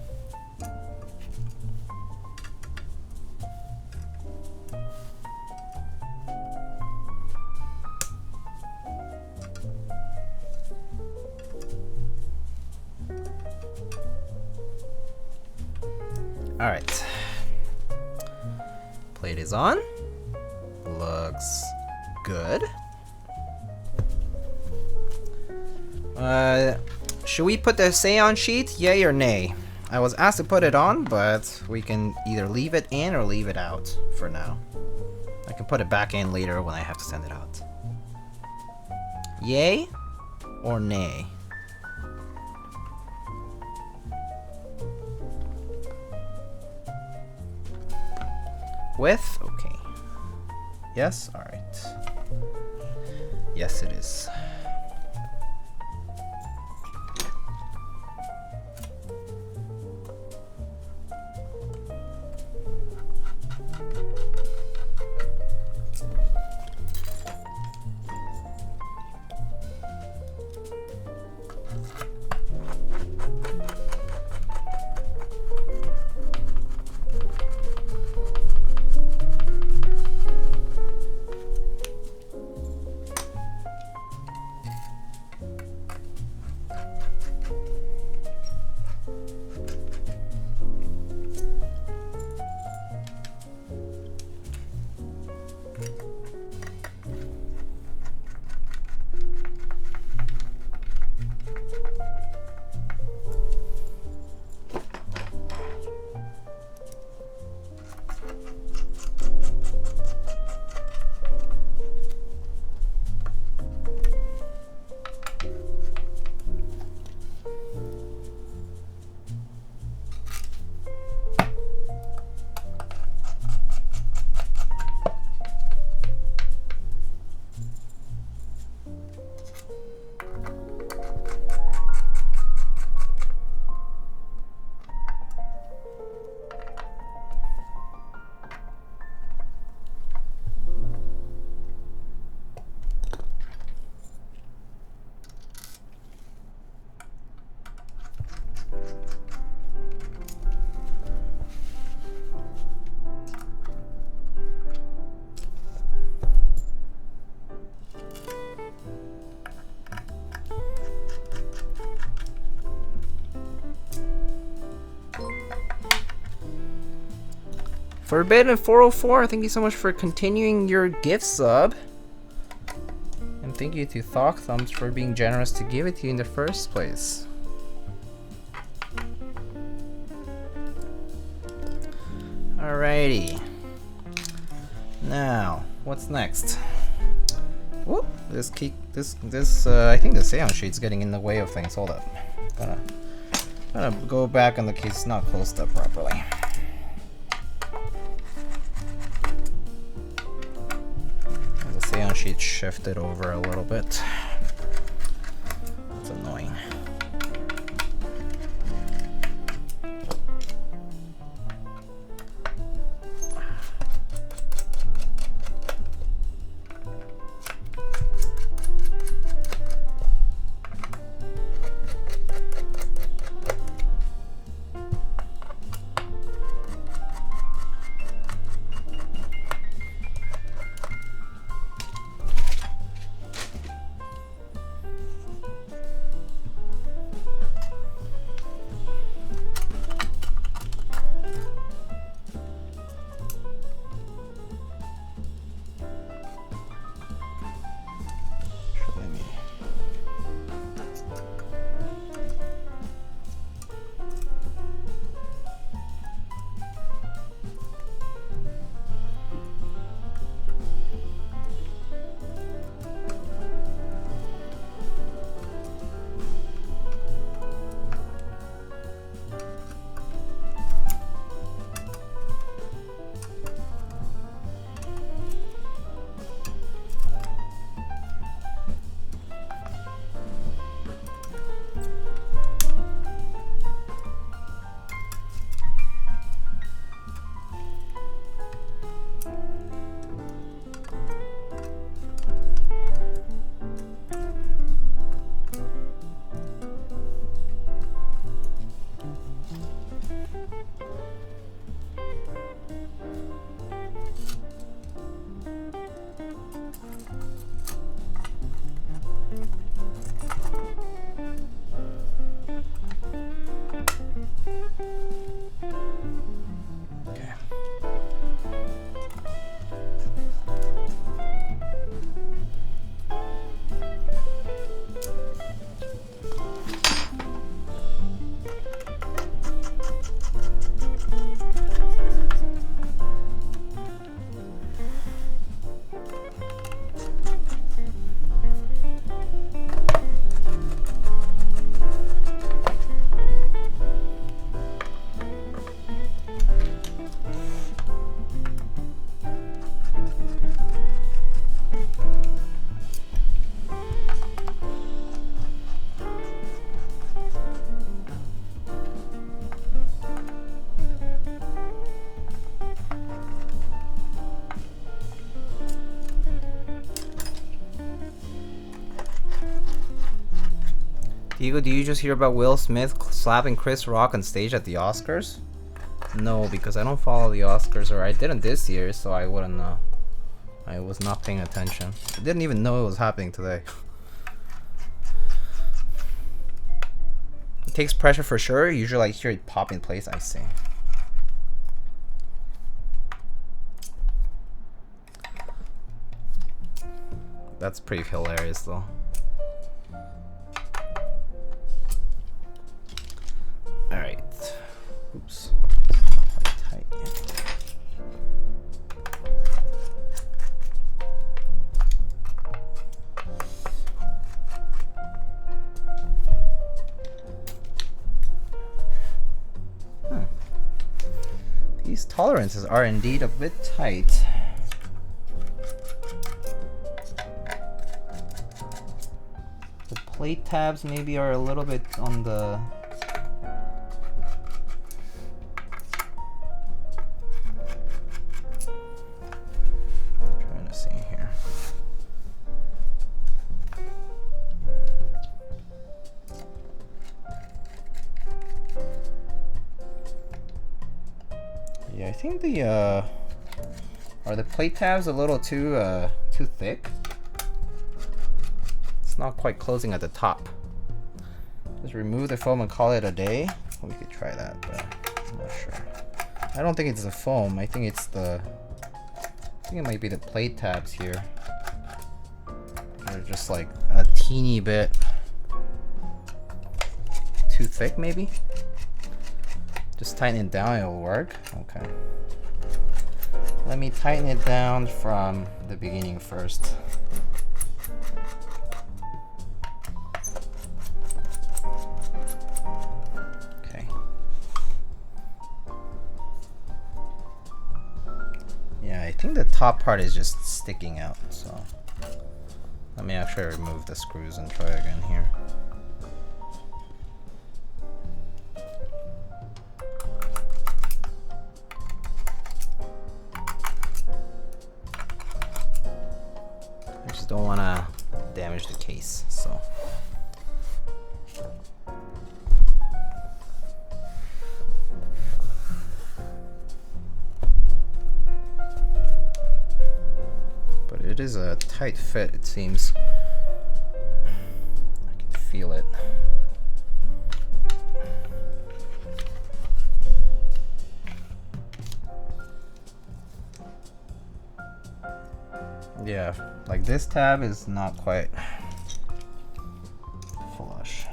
Alright. Plate is on. Looks good. Should we put the Seon sheet? Yay or nay? I was asked to put it on, but we can either leave it in or leave it out for now. I can put it back in later when I have to send it out. Yay or nay? With? Okay. Yes? Alright. Yes, it is. Forbidden 404, thank you so much for continuing your gift sub. And thank you to Thok Thumbs for being generous to give it to you in the first place. Alrighty. Now, what's next? Whoop! I think the Seon sheet's getting in the way of things. Hold up. Gonna go back on the case. It's not closed up properly. The Seon sheet shifted over a little bit. That's annoying. Diego, do you just hear about Will Smith slapping Chris Rock on stage at the Oscars? No, because I don't follow the Oscars, or I didn't this year, so I wouldn't know. I was not paying attention. I didn't even know it was happening today. It takes pressure for sure. Usually I hear it pop in place. I see. That's pretty hilarious though. Alright. Oops. Tight. These tolerances are indeed a bit tight. The plate tabs maybe are a little bit on the... trying to see here. Yeah, I think the are the plate tabs a little too thick? It's not quite closing at the top. Just remove the foam and call it a day. We could try that, but I'm not sure. I don't think it's the foam. I think it's the... I think it might be the plate tabs here. They're just like a teeny bit too thick, maybe. Just tighten it down, it'll work. Okay. Let me tighten it down from the beginning first. Okay. Yeah, I think the top part is just sticking out, so let me actually remove the screws and try again here. Don't want to damage the case, so but it is a tight fit, it seems. I can feel it. Yeah, like this tab is not quite flush.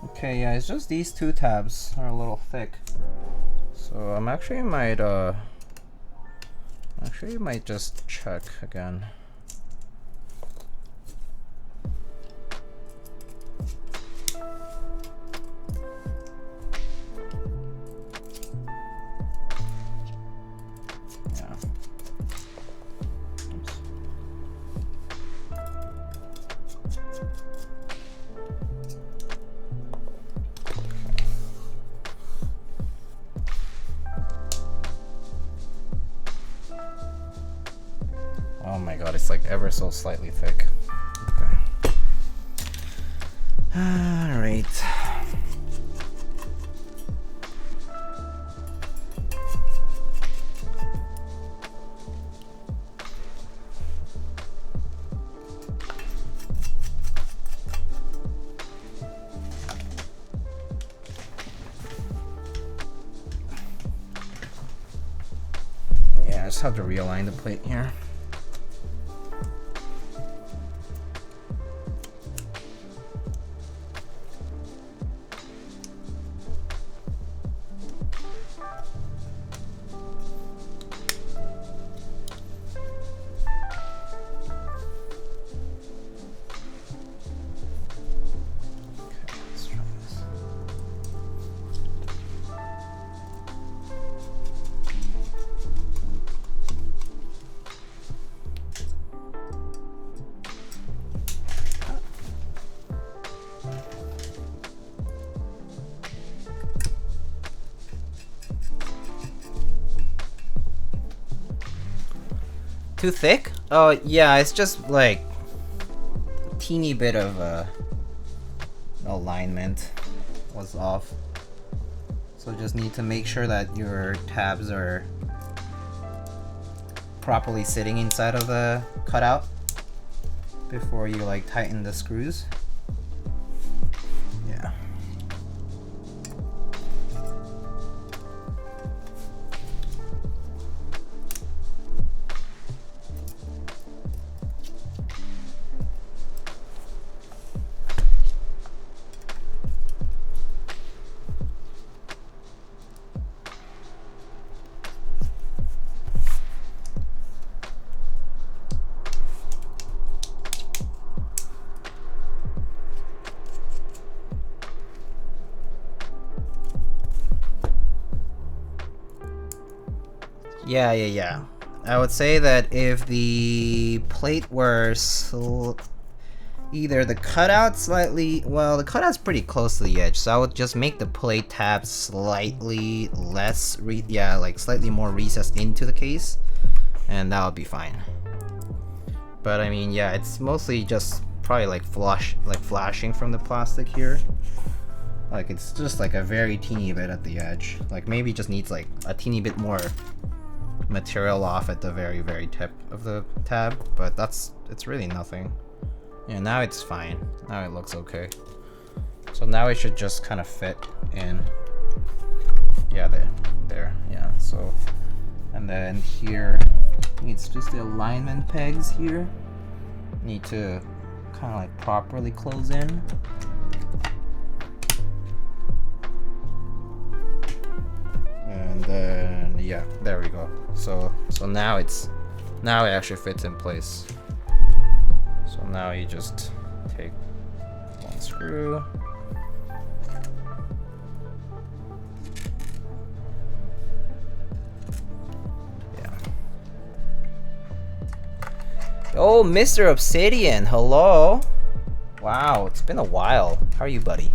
Okay, yeah, it's just these two tabs are a little thick. So I'm actually might just check again. Oh my god, it's like ever so slightly thick. Okay. Alright. Yeah, I just have to realign the plate here. Too thick? Oh yeah, it's just like a teeny bit of alignment was off. So just need to make sure that your tabs are properly sitting inside of the cutout before you like tighten the screws. Yeah. Yeah. I would say that if the plate were either the cutout slightly, well, the cutout's pretty close to the edge, so I would just make the plate tab slightly less, slightly more recessed into the case, and that would be fine. But I mean, yeah, it's mostly just probably like flashing from the plastic here. Like it's just like a very teeny bit at the edge. Like maybe just needs like a teeny bit more material off at the very tip of the tab, but it's really nothing. Yeah, now it's fine. Now it looks okay. So now it should just kind of fit in. Yeah, there. Yeah. So, and then here it's just the alignment pegs here. Need to kind of like properly close in. And then yeah, there we go. So now it actually fits in place. So now you just take one screw. Yeah. Oh, Mr. Obsidian, hello. Wow, it's been a while. How are you, buddy?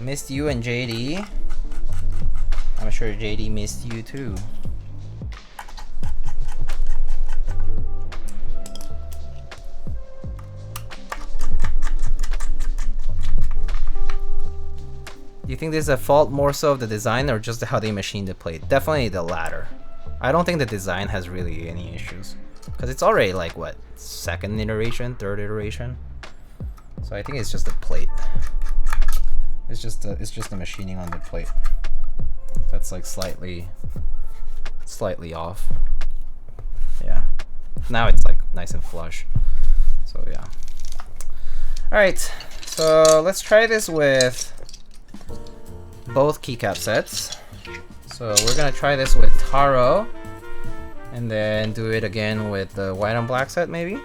Missed you and JD. I'm sure JD missed you too. Do you think this is a fault more so of the design or just how they machined the plate? Definitely the latter. I don't think the design has really any issues, because it's already like what, second iteration, third iteration. So I think it's just the plate. It's just the machining on the plate that's like slightly off. Yeah. Now it's like nice and flush. So yeah. All right. So let's try this with both keycap sets. So we're gonna try this with Taro, and then do it again with the white and black set maybe.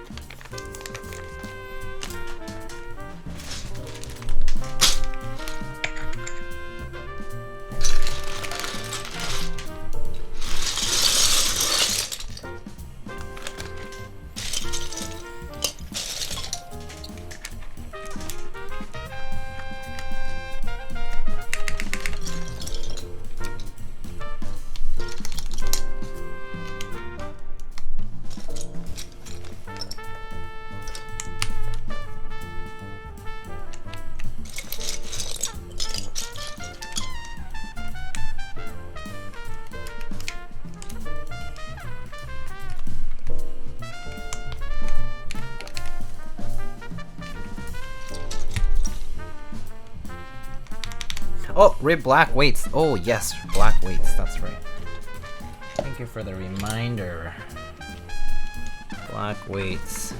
Oh, rib black weights. Oh yes, black weights, that's right. Thank you for the reminder. Black weights.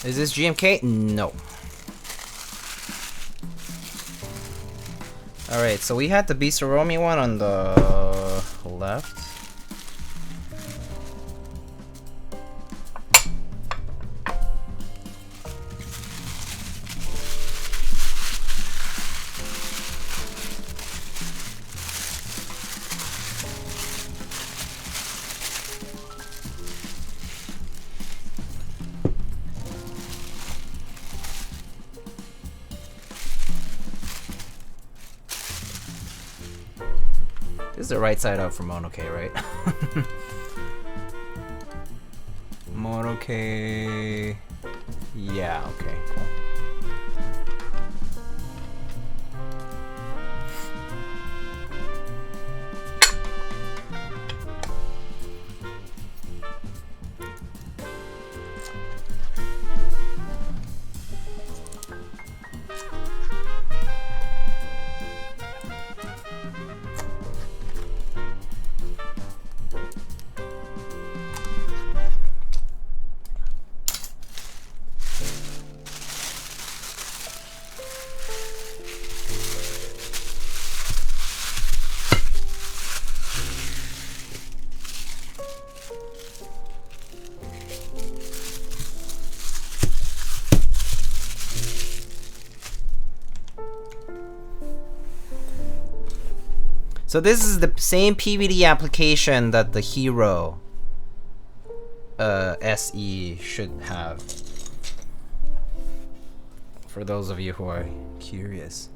Is this GMK? No. Alright, so we had the bisoromi one on the left. This is the right side up for Monokei, right? Monokei. Yeah, okay, cool. So this is the same PVD application that the Hero SE should have. For those of you who are curious.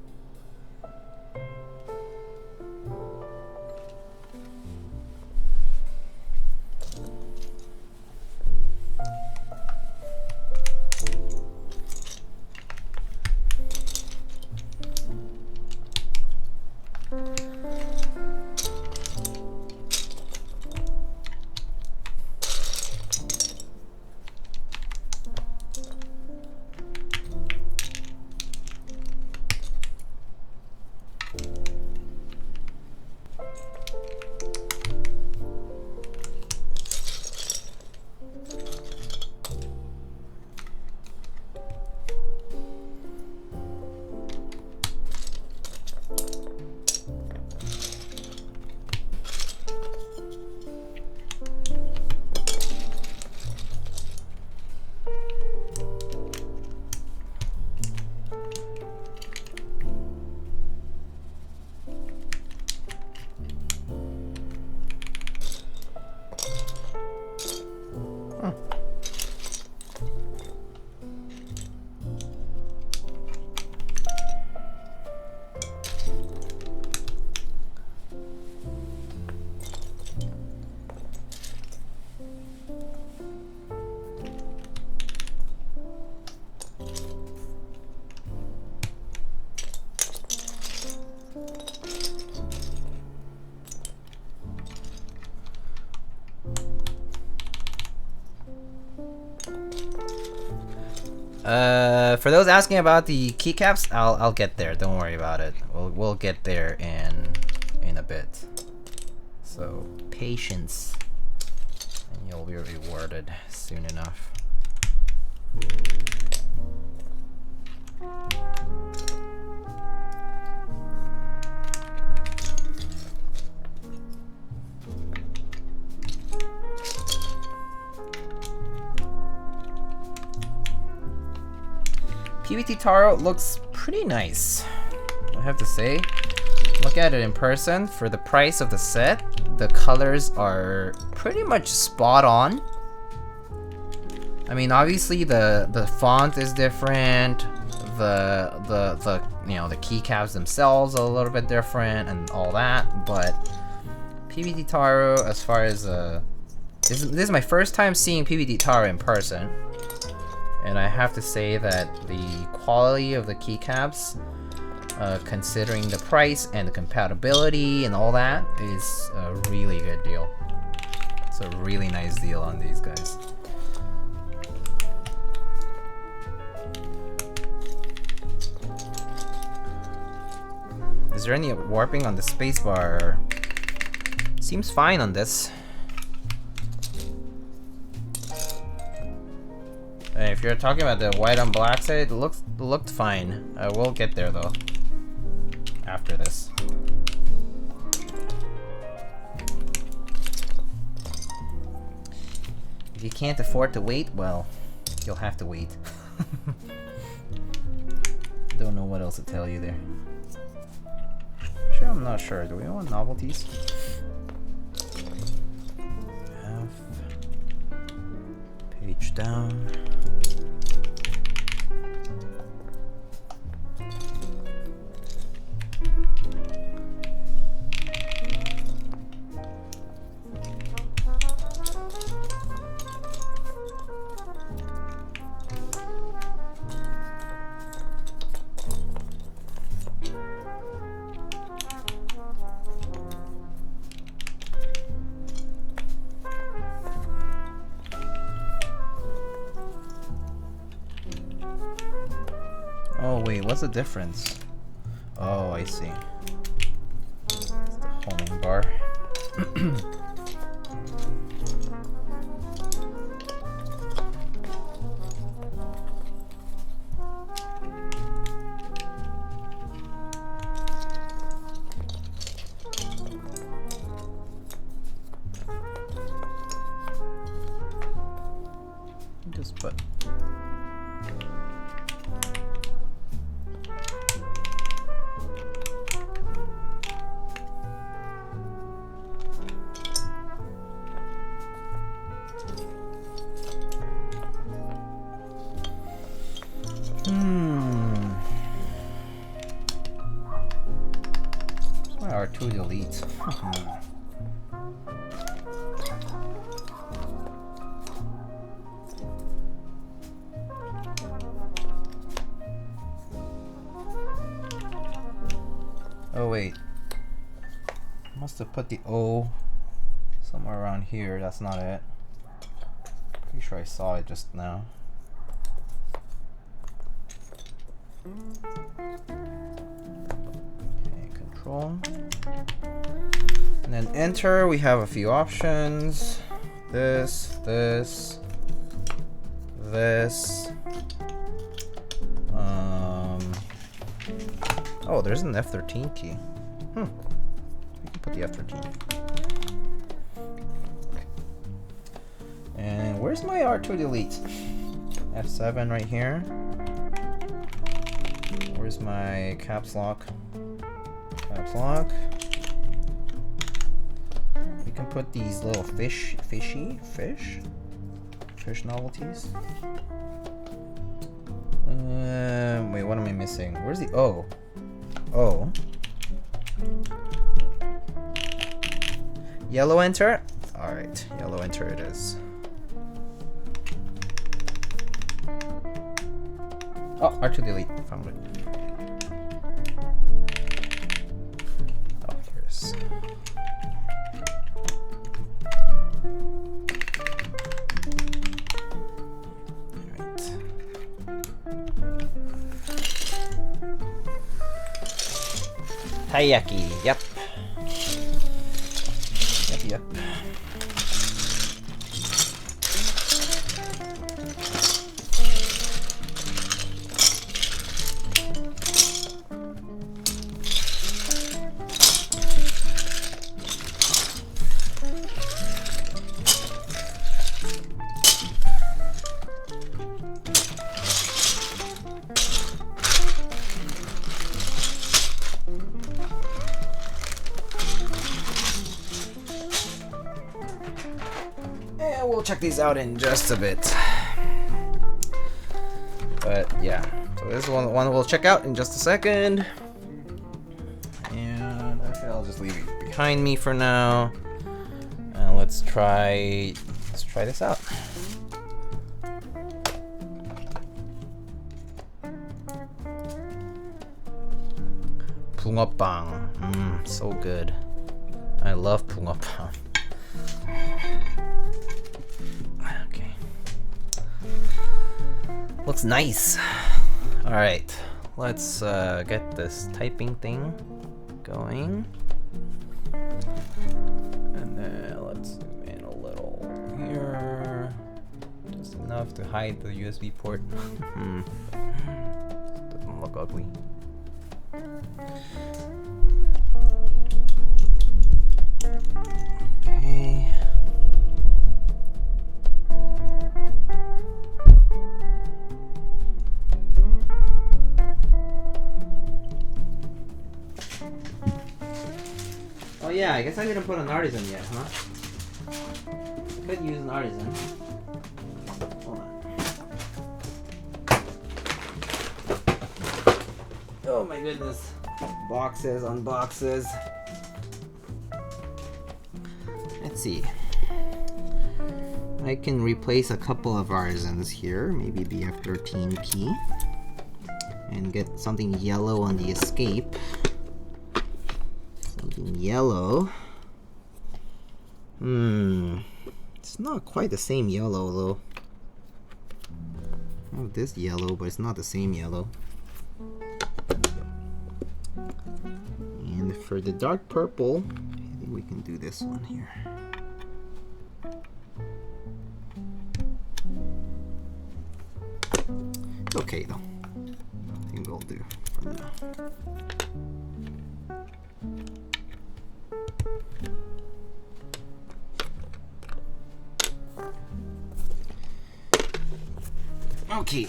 For those asking about the keycaps, I'll get there. Don't worry about it. We'll get there in a bit. So patience, and you'll be rewarded soon enough. PVT Taro looks pretty nice, I have to say. Look at it in person. For the price of the set, the colors are pretty much spot on. I mean, obviously the font is different. The you know, the keycaps themselves are a little bit different and all that, but PVT Taro, as far as this is my first time seeing PVT Taro in person. And I have to say that the quality of the keycaps, considering the price and the compatibility and all that, is a really good deal. It's a really nice deal on these guys. Is there any warping on the spacebar? Seems fine on this. If you're talking about the white on black side, it looked fine. We'll get there though. After this. If you can't afford to wait, well, you'll have to wait. Don't know what else to tell you there. Sure, I'm not sure. Do we want novelties? Page down. Oh wait, what's the difference? Oh, I see. It's the homing bar. Just put. R2 delete. Oh wait, must have put the O somewhere around here. That's not it. Pretty sure I saw it just now. Okay, control. And then enter, we have a few options. This. Oh, there's an F13 key. We can put the F13. And where's my R2 delete? F7 right here. Where's my caps lock? Caps lock. We can put these little fish novelties. Wait, what am I missing? Where's the O? O. Yellow enter? Alright, yellow enter it is. Oh, R2 delete. Found it. Oh, here it is. Taiyaki, yep. Yep. We'll check these out in just a bit. But yeah, so this is one we'll check out in just a second. And actually I'll just leave it behind me for now. And let's try this out. Bungeoppang. So good. I love bungeoppang. Okay. Looks nice. Alright. Let's get this typing thing going. And then let's zoom in a little here. Just enough. enough to hide the USB port. Doesn't look ugly. Okay. Oh yeah, I guess I didn't put an artisan yet, huh? I could use an artisan. Hold on. Oh my goodness. Boxes on boxes. Let's see. I can replace a couple of artisans here, maybe BF13P, and get something yellow on the escape. Something yellow. It's not quite the same yellow though. I have this yellow, but it's not the same yellow. And for the dark purple, I think we can do this one here. It's okay though. I think we'll do for now. Okay.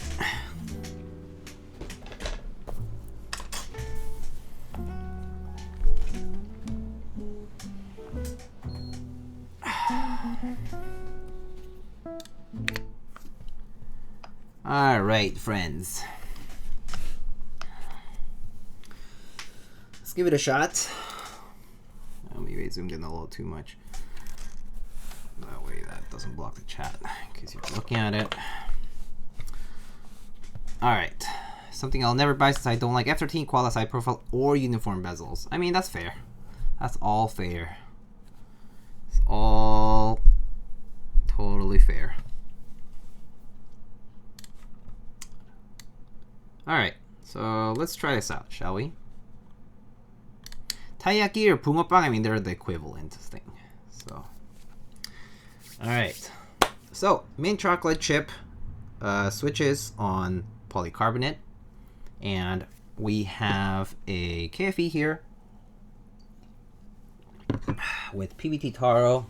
All right, friends. Let's give it a shot. Oh, maybe I zoomed in a little too much. That way that doesn't block the chat in case you're looking at it. All right. Something I'll never buy since I don't like F13 quad side profile or uniform bezels. I mean, that's fair. That's all fair. It's all totally fair. Alright, so let's try this out, shall we? Taiyaki or Pumapang, I mean, they're the equivalent thing. So, alright. So, mint chocolate chip switches on polycarbonate. And we have a KFE here with PBT Taro.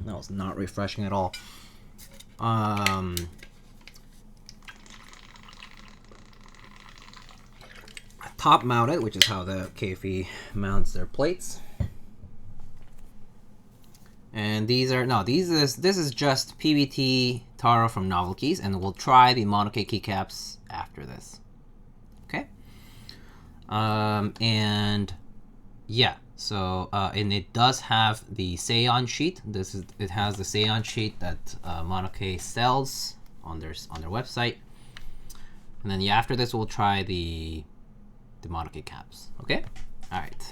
That was not refreshing at all. Top mounted, which is how the KFE mounts their plates. And these are this is just PBT Taro from Novelkeys, and we'll try the Monokei keycaps after this. Okay. And yeah, so and it does have the Seion sheet. It has the Seion sheet that Monokei sells on their website. And then yeah, after this we'll try the Monokei caps. Okay? Alright.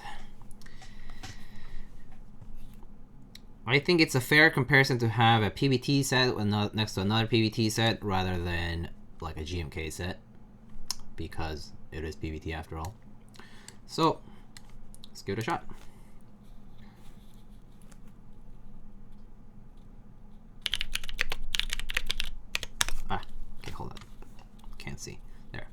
I think it's a fair comparison to have a PBT set next to another PBT set rather than like a GMK set, because it is PBT after all. So, let's give it a shot. Ah, okay, hold on. Can't see. There.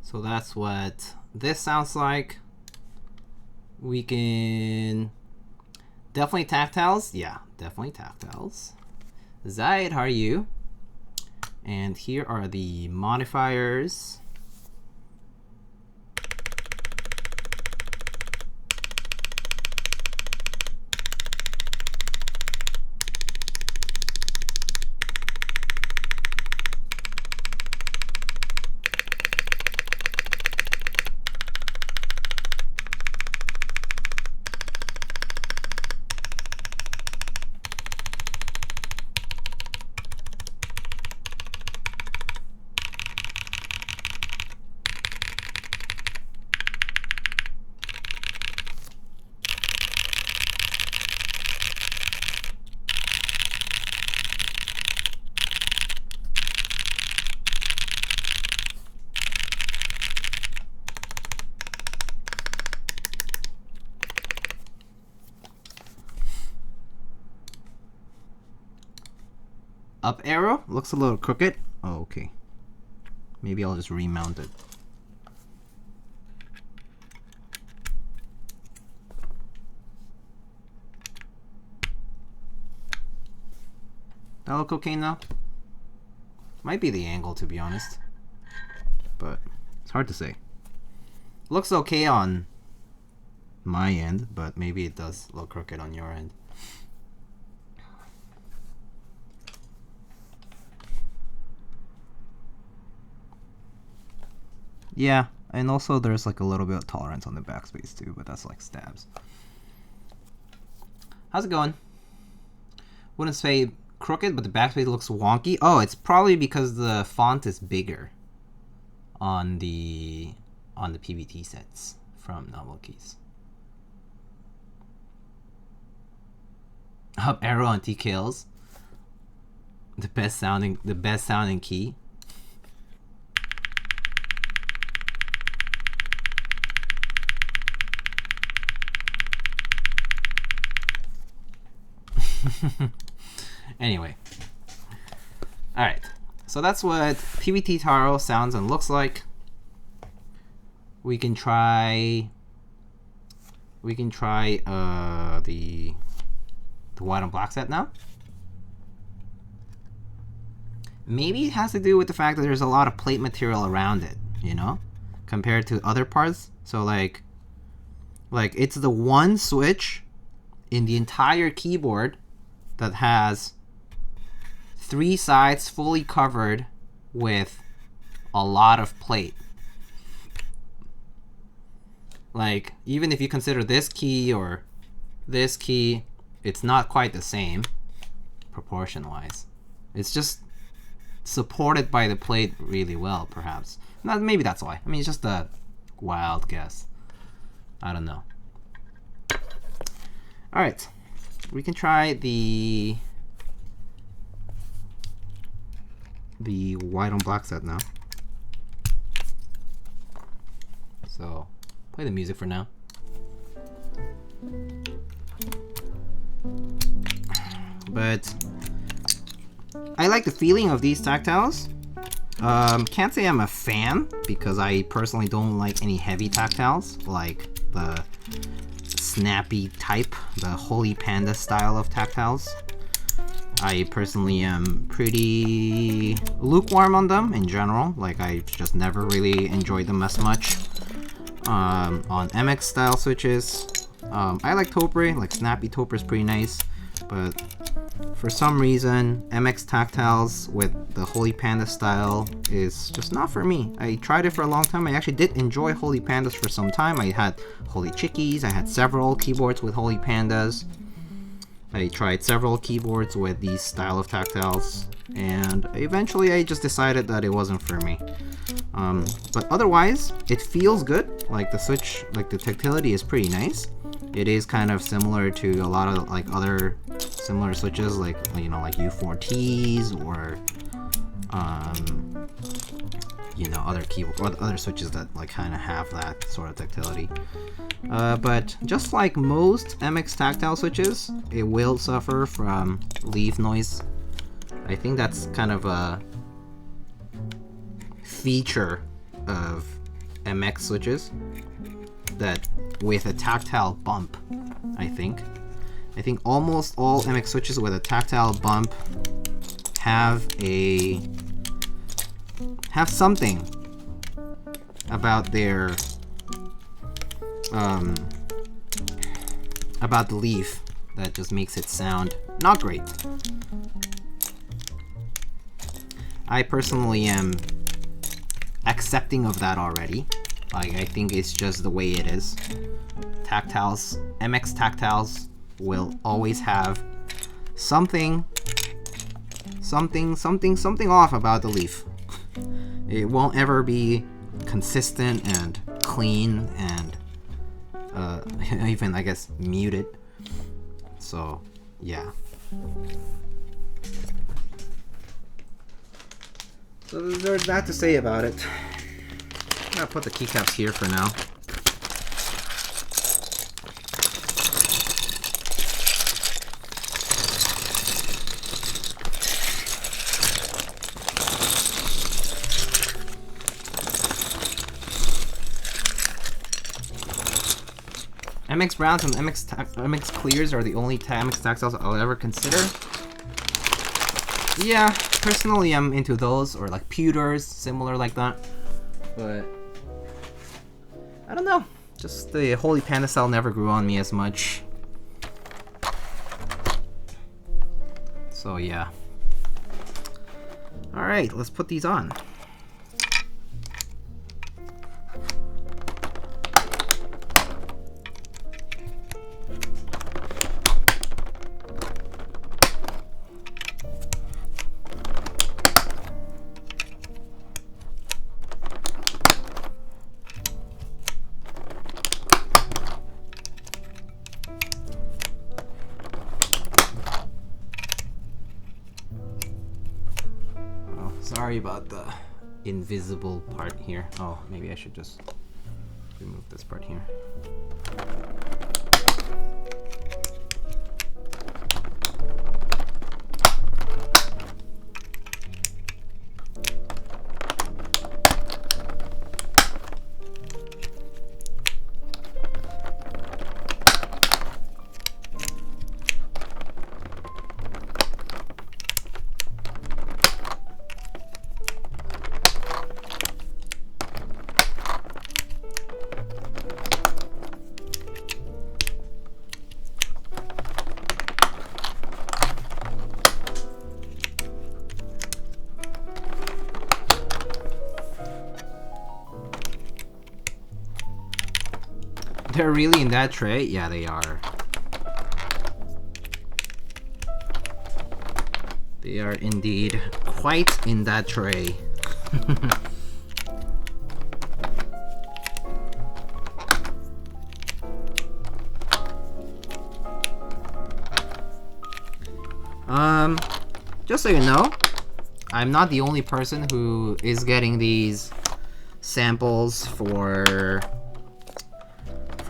So that's what this sounds like. We can definitely tactiles. Yeah, definitely tactiles. Zaid, how are you? And here are the modifiers. Up arrow looks a little crooked. Oh, okay. Maybe I'll just remount it. That look okay now? Might be the angle, to be honest, but it's hard to say. Looks okay on my end, but maybe it does look crooked on your end. Yeah, and also there's like a little bit of tolerance on the backspace too, but that's like stabs. How's it going? Wouldn't say crooked, but the backspace looks wonky. Oh, it's probably because the font is bigger on the PBT sets from Monokei. Up arrow on TKLs. The best sounding key. Anyway, all right. So that's what PBT Taro sounds and looks like. We can try the white and black set now. Maybe it has to do with the fact that there's a lot of plate material around it, you know, compared to other parts. So like it's the one switch in the entire keyboard that has 3 sides fully covered with a lot of plate. Like, even if you consider this key or this key, it's not quite the same proportion-wise. It's just supported by the plate really well, perhaps. Maybe that's why. I mean, it's just a wild guess. I don't know. All right. We can try the white on black set now. So play the music for now. But I like the feeling of these tactiles. Can't say I'm a fan because I personally don't like any heavy tactiles like the snappy type, the Holy Panda style of tactiles. I personally am pretty lukewarm on them in general. Like, I just never really enjoyed them as much. On MX style switches, I like Topre, like snappy Topre is pretty nice, but for some reason MX tactiles with the Holy Panda style is just not for me. I tried it for a long time. I actually did enjoy Holy Pandas for some time. I had Holy Chickies, I had several keyboards with Holy Pandas. I tried several keyboards with these style of tactiles, and eventually I just decided that it wasn't for me. But otherwise, it feels good. Like the switch, like the tactility is pretty nice. It is kind of similar to a lot of like other similar switches, like, you know, like U4Ts or you know, other keyboard or other switches that like kind of have that sort of tactility. But just like most MX tactile switches, it will suffer from leaf noise. I think that's kind of a feature of MX switches. that with a tactile bump, I think almost all MX switches with a tactile bump have something about their about the leaf that just makes it sound not great. I personally am accepting of that already. Like, I think it's just the way it is. Tactiles, MX tactiles will always have something off about the leaf. It won't ever be consistent and clean and even, I guess, muted. So, yeah. So there's that to say about it. I'm gonna put the keycaps here for now. MX Browns and MX Clears are the only MX tactiles I'll ever consider. Yeah, personally I'm into those, or like pewters, similar like that. But I don't know, just the Holy Panda style never grew on me as much. So yeah. Alright, let's put these on. Sorry about the invisible part here. Oh, maybe I should just remove this part here. They're really in that tray? Yeah, they are. They are indeed quite in that tray. Just so you know, I'm not the only person who is getting these samples for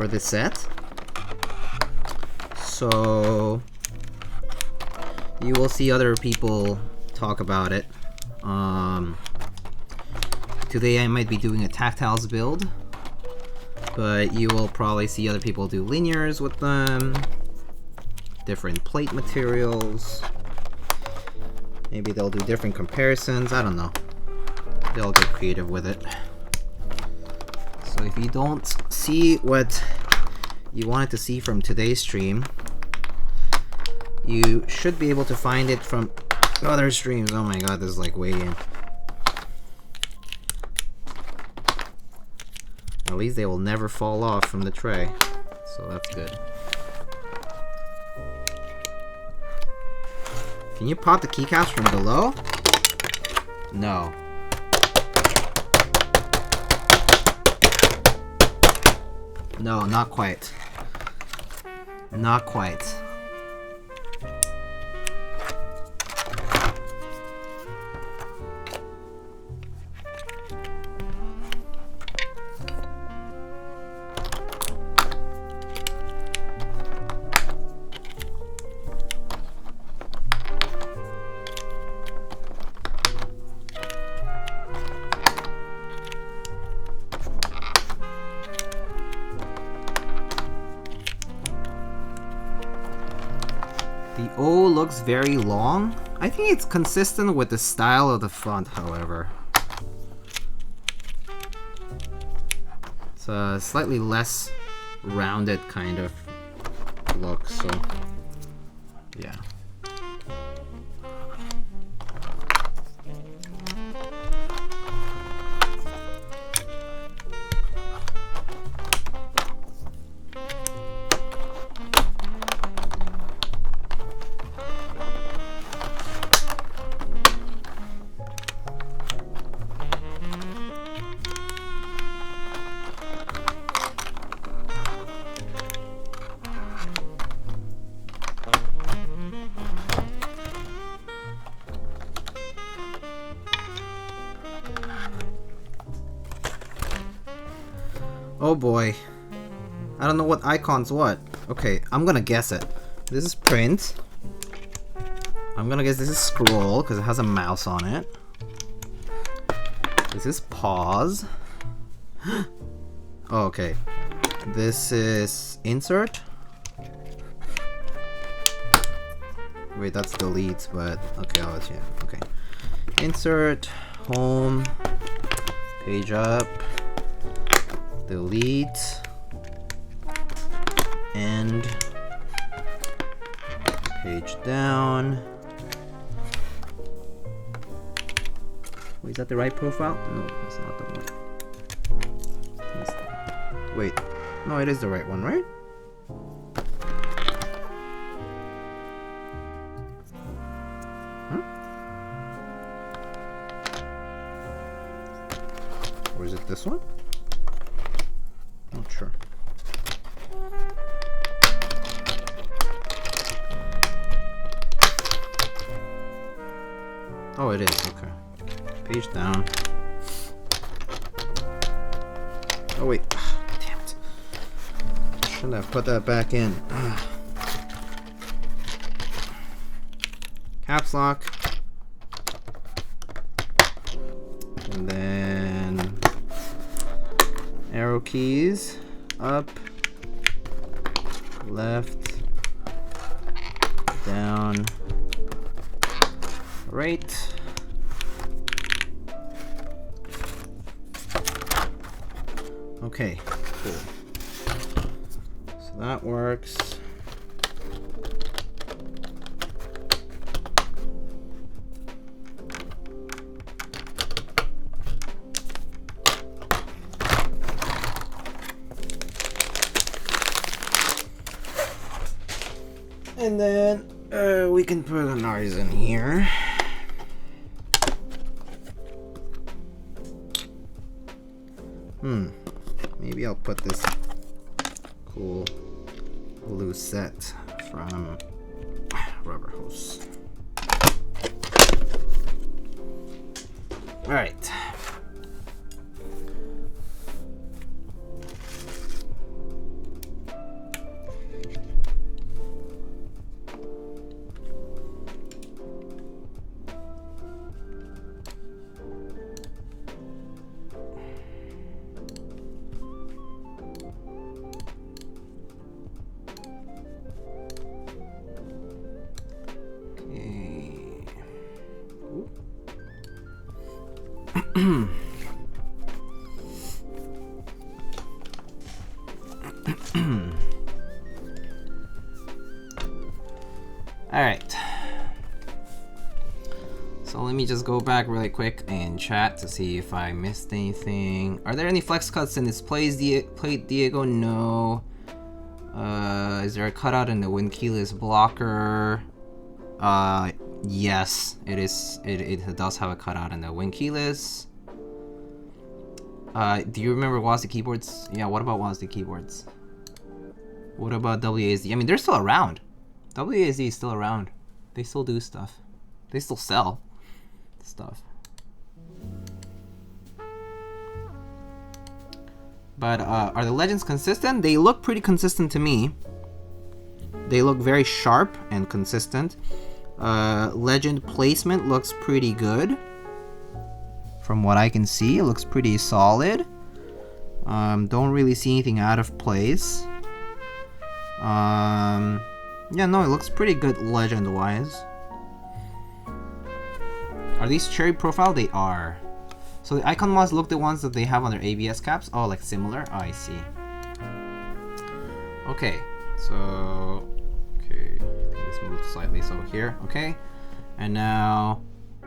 this set. So you will see other people talk about it. Today I might be doing a tactiles build, but you will probably see other people do linears with them, different plate materials. Maybe they'll do different comparisons, I don't know. They'll get creative with it. So if you don't see what you wanted to see from today's stream, you should be able to find it from other streams. Oh my god, this is like way in. At least they will never fall off from the tray, so that's good. Can you pop the keycaps from below? No. No, not quite. Not quite. O looks very long. I think it's consistent with the style of the font, however. It's a slightly less rounded kind of look, so yeah. Oh boy. I don't know what icon's what. Okay, I'm gonna guess it. This is print. I'm gonna guess this is scroll because it has a mouse on it. This is pause. Oh, okay. This is insert. Wait, that's delete, but okay, I'll let you. Okay. Insert, home, page up, delete, end, page down. Wait, is that the right profile? No, it's not the one. Wait, no, it is the right one, right? Huh? Or is it this one? Not sure. Oh, it is, okay. Page down. Oh wait, damn it. Shouldn't have put that back in. Caps lock. And then arrow keys. Up, left, down, right. Okay, cool. So that works. And then we can put an ours in here. Maybe I'll put this cool blue set from Rubber Hose. All right. Alright, so let me just go back really quick and chat to see if I missed anything. Are there any flex cuts in this plate, Diego? No. Is there a cutout in the wind keyless blocker? Yes, it is. It does have a cutout in the wind keyless. Do you remember WASD keyboards? Yeah, what about WASD keyboards? What about WASD? I mean, they're still around. WASD is still around. They still do stuff. They still sell stuff. But are the legends consistent? They look pretty consistent to me. They look very sharp and consistent. Legend placement looks pretty good. From what I can see, it looks pretty solid. Don't really see anything out of place. Yeah, no, it looks pretty good legend-wise. Are these cherry profile? They are. So the icon mods look the ones that they have on their ABS caps. Oh, like similar? Oh, I see. Okay, so... Okay, let's move slightly so here. Okay, and now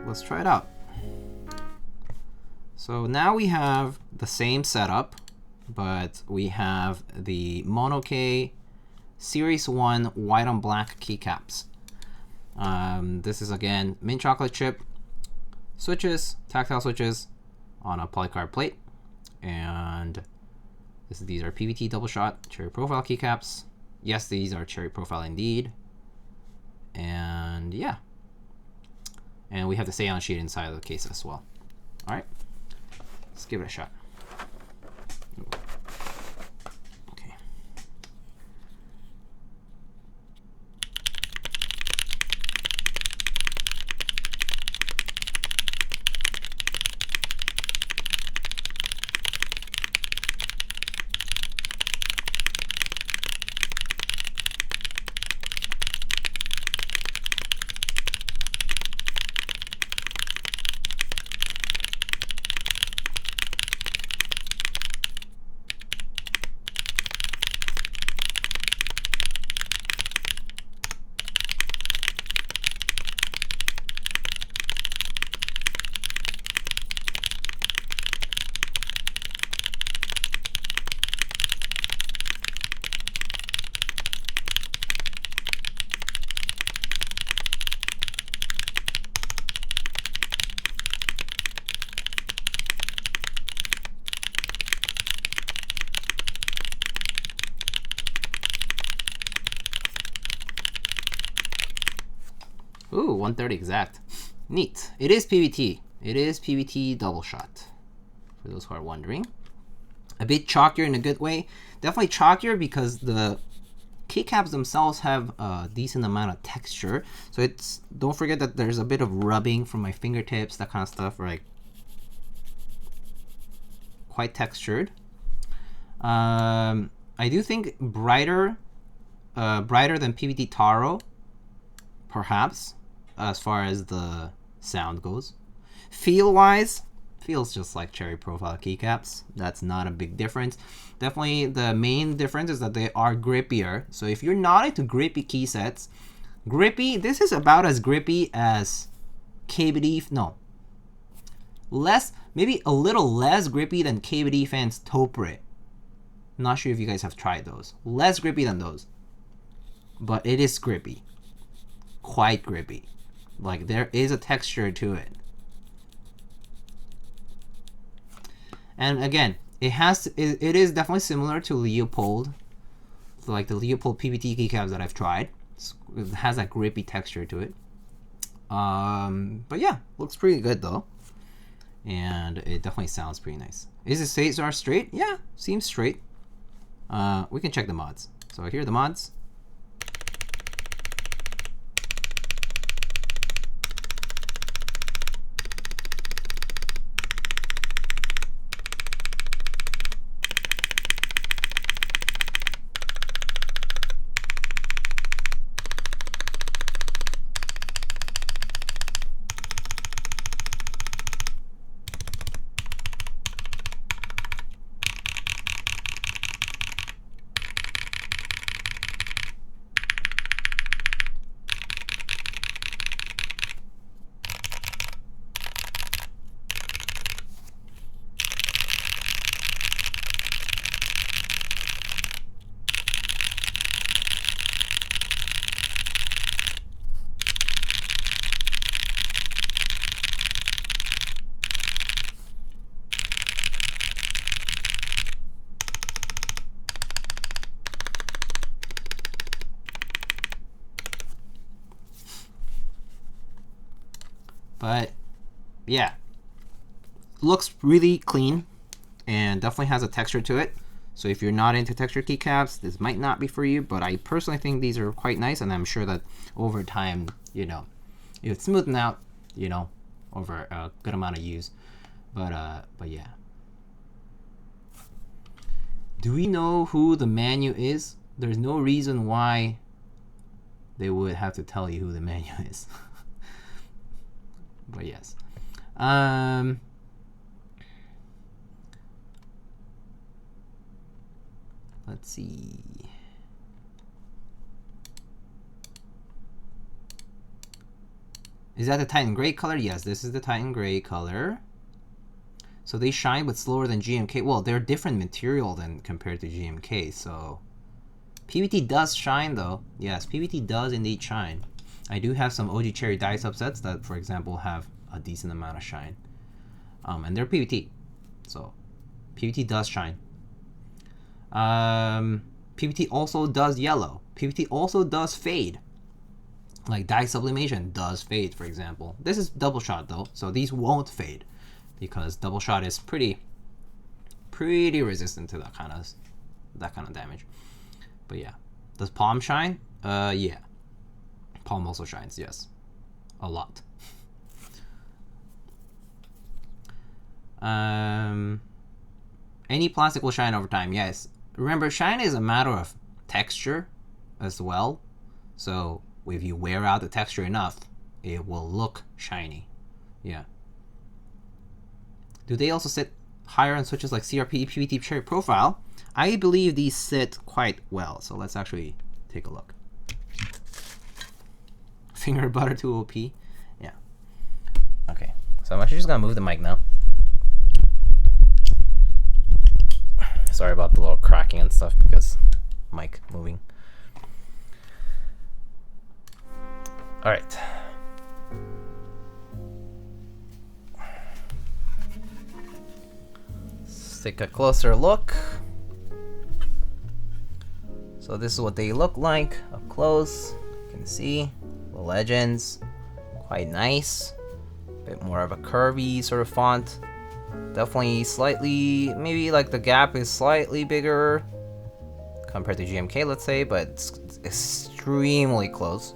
let's try it out. So now we have the same setup, but we have the Monokei Series 1 white on black keycaps. This is again mint chocolate chip switches, tactile switches on a polycarb plate, and these are PVT double shot cherry profile keycaps. Yes, these are cherry profile indeed. And yeah, and we have the Seon sheet inside of the case as well. All right, let's give it a shot. Okay. Ooh, 130 exact. Neat. It is PVT. It is PVT double shot, for those who are wondering. A bit chalkier in a good way. Definitely chalkier because the keycaps themselves have a decent amount of texture. So it's, don't forget that there's a bit of rubbing from my fingertips, that kind of stuff, right? Quite textured. I do think brighter than PVT Taro, perhaps, as far as the sound goes. Feel-wise, feels just like cherry profile keycaps. That's not a big difference. Definitely the main difference is that they are grippier. So if you're not into grippy key sets, grippy, this is about as grippy as KFE, no. Less, maybe a little less grippy than KFE Fans Topre. Not sure if you guys have tried those. Less grippy than those. But it is grippy. Quite grippy. Like, there is a texture to it. And again, it is definitely similar to Leopold. Like the Leopold PVT keycaps that I've tried. It has that grippy texture to it. But yeah, looks pretty good though. And it definitely sounds pretty nice. Is it Cesar straight? Yeah, seems straight. We can check the mods. So here are the mods. But yeah, looks really clean and definitely has a texture to it. So if you're not into textured keycaps, this might not be for you, but I personally think these are quite nice, and I'm sure that over time, you know, it's smoothing out, you know, over a good amount of use. But yeah. Do we know who the menu is? There's no reason why they would have to tell you who the menu is. But yes. Let's see. Is that the Titan Gray color? Yes, this is the Titan Gray color. So they shine but slower than GMK. Well, they're different material than compared to GMK, so PBT does shine though. Yes, PBT does indeed shine. I do have some OG Cherry dye subsets that, for example, have a decent amount of shine. And they're PBT, so PBT does shine. PBT also does yellow. PBT also does fade. Like dye sublimation does fade, for example. This is double shot though, so these won't fade because double shot is pretty resistant to that kind of damage. But yeah, does palm shine? Yeah, palm also shines. Yes, a lot. Any plastic will shine over time. Yes. Remember, shine is a matter of texture as well. So if you wear out the texture enough, it will look shiny. Yeah. Do they also sit higher on switches like CRP, PBT, Cherry Profile? I believe these sit quite well. So let's actually take a look. Finger butter to OP. Yeah. Okay. So I'm actually just gonna move the mic now. Sorry about the little cracking and stuff because mic moving. All right. Let's take a closer look. So this is what they look like up close. You can see the legends, quite nice. A bit more of a curvy sort of font. Definitely slightly, maybe like the gap is slightly bigger compared to GMK, let's say, but it's extremely close.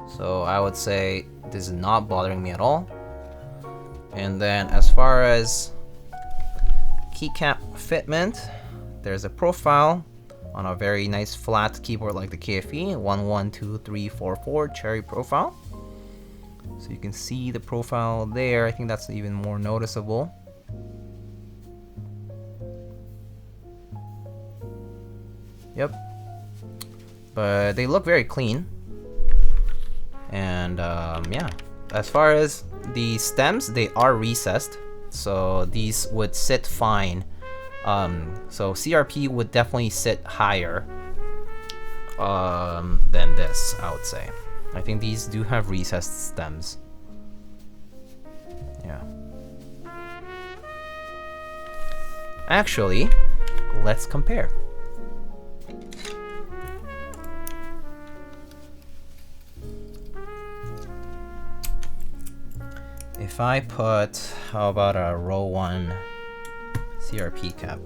So I would say this is not bothering me at all. And then as far as keycap fitment, there's a profile on a very nice flat keyboard like the KFE 112344 cherry profile. So you can see the profile there. I think that's even more noticeable. Yep. But they look very clean. And yeah, as far as the stems, they are recessed, so these would sit fine. So CRP would definitely sit higher than this, I would say. I think these do have recessed stems. Yeah. Actually, let's compare. If I put, how about a row 1 CRP cap?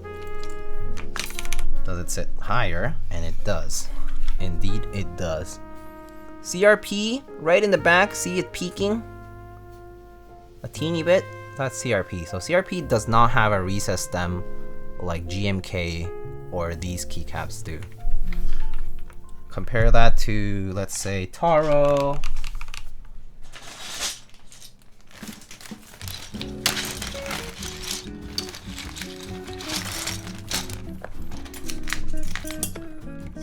Does it sit higher? And it does. Indeed, it does. CRP, right in the back, see it peaking? A teeny bit? That's CRP. So CRP does not have a recessed stem like GMK or these keycaps do. Compare that to, let's say, Taro.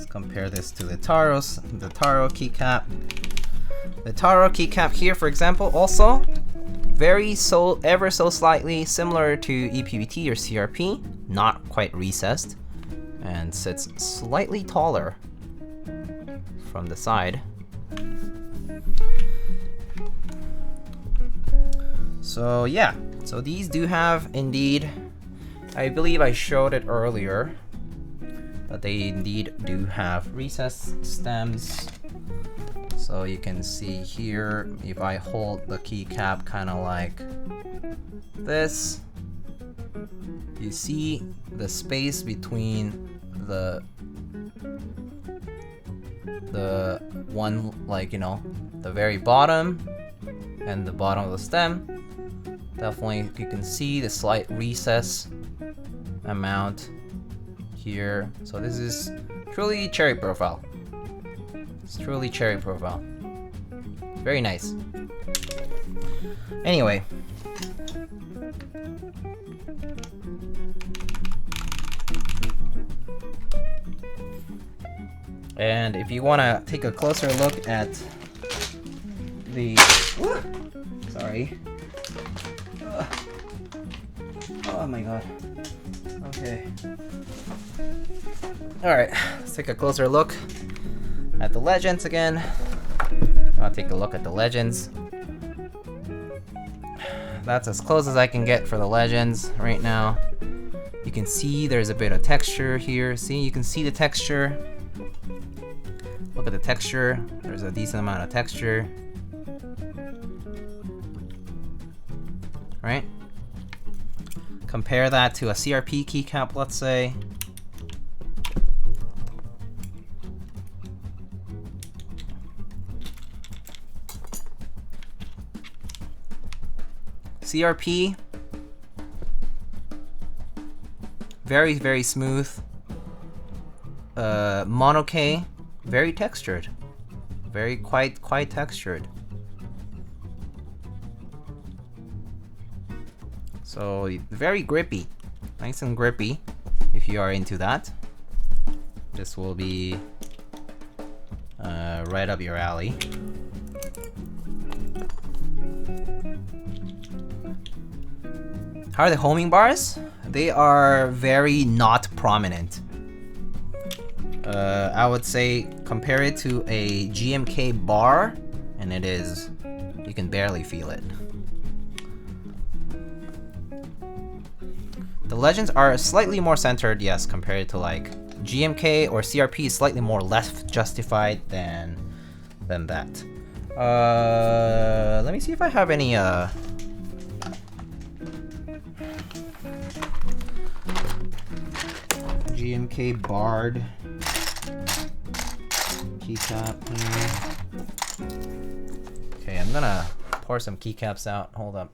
Compare this to the Taro keycap. The Taro keycap here, for example, also ever so slightly similar to ePBT or CRP, not quite recessed, and sits slightly taller from the side. So yeah, so these do have indeed, I believe I showed it earlier, but they indeed do have recessed stems. So you can see here, if I hold the keycap kind of like this, you see the space between the one, like, you know, the very bottom and the bottom of the stem. Definitely you can see the slight recess amount here. So this is truly cherry profile. It's truly cherry profile. Very nice. Anyway. And if you want to take a closer look at the... Sorry. Oh my god. Okay. Alright, let's take a closer look at the legends again. I'll take a look at the legends. That's as close as I can get for the legends right now. You can see there's a bit of texture here. See, you can see the texture. Look at the texture. There's a decent amount of texture. Right? Compare that to a CRP keycap, let's say. CRP, very, very smooth. Monokei, very textured. Very quite textured. So very grippy, nice and grippy. If you are into that, this will be right up your alley. How are the homing bars? They are very not prominent. I would say compare it to a GMK bar, and it is, you can barely feel it. The legends are slightly more centered, yes, compared to like GMK or CRP is slightly more left justified than that. Let me see if I have any GMK barred keycap here. Okay, I'm gonna pour some keycaps out. Hold up.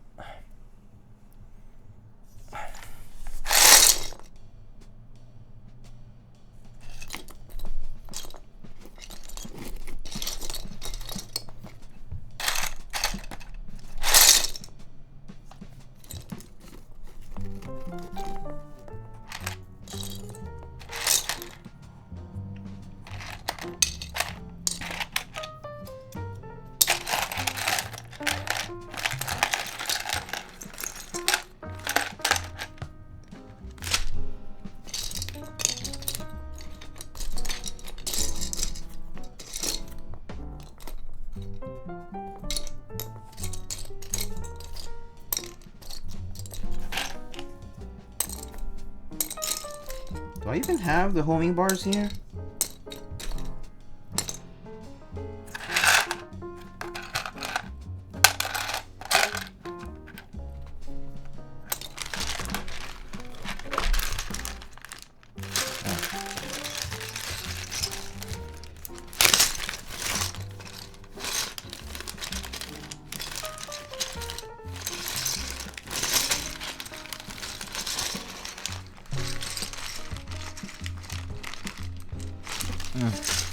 Do I even have the homing bars here?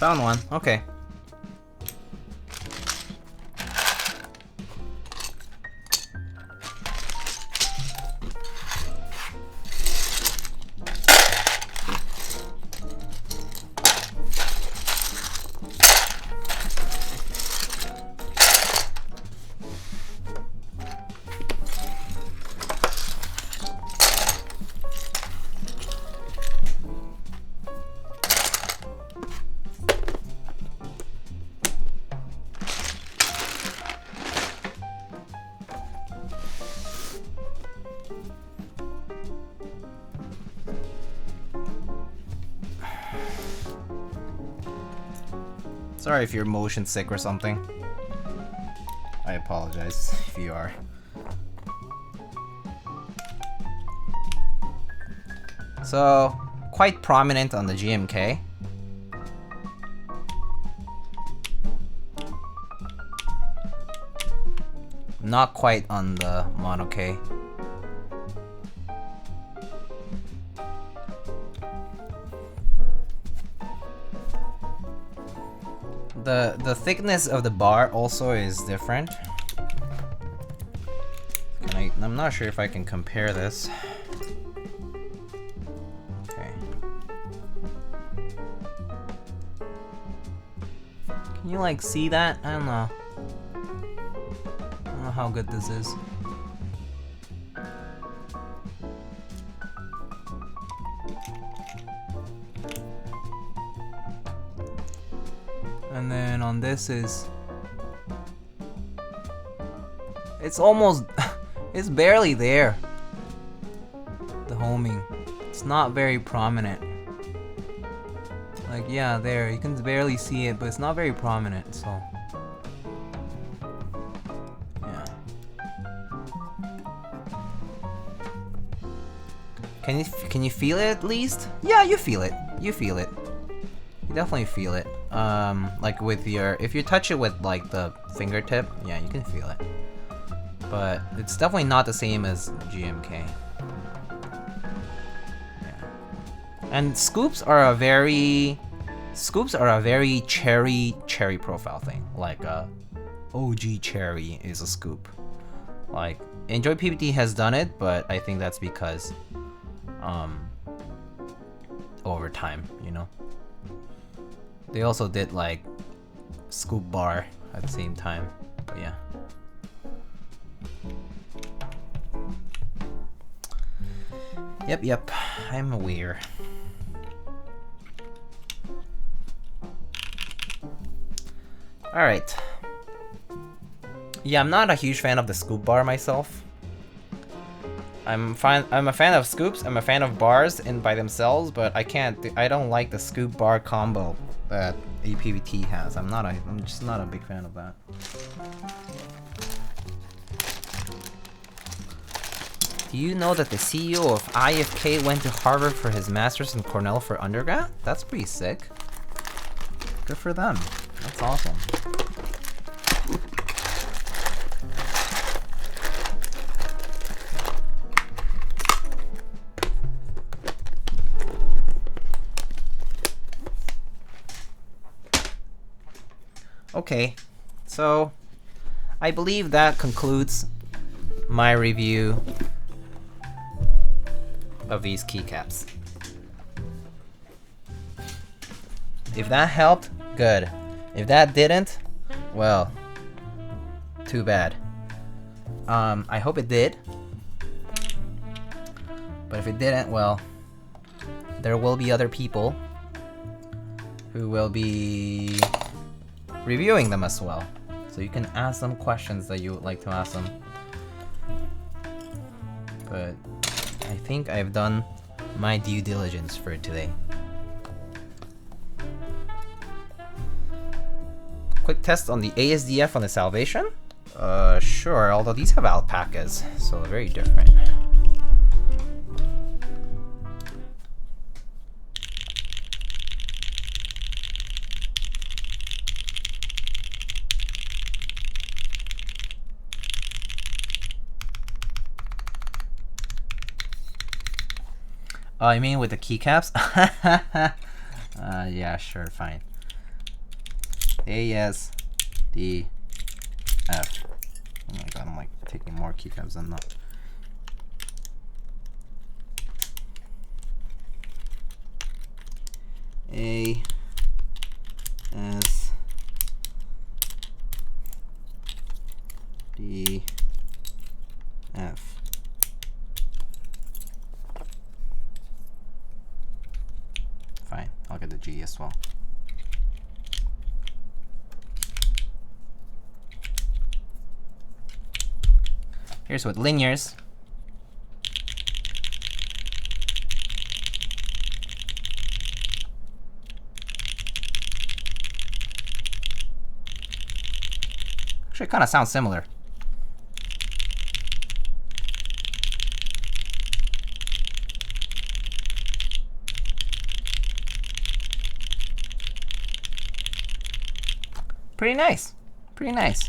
Found one. Okay. Sorry if you're motion sick or something. I apologize if you are. So, quite prominent on the GMK. Not quite on the Monokei. The thickness of the bar also is different. I'm not sure if I can compare this. Okay. Can you like see that? I don't know. I don't know how good this is. And then on this is, it's almost, it's barely there. The homing, it's not very prominent. Like, yeah, there, you can barely see it, but it's not very prominent, so. Yeah. Can you feel it at least? Yeah, you feel it. You feel it. You definitely feel it. Like with your, if you touch it with like the fingertip, yeah, you can feel it. But it's definitely not the same as GMK. Yeah. And scoops are a very cherry profile thing. Like OG cherry is a scoop. Like Enjoy PPT has done it, but I think that's because over time, you know. They also did like scoop bar at the same time, but yeah. Yep, I'm aware. Alright. Yeah, I'm not a huge fan of the scoop bar myself. I'm a fan of scoops, I'm a fan of bars in by themselves, but I don't like the scoop bar combo that APVT has. I'm just not a big fan of that. Do you know that the CEO of IFK went to Harvard for his master's and Cornell for undergrad? That's pretty sick. Good for them. That's awesome. Okay, so I believe that concludes my review of these keycaps. If that helped, good. If that didn't, well, too bad. I hope it did. But if it didn't, well, there will be other people who will be reviewing them as well. So you can ask them questions that you would like to ask them. But I think I've done my due diligence for today. Quick test on the ASDF on the Salvation? Sure, although these have alpacas, so very different. Oh, you mean with the keycaps? Yeah, sure, fine. ASDF. Oh my god, I'm like taking more keycaps than that. ASDF. Fine, I'll get the G as well. Here's with linears. Actually, it kind of sounds similar. Pretty nice. Pretty nice.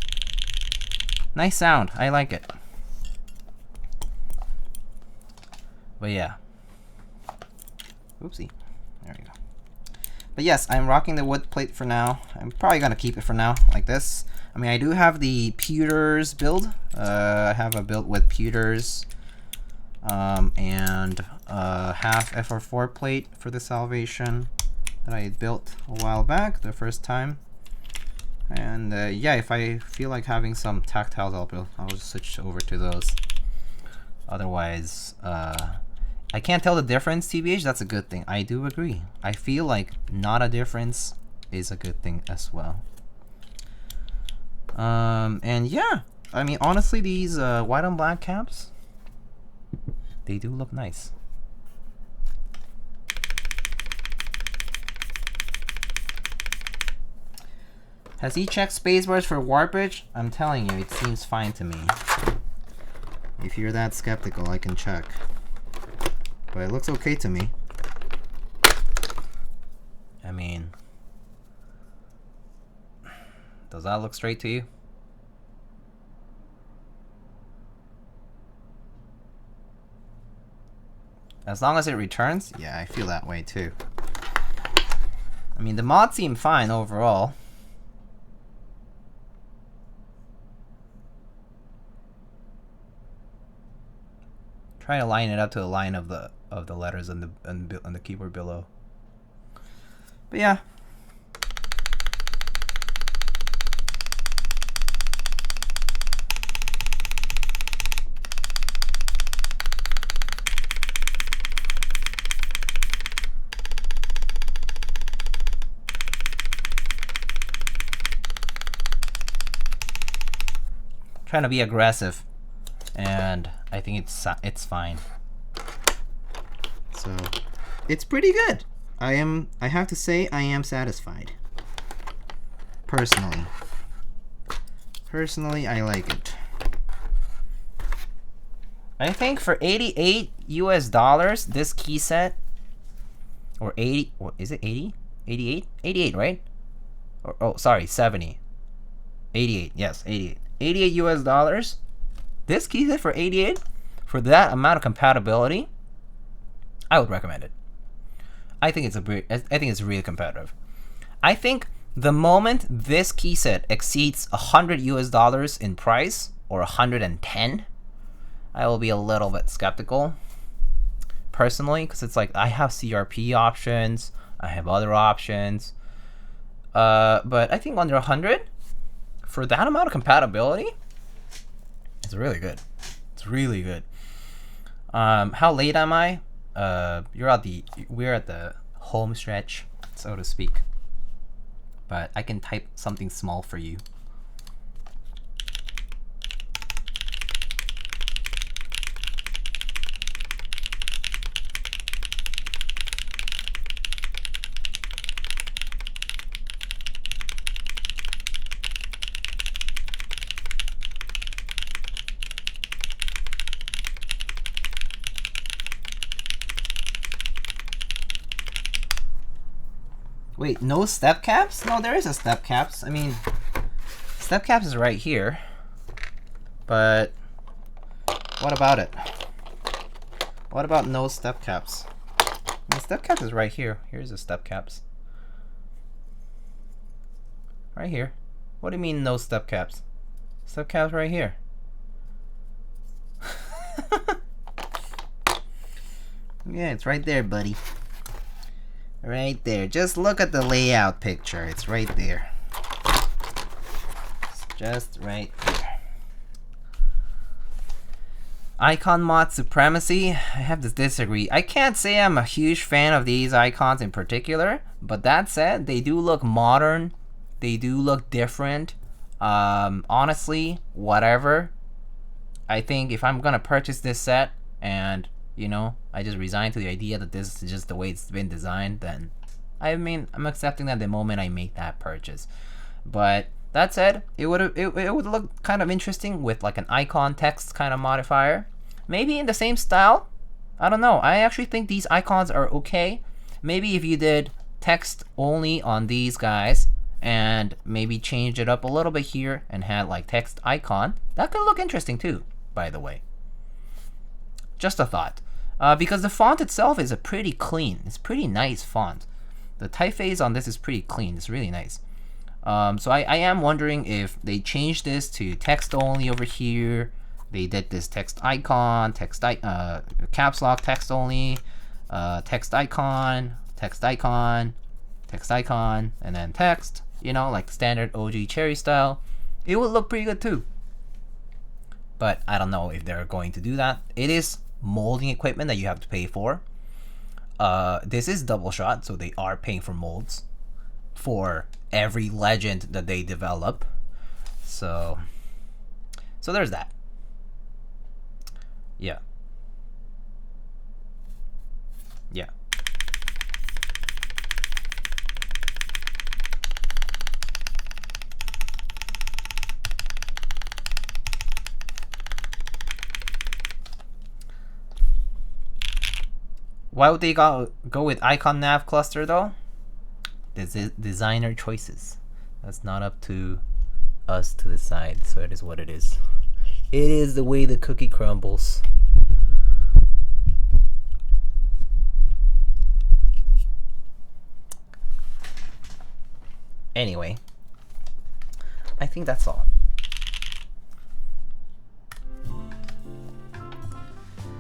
Nice sound. I like it. But yeah. Oopsie. There we go. But yes, I'm rocking the wood plate for now. I'm probably gonna keep it for now, like this. I mean, I do have the pewters build. I have a build with pewters and half FR4 plate for the salvation that I built a while back, the first time. And yeah, if I feel like having some tactiles, I'll just switch over to those. Otherwise, I can't tell the difference, TBH. That's a good thing. I do agree. I feel like not a difference is a good thing as well. And yeah, I mean, honestly, these white on black caps, they do look nice. Has he checked spacebars for warpage? I'm telling you, it seems fine to me. If you're that skeptical, I can check. But it looks okay to me. I mean, does that look straight to you? As long as it returns? Yeah, I feel that way too. I mean, the mods seem fine overall. Try to line it up to the line of the letters on the keyboard below. But yeah. Trying to be aggressive, and I think it's fine. So it's pretty good. I have to say I am satisfied. Personally, I like it. I think for $88 US, this key set, or 80, or is it 80? 88? 88, right? Or, oh, sorry, 70. 88, yes, 88. $88 US. This key set for 88, for that amount of compatibility, I would recommend it. I think it's really competitive. I think the moment this key set exceeds $100 US in price, or 110, I will be a little bit skeptical, personally, because it's like I have CRP options, I have other options, but I think under 100, for that amount of compatibility, it's really good. It's really good. How late am I? We're at the home stretch, so to speak. But I can type something small for you. Wait, no step caps? No, there is a step caps. I mean, step caps is right here. But what about it? What about no step caps? I mean, step caps is right here. Here's the step caps. Right here. What do you mean no step caps? Step caps right here. Yeah, it's right there, buddy. Right there. Just look at the layout picture. It's right there. It's just right there. Icon mod supremacy. I have to disagree. I can't say I'm a huge fan of these icons in particular, but that said, they do look modern. They do look different. Honestly, whatever. I think if I'm gonna purchase this set and you know, I just resigned to the idea that this is just the way it's been designed, then I mean, I'm accepting that the moment I make that purchase. But that said, it would look kind of interesting with like an icon text kind of modifier. Maybe in the same style. I don't know. I actually think these icons are okay. Maybe if you did text only on these guys and maybe changed it up a little bit here and had like text icon, that could look interesting too, by the way. Just a thought. Because the font itself is a pretty clean, it's pretty nice font. The typeface on this is pretty clean. It's really nice. So I am wondering if they changed this to text only over here. They did this text icon, caps lock text only, text icon, text icon, text icon, and then text, you know, like standard OG Cherry style. It would look pretty good too. But I don't know if they're going to do that. It is molding equipment that you have to pay for. This is double shot, so they are paying for molds for every legend that they develop. So there's that. Yeah. Yeah. Why would they go with icon nav cluster though? Designer choices. That's not up to us to decide, so it is what it is. It is the way the cookie crumbles. Anyway, I think that's all.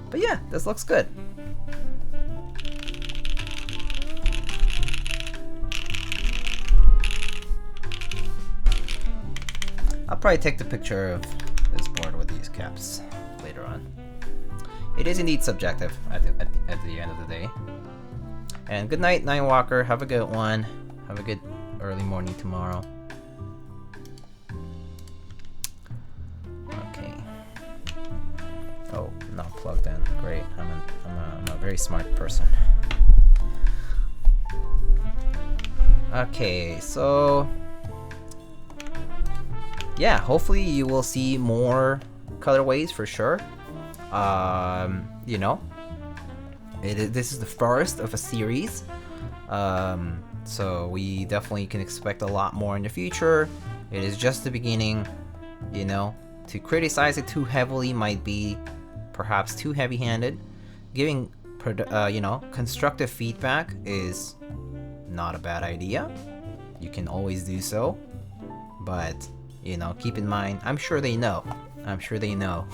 But yeah, this looks good. I'll probably take the picture of this board with these caps later on. It is indeed subjective at the end of the day. And good night, Ninewalker. Have a good one. Have a good early morning tomorrow. Okay. Oh, not plugged in. Great. I'm a very smart person. Okay, so yeah, hopefully you will see more colorways for sure. You know, this is the first of a series. So we definitely can expect a lot more in the future. It is just the beginning, you know. To criticize it too heavily might be perhaps too heavy-handed. Giving, you know, constructive feedback is not a bad idea. You can always do so, but you know, keep in mind, I'm sure they know. I'm sure they know.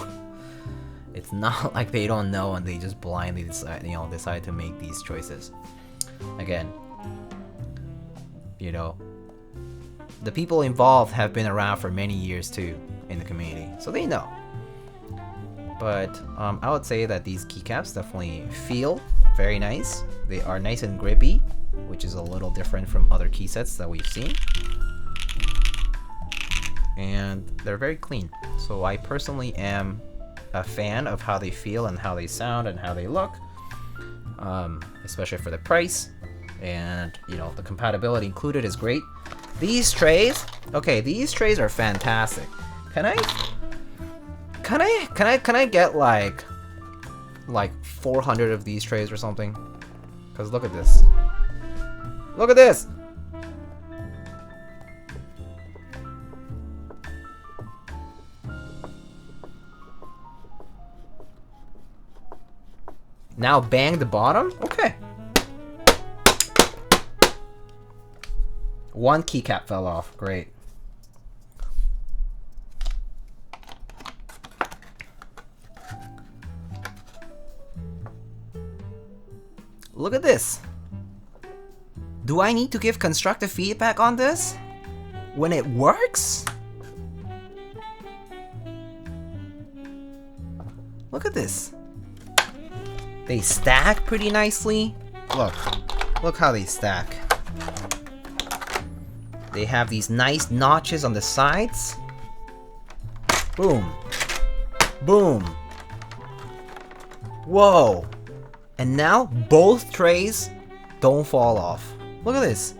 It's not like they don't know and they just blindly decide to make these choices. Again, you know, the people involved have been around for many years too in the community, so they know. But I would say that these keycaps definitely feel very nice. They are nice and grippy, which is a little different from other key sets that we've seen. And they're very clean. So I personally am a fan of how they feel and how they sound and how they look, especially for the price. And you know, the compatibility included is great. These trays, okay, these trays are fantastic. Can I get like 400 of these trays or something? Cause look at this. Look at this. Now bang the bottom? Okay. One keycap fell off. Great. Look at this. Do I need to give constructive feedback on this when it works? Look at this. They stack pretty nicely. Look how they stack. They have these nice notches on the sides. Boom. Boom. Whoa. And now both trays don't fall off. Look at this.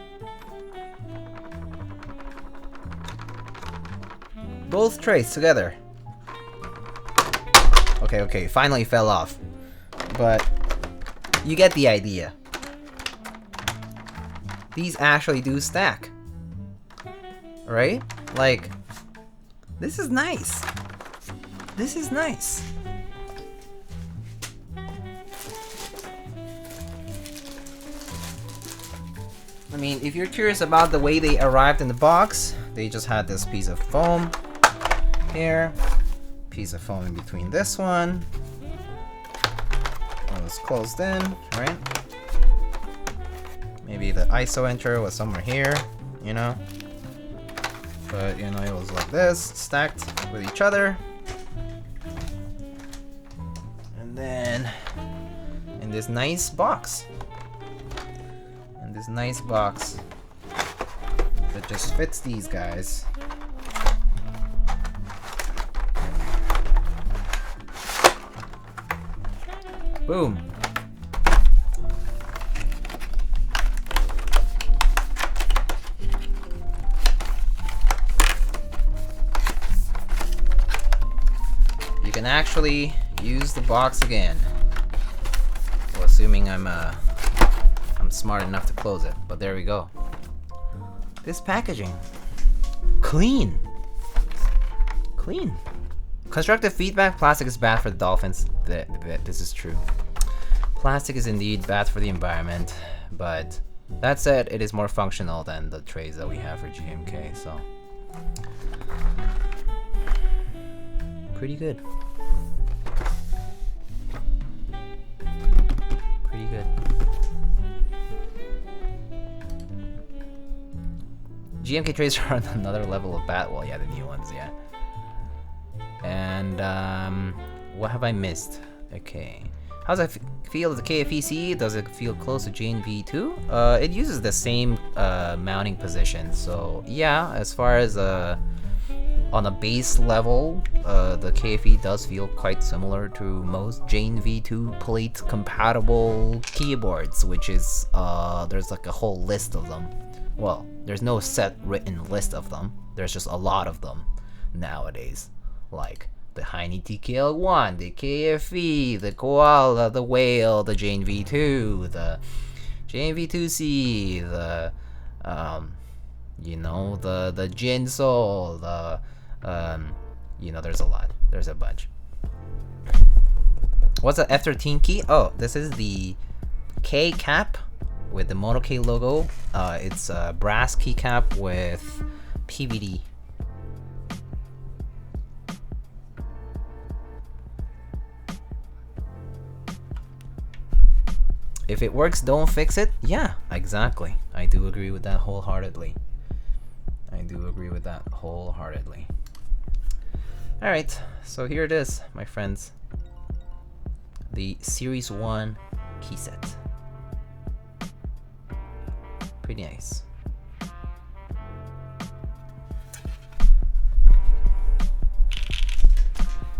Both trays together. Okay, finally fell off. But you get the idea. These actually do stack. Right? Like, this is nice. This is nice. I mean, if you're curious about the way they arrived in the box, they just had this piece of foam here, piece of foam in between this one. It was closed in, right? Maybe the ISO enter was somewhere here, you know? But, you know, it was like this, stacked with each other. And then, in this nice box. This nice box that just fits these guys. Boom. You can actually use the box again. Well, assuming I'm smart enough to close it, but there we go. This packaging, clean. Constructive feedback: plastic is bad for the dolphins. This is true. Plastic is indeed bad for the environment, but that said, it is more functional than the trays that we have for GMK, so pretty good. Pretty good. GMK trays are on another level of bad. Well, yeah, the new ones, yeah. And what have I missed? Okay, how does it feel the KFE CE? Does it feel close to JNV2? It uses the same mounting position, so yeah. As far as on a base level, the KFE does feel quite similar to most JNV2 plate compatible keyboards, which is there's like a whole list of them. Well, there's no set written list of them. There's just a lot of them nowadays. Like the Heine TKL1, the KFE, the Koala, the Whale, the JNV2, the JNV2C, the you know, the Jinsol, the you know, there's a lot. There's a bunch. What's the F13 key? Oh, this is the Keycap with the Monokei logo. It's a brass keycap with PVD. If it works, don't fix it. Yeah, exactly. I do agree with that wholeheartedly. Alright, so here it is, my friends. The Series 1 key set. Pretty nice.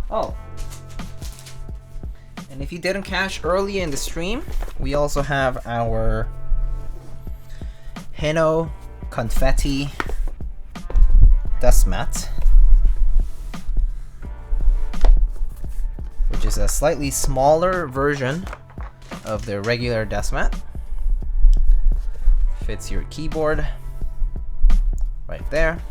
Oh, and if you didn't catch early in the stream, we also have our Heno Confetti Deskmat, which is a slightly smaller version of the regular Deskmat. Fits your keyboard right there.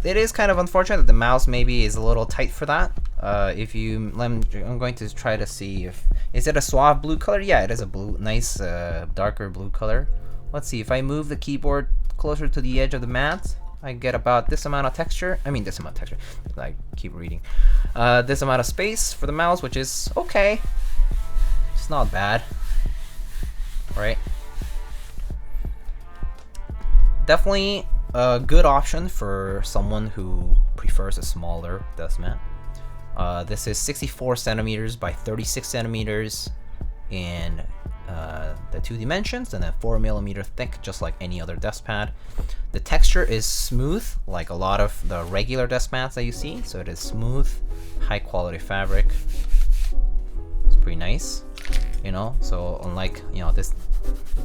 It is kind of unfortunate that the mouse maybe is a little tight for that. I'm going to try to see if is it a suave blue color. Yeah, it is a blue, nice darker blue color. Let's see if I move the keyboard closer to the edge of the mat, I get about this amount of texture. I mean, this amount of texture. I keep reading. This amount of space for the mouse, which is okay. It's not bad, right? Definitely a good option for someone who prefers a smaller Deskmat. This is 64 centimeters by 36 centimeters in the 2 dimensions, and then 4 millimeter thick, just like any other desk pad. The texture is smooth, like a lot of the regular desk mats that you see. So it is smooth, high quality fabric. It's pretty nice, you know. So unlike, you know, this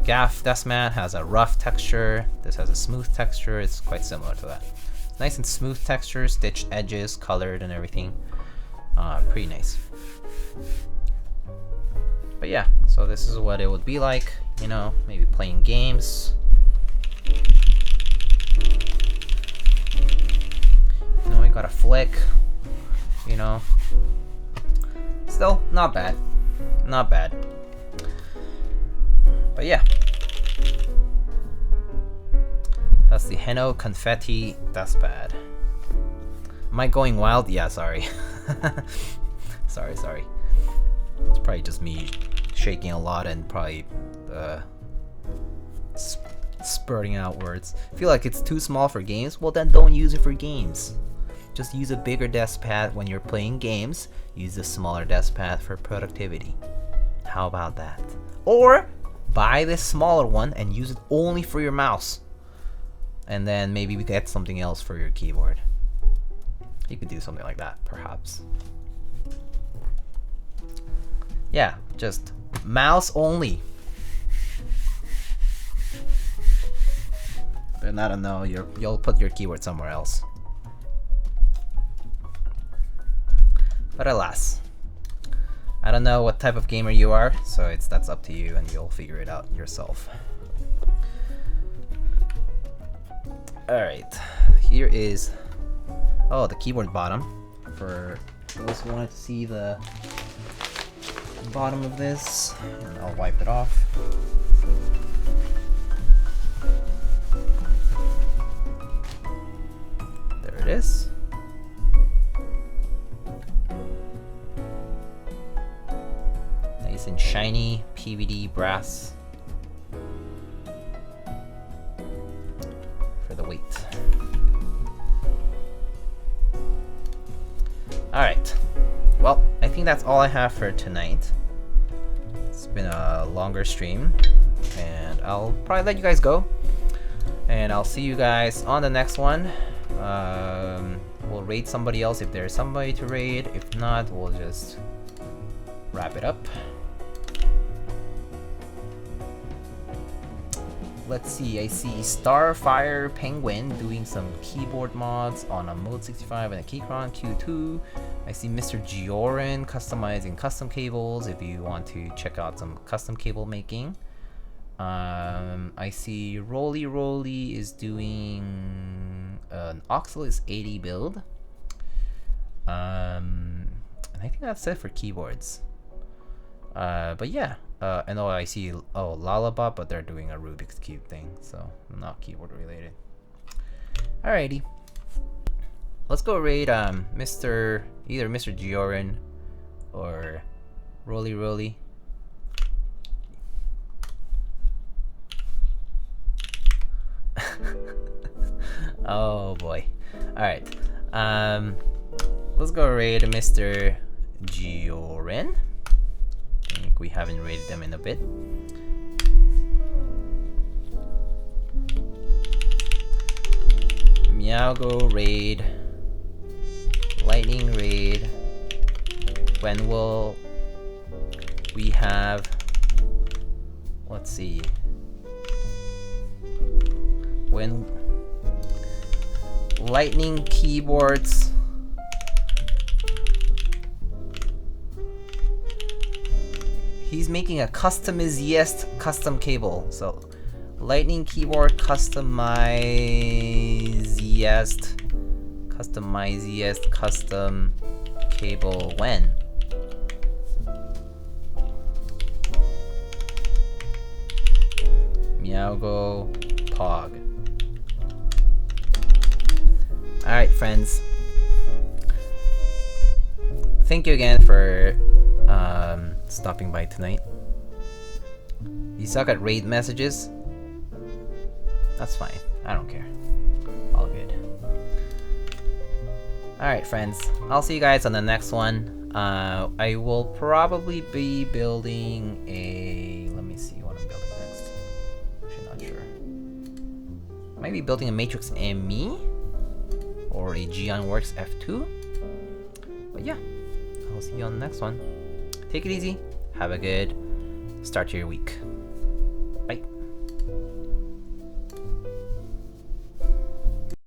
gaff desk mat has a rough texture, this has a smooth texture. It's quite similar to that. Nice and smooth texture, stitched edges, colored and everything. Pretty nice. But yeah, so this is what it would be like, you know, maybe playing games. You know, you got a flick, you know. Still, not bad. Not bad. But yeah. That's the Heno Confetti Deskpad. Am I going wild? Yeah, sorry. sorry. It's probably just me shaking a lot and probably spurting out words. Feel like it's too small for games? Well, then don't use it for games. Just use a bigger desk pad when you're playing games. Use a smaller desk pad for productivity. How about that? Or buy this smaller one and use it only for your mouse. And then maybe we get something else for your keyboard. You could do something like that, perhaps. Yeah, just mouse only. And I don't know, you'll put your keyboard somewhere else. But alas, I don't know what type of gamer you are, so that's up to you and you'll figure it out yourself. Alright, here is the keyboard bottom. For those who wanted to see the bottom of this, and I'll wipe it off. There it is. Nice and shiny PVD brass for the weight. Alright, well, I think that's all I have for tonight. It's been a longer stream, and I'll probably let you guys go. And I'll see you guys on the next one. We'll raid somebody else if there's somebody to raid. If not, we'll just wrap it up. Let's see, I see Starfire Penguin doing some keyboard mods on a Mode 65 and a Keychron Q2. I see Mr. Gioran customizing custom cables if you want to check out some custom cable making. I see Roly is doing an Oxalis 80 build. And I think that's it for keyboards. But yeah. I know I see Lalabot, but they're doing a Rubik's Cube thing, so not keyboard related. Alrighty, let's go raid either Mr. Gioran or Roly. Oh boy. Alright, let's go raid Mr. Gioran. I think we haven't rated them in a bit. Meowgo raid. Lightning raid. When will we have... Let's see. When... Lightning keyboards... He's making a custom cable. So, Lightning keyboard custom cable when? Meowgo Pog. Alright, friends. Thank you again for stopping by tonight. You suck at raid messages? That's fine. I don't care. All good. Alright, friends. I'll see you guys on the next one. I will probably be building a... Let me see what I'm building next. Actually, not sure. I might be building a Matrix ME or a Geonworks F2. But yeah, I'll see you on the next one. Take it easy. Have a good start to your week.